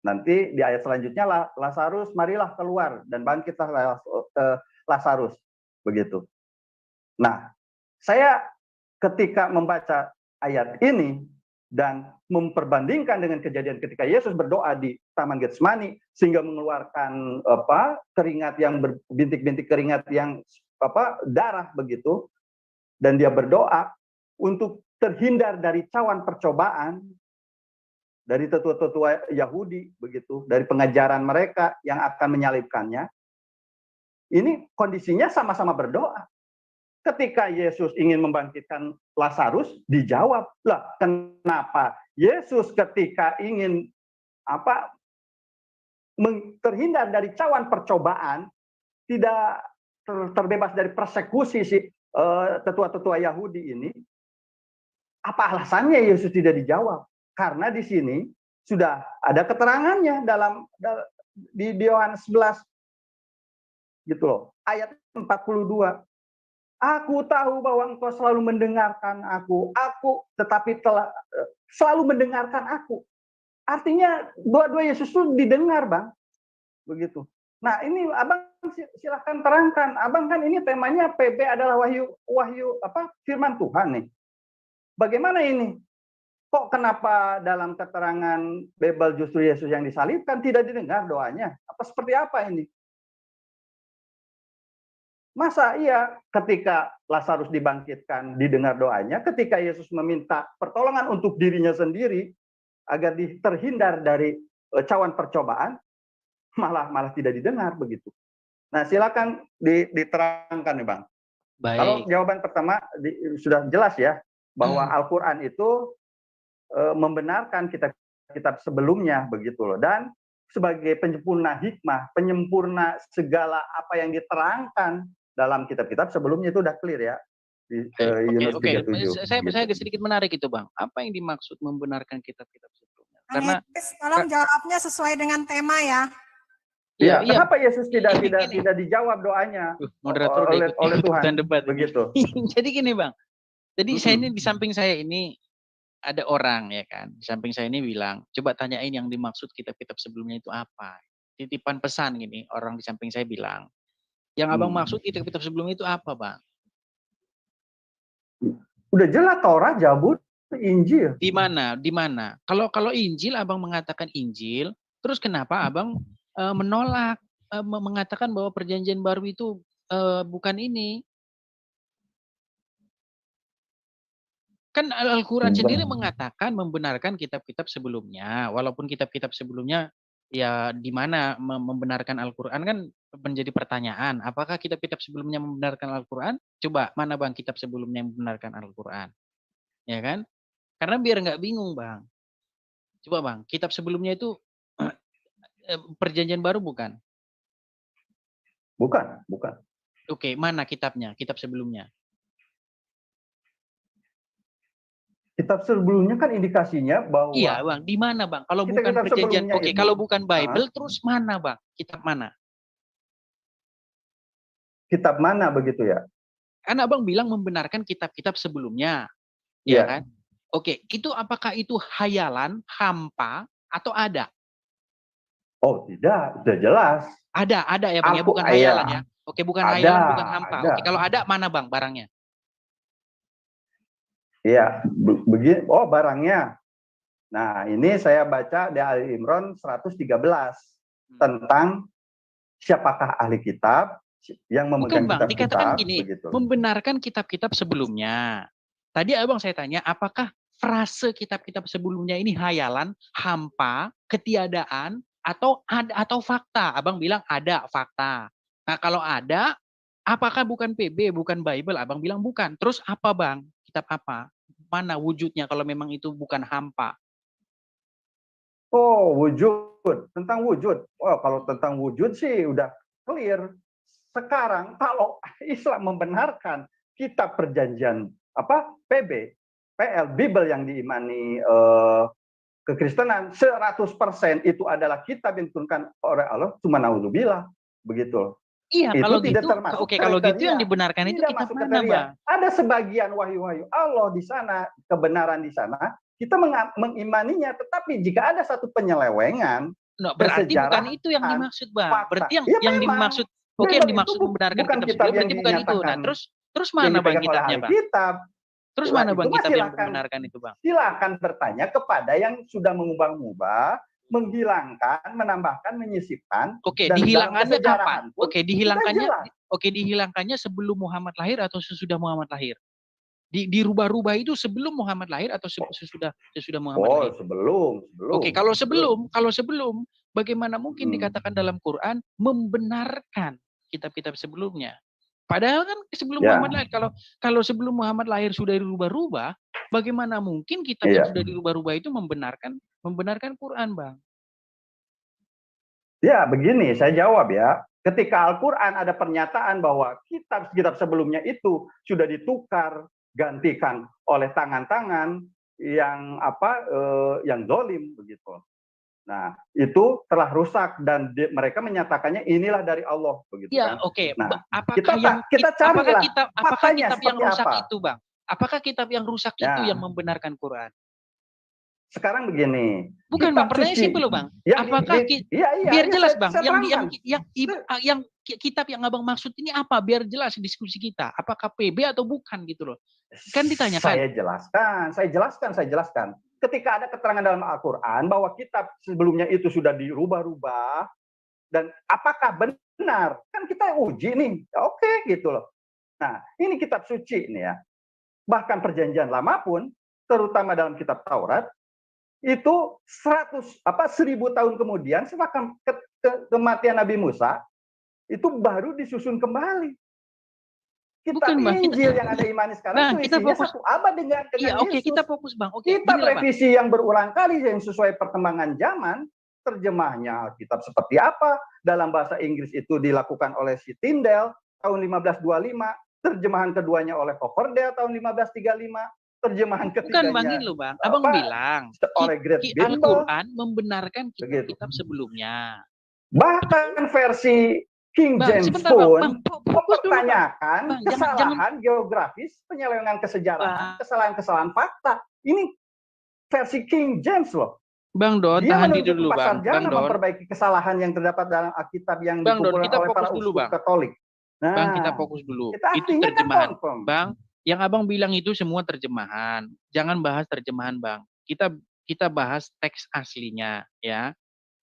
Nanti di ayat selanjutnya, Lazarus, marilah keluar, dan bangkitlah Lazarus. begitu. Nah, saya ketika membaca ayat ini dan memperbandingkan dengan kejadian ketika Yesus berdoa di Taman Getsemani sehingga mengeluarkan keringat yang bintik-bintik keringat yang darah begitu, dan dia berdoa untuk terhindar dari cawan percobaan dari tetua-tetua Yahudi begitu, dari pengajaran mereka yang akan menyalibkannya. Ini kondisinya sama-sama berdoa. Ketika Yesus ingin membangkitkan Lazarus, dijawab, lah kenapa Yesus ketika ingin terhindar dari cawan percobaan, tidak terbebas dari persekusi si tetua-tetua Yahudi ini, apa alasannya Yesus tidak dijawab? Karena di sini sudah ada keterangannya di Yohanes 11 gitu loh, ayat 42. Aku tahu bahwa engkau selalu mendengarkan aku tetapi telah selalu mendengarkan aku. Artinya dua-dua Yesus itu didengar, Bang. Begitu. Nah, ini Abang silahkan terangkan. Abang kan ini temanya PB adalah wahyu firman Tuhan nih. Bagaimana ini? Kok kenapa dalam keterangan Bible justru Yesus yang disalibkan tidak didengar doanya? Seperti apa ini? Masa iya ketika Lazarus dibangkitkan didengar doanya, ketika Yesus meminta pertolongan untuk dirinya sendiri agar terhindar dari cawan percobaan, malah tidak didengar begitu. Nah, silakan diterangkan nih, Bang. Baik. Kalau jawaban pertama sudah jelas ya, bahwa Al-Quran itu membenarkan kitab-kitab sebelumnya begitu loh, dan sebagai penyempurna hikmah, penyempurna segala apa yang diterangkan dalam kitab-kitab sebelumnya itu udah clear ya. Oke. Saya gitu. agak sedikit menarik itu, Bang. Apa yang dimaksud membenarkan kitab-kitab sebelumnya? Karena tolong jawabnya sesuai dengan tema ya. Iya, kenapa Yesus tidak dijawab doanya oleh Tuhan? Debat begitu. Jadi gini, Bang. Jadi saya ini di samping saya ini ada orang ya kan. Di samping saya ini bilang, coba tanyain yang dimaksud kitab-kitab sebelumnya itu apa. Titipan pesan gini, orang di samping saya bilang, yang Abang maksud kitab-kitab sebelumnya itu apa, Bang? Udah jelas Taurat, Zabur, Injil. Di mana? Kalau Injil Abang mengatakan Injil, terus kenapa Abang menolak mengatakan bahwa perjanjian baru itu bukan ini? Kan Al-Quran sendiri mengatakan membenarkan kitab-kitab sebelumnya, walaupun kitab-kitab sebelumnya ya di mana membenarkan Al-Quran kan menjadi pertanyaan. Apakah kitab-kitab sebelumnya membenarkan Al-Quran? Coba mana, Bang, kitab sebelumnya yang membenarkan Al-Quran? Ya kan? Karena biar nggak bingung, Bang. Coba, Bang, kitab sebelumnya itu perjanjian baru bukan? Bukan. Oke, mana kitabnya? Kitab sebelumnya? Kitab sebelumnya kan indikasinya bahwa iya, Bang, di mana, Bang? Kalau bukan perjanjian, kalau bukan Bible, terus mana, Bang? Kitab mana? Kitab mana begitu ya? Kan Abang bilang membenarkan kitab-kitab sebelumnya, ya kan? Oke, itu apakah itu hayalan, hampa, atau ada? Oh tidak, sudah jelas. Ada ya, Bang, ya, bukan hayalan ya. Oke, bukan hayalan, bukan hampa. Oke, kalau ada mana, Bang, barangnya? Iya, begini. Oh, barangnya. Nah, ini saya baca di Ali Imran 113 tentang siapakah ahli kitab yang memegang kitab-kitab. Dikatakan gini, begitu. membenarkan kitab-kitab sebelumnya. Tadi Abang saya tanya, apakah frase kitab-kitab sebelumnya ini hayalan, hampa, ketiadaan, atau fakta? Abang bilang ada fakta. Nah, kalau ada, apakah bukan PB, bukan Bible? Abang bilang bukan. Terus apa, Bang? Kitab apa? Mana wujudnya kalau memang itu bukan hampa? Oh, wujud. Tentang wujud. Oh, kalau tentang wujud sih udah clear. Sekarang kalau Islam membenarkan kitab perjanjian PB, PL, Bible yang diimani kekristenan 100% itu adalah kitab yang diturunkan oleh Allah, cuma naudzubillah, begitu. Iya, itu kalau tidak gitu, termasuk kalau gitu yang dibenarkan itu kitab mana, Bang? Ada sebagian wahyu-wahyu Allah di sana, kebenaran di sana, kita mengimaninya, tetapi jika ada satu penyelewengan, berarti bukan itu yang dimaksud, Bang. Berarti yang dimaksud Oke, yang Memang itu dimaksud membenarkan bukan kitab kitab sebelumnya yang berarti bukan itu. Nah, dinyatakan terus yang mana Bang dipegang oleh kitabnya, ahli Bang? kitab. Terus Lah, mana itu Bang mah kitab yang silakan membenarkan itu, Bang? silakan bertanya kepada yang sudah mengubah-ubah, menghilangkan, menambahkan, menyisipkan, Oke, dan dalam dihilangkannya kesejarahan kapan? pun Oke, kita jelas. dihilangkannya sebelum Muhammad lahir atau sesudah Muhammad lahir? Dirubah-rubah itu sebelum Muhammad lahir atau sesudah Muhammad lahir? Sebelum. Oke, kalau sebelum, bagaimana mungkin dikatakan dalam Quran membenarkan kitab-kitab sebelumnya? Padahal kan sebelum Muhammad lahir, kalau sebelum Muhammad lahir sudah dirubah-rubah, bagaimana mungkin kitab yang sudah dirubah-rubah itu membenarkan Quran, Bang? Ya, begini saya jawab ya. Ketika Al-Quran ada pernyataan bahwa kitab-kitab sebelumnya itu sudah ditukar, gantikan oleh tangan-tangan yang yang zalim begitu. Nah, itu telah rusak dan mereka menyatakannya inilah dari Allah begitu ya, kan. Oke. Nah, kita carilah apakah faktanya kitab yang seperti rusak apa. itu, Bang? Apakah kitab yang rusak itu yang membenarkan Quran? Sekarang begini. Bukan Bang, pertanyaan simpel loh Bang. Apakah biar jelas Bang, yang kitab yang Abang maksud ini apa? Biar jelas diskusi kita. Apakah PB atau bukan gitu loh. Kan ditanyakan. Saya jelaskan. Ketika ada keterangan dalam Al-Quran bahwa kitab sebelumnya itu sudah dirubah-rubah dan apakah benar? Kan kita uji nih. Oke, gitu loh. Nah, ini kitab suci nih ya. Bahkan perjanjian lama pun, terutama dalam kitab Taurat, itu 1000 tahun kemudian setelah kematian Nabi Musa itu baru disusun kembali. Kitab Injil yang Anda imani sekarang selisihnya satu abad dengan Yesus. Kita fokus Bang. Kitab revisi yang berulang kali yang sesuai perkembangan zaman, terjemahnya kitab seperti apa, dalam bahasa Inggris itu dilakukan oleh si Tyndale tahun 1525, terjemahan keduanya oleh Coverdale tahun 1535. Terjemahan ketiganya. Bukan Bang ini loh Bang. Abang bilang Al-Quran membenarkan kitab sebelumnya. Bahkan versi King James pun mempertanyakan kesalahan geografis, penyelewengan kesejarahan, kesalahan-kesalahan fakta. Ini versi King James loh. Bang Don, tahan dulu Bang. Bang Don, memperbaiki kesalahan yang terdapat dalam Alkitab yang dikumpulkan oleh para uskup Katolik. Nah, Bang, kita fokus dulu. Itu terjemahan. Bang, yang Abang bilang itu semua terjemahan. Jangan bahas terjemahan, Bang. Kita bahas teks aslinya, ya.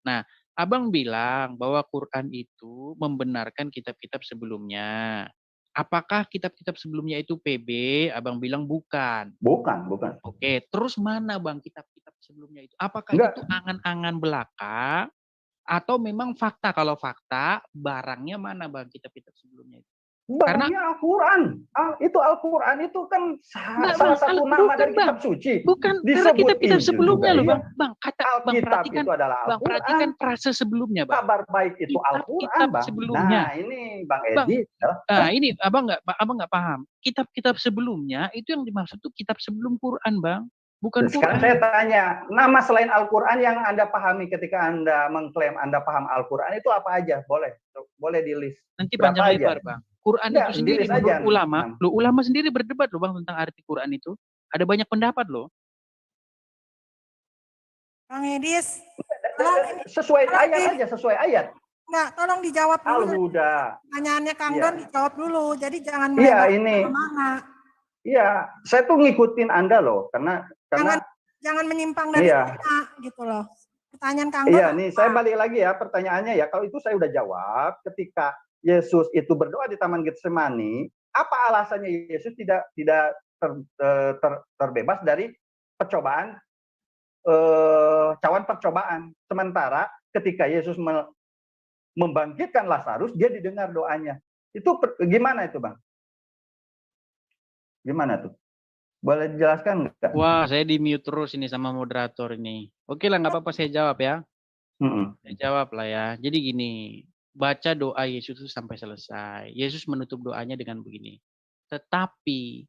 Nah, Abang bilang bahwa Quran itu membenarkan kitab-kitab sebelumnya. Apakah kitab-kitab sebelumnya itu PB? Abang bilang bukan. Bukan. Oke, terus mana Bang kitab-kitab sebelumnya itu? Apakah itu angan-angan belaka atau memang fakta? Kalau fakta, barangnya mana Bang kitab-kitab sebelumnya itu? Barangnya Al-Quran. Itu Al-Quran itu kan salah satu nama dari kitab suci. Bukan, karena kitab-kitab sebelumnya loh Bang. Bang, perhatikan, itu adalah Bang, perhatikan frase sebelumnya Bang. Kabar baik itu Al-Quran Bang. Sebelumnya. Nah ini Bang Edi. Nah ini Abang nggak paham. Kitab-kitab sebelumnya itu yang dimaksud tuh kitab sebelum Quran Bang. Bukan Sekarang Quran. saya tanya, nama selain Al-Quran yang Anda pahami ketika Anda mengklaim Anda paham Al-Quran itu apa aja? Boleh di list. Nanti panjang lebar Bang. Quran itu sendiri menurut ulama, ulama sendiri berdebat loh Bang tentang arti Quran itu. Ada banyak pendapat loh. Bang Edis, sesuai ayat aja, sesuai ayat. Enggak, tolong dijawab dulu. Pertanyaannya Kang Don dijawab dulu. Jadi jangan kemana-mana. Iya, saya tuh ngikutin Anda loh, karena jangan menyimpang dari kita gitu loh. Pertanyaan Kang Don. Iya, nih saya balik lagi ya pertanyaannya ya. Kalau itu saya udah jawab ketika Yesus itu berdoa di Taman Getsemani, apa alasannya Yesus tidak terbebas dari percobaan, cawan percobaan. Sementara ketika Yesus membangkitkan Lazarus, dia didengar doanya. Itu gimana itu Bang? Gimana tuh? Boleh dijelaskan nggak? Wah, saya di mute terus ini sama moderator ini. Oke lah, nggak apa-apa saya jawab ya. Saya jawab lah ya. Jadi gini. Baca doa Yesus itu sampai selesai. Yesus menutup doanya dengan begini. Tetapi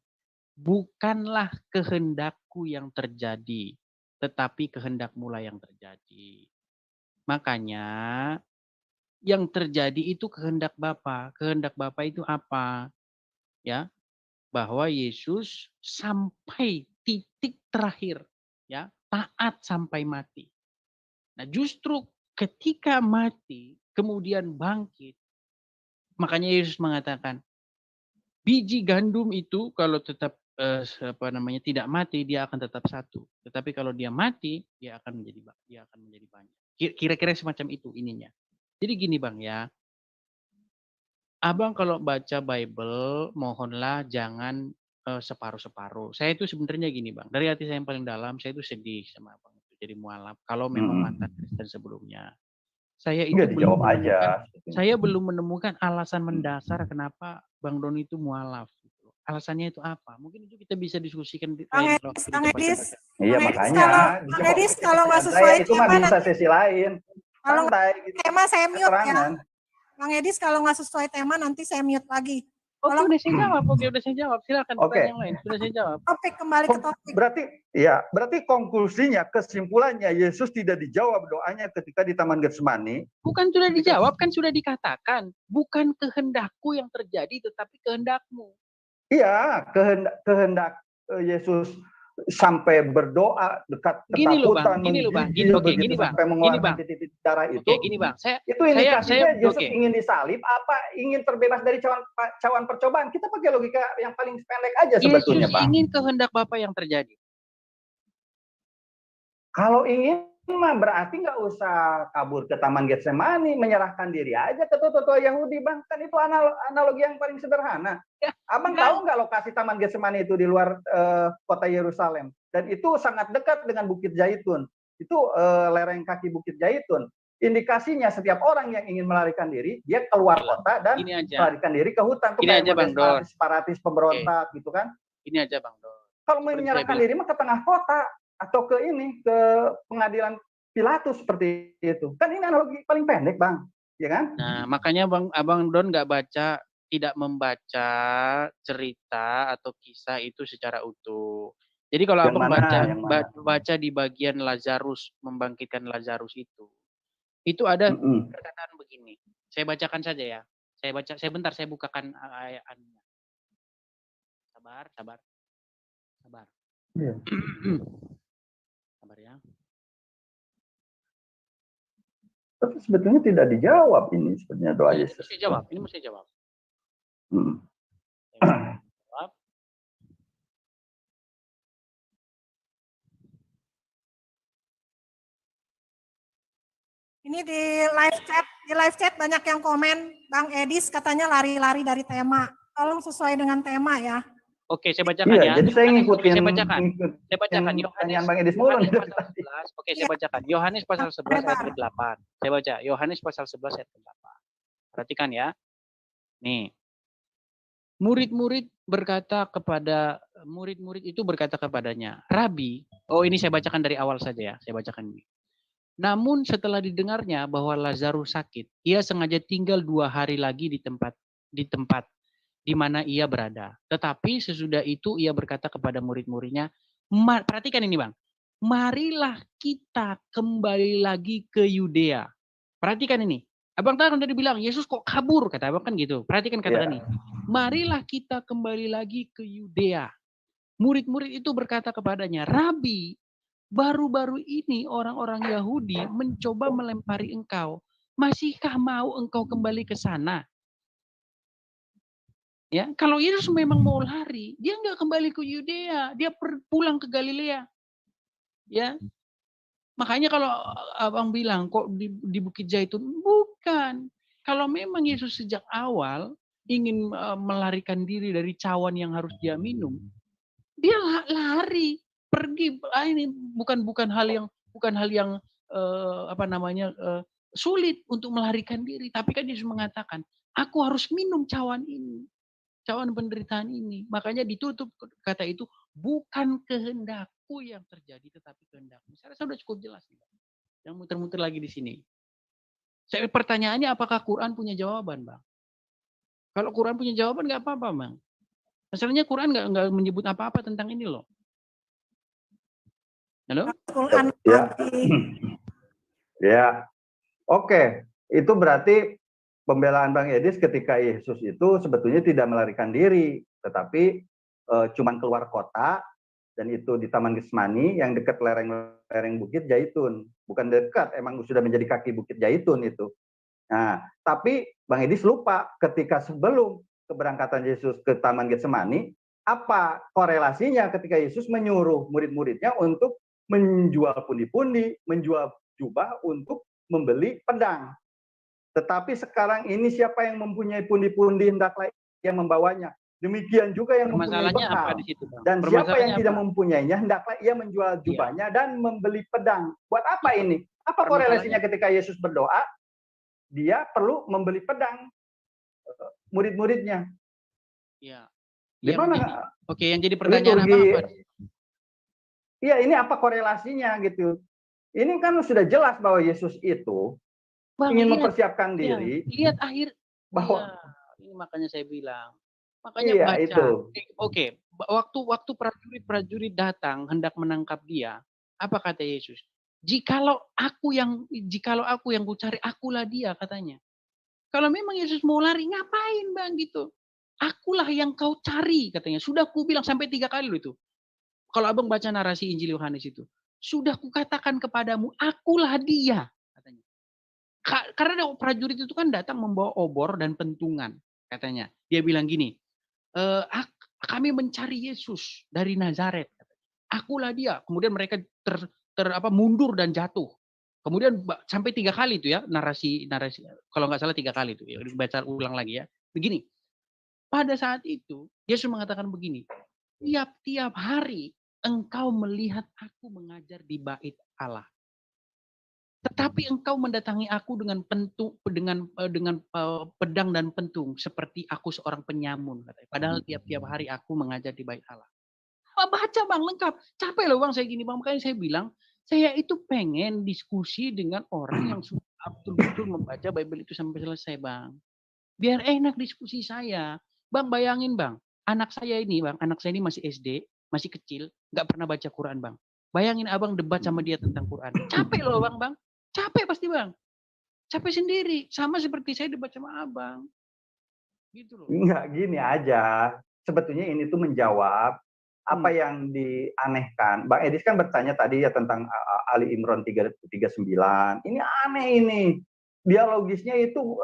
bukanlah kehendakku yang terjadi, tetapi kehendakmu lah yang terjadi. Makanya yang terjadi itu kehendak Bapa. Kehendak Bapa itu apa? Ya, bahwa Yesus sampai titik terakhir, ya, taat sampai mati. Nah, justru ketika mati kemudian bangkit, Makanya Yesus mengatakan, biji gandum itu kalau tetap tidak mati, dia akan tetap satu. Tetapi kalau dia mati, dia akan menjadi banyak. Kira-kira semacam itu ininya. Jadi gini Bang ya, Abang kalau baca Bible, mohonlah jangan separuh-separuh. Saya itu sebenarnya gini Bang, dari hati saya yang paling dalam, saya itu sedih sama Abang itu jadi mualaf. Kalau memang mantan Kristen sebelumnya, saya itu Enggak, dijawab aja. saya belum menemukan alasan mendasar kenapa Bang Doni itu mualaf. Alasannya itu apa? Mungkin itu kita bisa diskusikan di lain waktu. Bang Edis, Iya, makanya. Bang Edis kalau nggak sesuai itu mah bisa sesi lain. Kalau Santai, gitu. tema saya mute ya. Keterangan. Bang Edis kalau nggak sesuai tema nanti saya mute lagi. Oke, udah saya jawab. Silakan pertanyaan yang lain. Sudah saya jawab. Topik, kembali ke topik. Berarti konklusinya, kesimpulannya Yesus tidak dijawab doanya ketika di Taman Getsemani. Bukan sudah dijawab, kan sudah dikatakan. Bukan kehendakku yang terjadi, tetapi kehendakmu. Iya, kehendak Yesus sampai berdoa dekat ketakutan, gini Bang. sampai mengeluarkan titik darah itu. Oke, gini Bang. Itu indikasinya Yesus ingin disalib apa ingin terbebas dari cawan percobaan? Kita pakai logika yang paling pendek aja sebetulnya, Yesus Bang. ingin kehendak Bapa yang terjadi. Kalau ingin mah berarti nggak usah kabur ke Taman Getsemani, menyerahkan diri aja ke tua-tua Yahudi, Bang. Kan itu analogi yang paling sederhana. Abang tahu nggak lokasi Taman Getsemani itu di luar kota Yerusalem? Dan itu sangat dekat dengan Bukit Zaitun. Itu lereng kaki Bukit Zaitun. Indikasinya setiap orang yang ingin melarikan diri, dia keluar kota dan melarikan diri ke hutan. Ini aja, Bang Don. Separatis pemberontak, gitu kan? Ini aja, Bang Don. Kalau mau menyerahkan diri mah ke tengah kota atau ke pengadilan Pilatus seperti itu. Kan ini analogi paling pendek, Bang. Ya kan? Nah, makanya Abang Don tidak membaca cerita atau kisah itu secara utuh. Jadi kalau Abang baca di bagian Lazarus, membangkitkan Lazarus itu ada perkataan begini. Saya bacakan saja ya. Sebentar saya bukakan ayatnya. Sabar. Yeah. Sabar ya. Tapi sebetulnya tidak dijawab ini sebenarnya doa Yesus. Ini mesti jawab. Ini di live chat banyak yang komen, Bang Edis katanya lari-lari dari tema. Tolong sesuai dengan tema ya. Oke, saya bacakan ya. Jadi saya ngikutin. Saya bacakan Yohanes pasal 11. Oke, saya bacakan Yohanes pasal 11 ayat ke-8. Saya baca Yohanes pasal 11 ayat ke-8. Perhatikan ya. Nih. Murid-murid itu berkata kepadanya, "Rabi." Oh, ini saya bacakan dari awal saja ya. Saya bacakan ini. Namun setelah didengarnya bahwa Lazarus sakit, ia sengaja tinggal 2 hari lagi di tempat di mana ia berada. Tetapi sesudah itu ia berkata kepada murid-muridnya, perhatikan ini Bang, marilah kita kembali lagi ke Yudea. Perhatikan ini. Abang tahu kan tadi bilang, Yesus kok kabur, kata Abang kan gitu. Perhatikan kata ini. Marilah kita kembali lagi ke Yudea. Murid-murid itu berkata kepadanya, Rabi, baru-baru ini orang-orang Yahudi mencoba melempari engkau. Masihkah mau engkau kembali ke sana? Ya, kalau Yesus memang mau lari, dia nggak kembali ke Yudea, dia pulang ke Galilea. Ya, makanya kalau Abang bilang kok di Bukit Zaitun, bukan. Kalau memang Yesus sejak awal ingin melarikan diri dari cawan yang harus dia minum, dia lari, pergi. Ini bukan hal yang sulit untuk melarikan diri. Tapi kan Yesus mengatakan, aku harus minum cawan ini. Cawan penderitaan ini. Makanya ditutup kata itu, bukan kehendakku yang terjadi, tetapi kehendakmu. Saya rasa sudah cukup jelas. Yang muter-muter lagi di sini. Pertanyaannya, apakah Quran punya jawaban, Bang? Kalau Quran punya jawaban, nggak apa-apa, Bang. Masalahnya Quran nggak menyebut apa-apa tentang ini loh. Halo? Ya. Oke. Itu berarti pembelaan Bang Edis ketika Yesus itu sebetulnya tidak melarikan diri, tetapi cuman keluar kota, dan itu di Taman Getsemani yang dekat lereng Bukit Zaitun. Bukan dekat, emang sudah menjadi kaki Bukit Zaitun itu. Nah, tapi Bang Edis lupa ketika sebelum keberangkatan Yesus ke Taman Getsemani, apa korelasinya ketika Yesus menyuruh murid-muridnya untuk menjual pundi-pundi, menjual jubah untuk membeli pedang. Tetapi sekarang ini siapa yang mempunyai pundi-pundi hendaklah yang membawanya. Demikian juga yang mempunyai bekal. Dan siapa yang tidak mempunyainya hendaklah ia menjual jubahnya dan membeli pedang. Buat apa ini? Apa korelasinya ketika Yesus berdoa? Dia perlu membeli pedang murid-muridnya. Ya. Di mana? Oke, yang jadi pertanyaan apa? Iya, ini apa korelasinya gitu? Ini kan sudah jelas bahwa Yesus itu ingin mempersiapkan diri. Lihat akhir bahwa ini makanya saya bilang. Makanya iya, baca. Itu. Oke, waktu prajurit datang hendak menangkap dia, apa kata Yesus? Jikalau aku yang ku cari, akulah dia, katanya. Kalau memang Yesus mau lari, ngapain Bang gitu? Akulah yang kau cari, katanya. Sudah ku bilang sampai 3 kali loh itu. Kalau Abang baca narasi Injil Yohanes itu, sudah kukatakan kepadamu, akulah dia, katanya. Karena prajurit itu kan datang membawa obor dan pentungan, katanya. Dia bilang gini, kami mencari Yesus dari Nazaret. Akulah dia. Kemudian mereka mundur dan jatuh. Kemudian sampai 3 kali itu ya narasi kalau nggak salah 3 kali itu. Ya, baca ulang lagi ya. Begini. Pada saat itu Yesus mengatakan begini. Tiap-tiap hari engkau melihat aku mengajar di bait Allah. Tetapi engkau mendatangi aku dengan pedang dan pentung seperti aku seorang penyamun. Padahal tiap-tiap hari aku mengajar di bait Allah. Baca Bang lengkap. Capek loh Bang saya gini Bang. Makanya saya bilang saya itu pengen diskusi dengan orang yang sudah betul-betul membaca Bible itu sampai selesai Bang. Biar enak diskusi saya. Bang bayangin Bang. Anak saya ini masih SD, masih kecil, nggak pernah baca Quran Bang. Bayangin Abang debat sama dia tentang Quran. Capek loh Bang. Capek pasti Bang. Capek sendiri. Sama seperti saya debat sama Abang. Gitu loh. Enggak, gini aja. Sebetulnya ini tuh menjawab apa yang dianehkan. Bang Edis kan bertanya tadi ya tentang Ali Imran 39. Ini aneh ini. Dialogisnya itu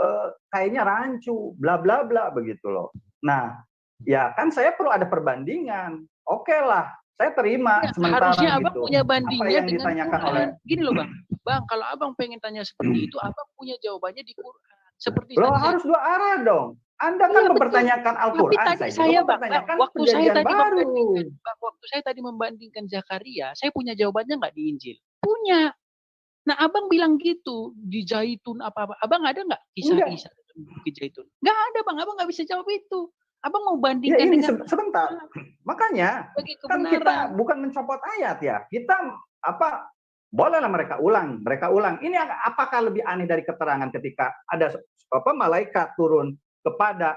kayaknya rancu, bla bla bla begitu loh. Nah, ya kan saya perlu ada perbandingan. Oke lah, saya terima. Ya, sementara harusnya gitu, Abang punya bandingnya apa yang dengan ditanyakan Quran. oleh Gini loh Bang. Bang, kalau Abang pengen tanya seperti itu, Abang punya jawabannya di Quran. Seperti loh, tadi harus dua arah dong. Anda kan mempertanyakan Al-Quran, tapi tadi saya Bang, waktu saya tadi membandingkan Zakaria, saya punya jawabannya nggak di Injil? Punya. Nah, Abang bilang gitu di Zaitun apa-apa. Abang ada nggak kisah-kisah di Bukit Zaitun? Nggak ada Bang, Abang nggak bisa jawab itu. Abang mau bandingkan ya, ini dengan sebentar. Makanya kan kita bukan mencopot ayat ya. Kita bolehlah mereka ulang. Ini apakah lebih aneh dari keterangan ketika ada malaikat turun kepada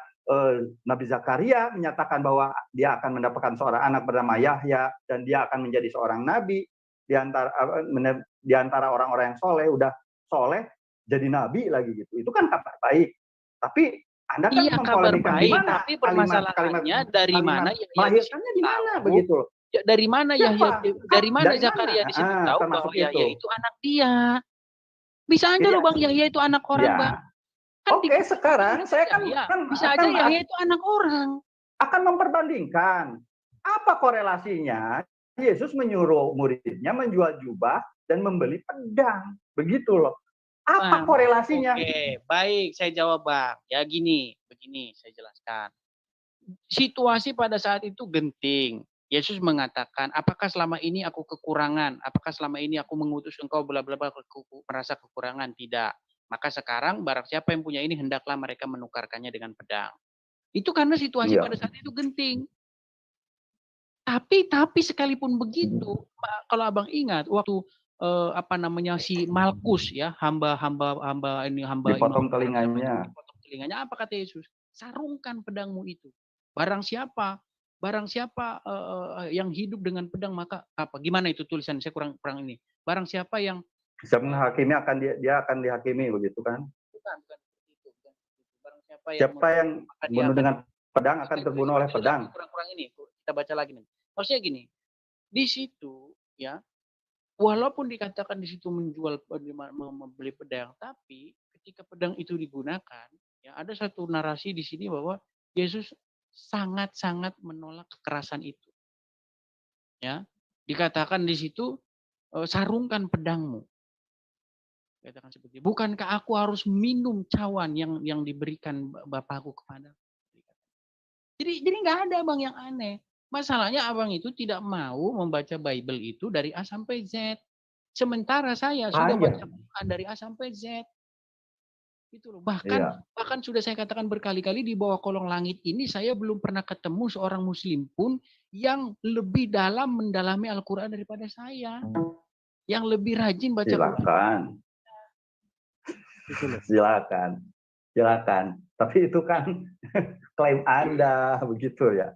Nabi Zakaria menyatakan bahwa dia akan mendapatkan seorang anak bernama Yahya dan dia akan menjadi seorang nabi di antara orang-orang yang udah soleh jadi nabi lagi gitu. Itu kan kabar baik. Tapi Anda kan mempolemikkan di mana tapi permasalahannya dari mana melahirkannya di mana begitu loh. Ya, dari mana Yahya? Dari mana Zakaria disebut tahu bahwa Yahya itu anak dia? Bisa aja loh Bang Yahya itu anak orang Bang. Oke, sekarang saya kan bisa aja Yahya itu anak orang. Akan memperbandingkan apa korelasinya Yesus menyuruh muridnya menjual jubah dan membeli pedang. Begitu loh. Apa korelasinya? Oke, baik, saya jawab Bang. Ya begini saya jelaskan. Situasi pada saat itu genting. Yesus mengatakan, apakah selama ini aku kekurangan? Apakah selama ini aku mengutus engkau bla bla bla merasa kekurangan? Tidak. Maka sekarang barang siapa yang punya ini hendaklah mereka menukarkannya dengan pedang. Itu karena situasi pada saat itu genting. Tapi sekalipun begitu, kalau Abang ingat waktu si Malkus ya, hamba dipotong telinganya. Dipotong telinganya, apa kata Yesus? Sarungkan pedangmu itu. Barang siapa yang hidup dengan pedang maka apa? Gimana itu tulisan? Saya kurang ini. Barang siapa yang bisa menghakimi dia akan dihakimi begitu kan? Bukan itu. Barang siapa yang membunuh dengan pedang akan terbunuh oleh pedang. Kurang ini. Kita baca lagi nih. Maksudnya gini. Di situ ya, walaupun dikatakan di situ membeli pedang, tapi ketika pedang itu digunakan, Ya, ada satu narasi di sini bahwa Yesus sangat-sangat menolak kekerasan itu. Ya, dikatakan di situ sarungkan pedangmu. Katakan seperti, bukankah aku harus minum cawan yang diberikan Bapakku kepada? Jadi nggak ada Bang yang aneh. Masalahnya abang itu tidak mau membaca Bible itu dari A sampai Z. Sementara saya sudah baca Quran dari A sampai Z. Itu loh. Bahkan sudah saya katakan berkali-kali di bawah kolong langit ini saya belum pernah ketemu seorang muslim pun yang lebih dalam mendalami Al-Quran daripada saya. Yang lebih rajin baca Quran. Silakan. Tapi itu kan klaim Anda begitu ya.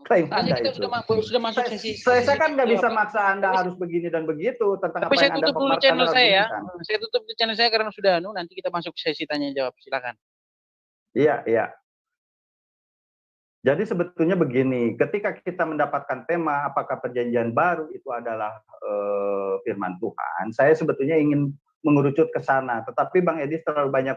Klaim Anda itu. Sudah masuk sesi. Saya kan nggak bisa maksa Anda harus begini dan begitu tentang apa yang Anda paparkan. Tapi saya tutup dulu channel saya ya. Saya tutup channel saya karena sudah nanti kita masuk sesi tanya jawab. Silakan. Iya. Jadi sebetulnya begini, ketika kita mendapatkan tema apakah perjanjian baru itu adalah firman Tuhan, saya sebetulnya ingin mengerucut ke sana. Tetapi Bang Edis terlalu banyak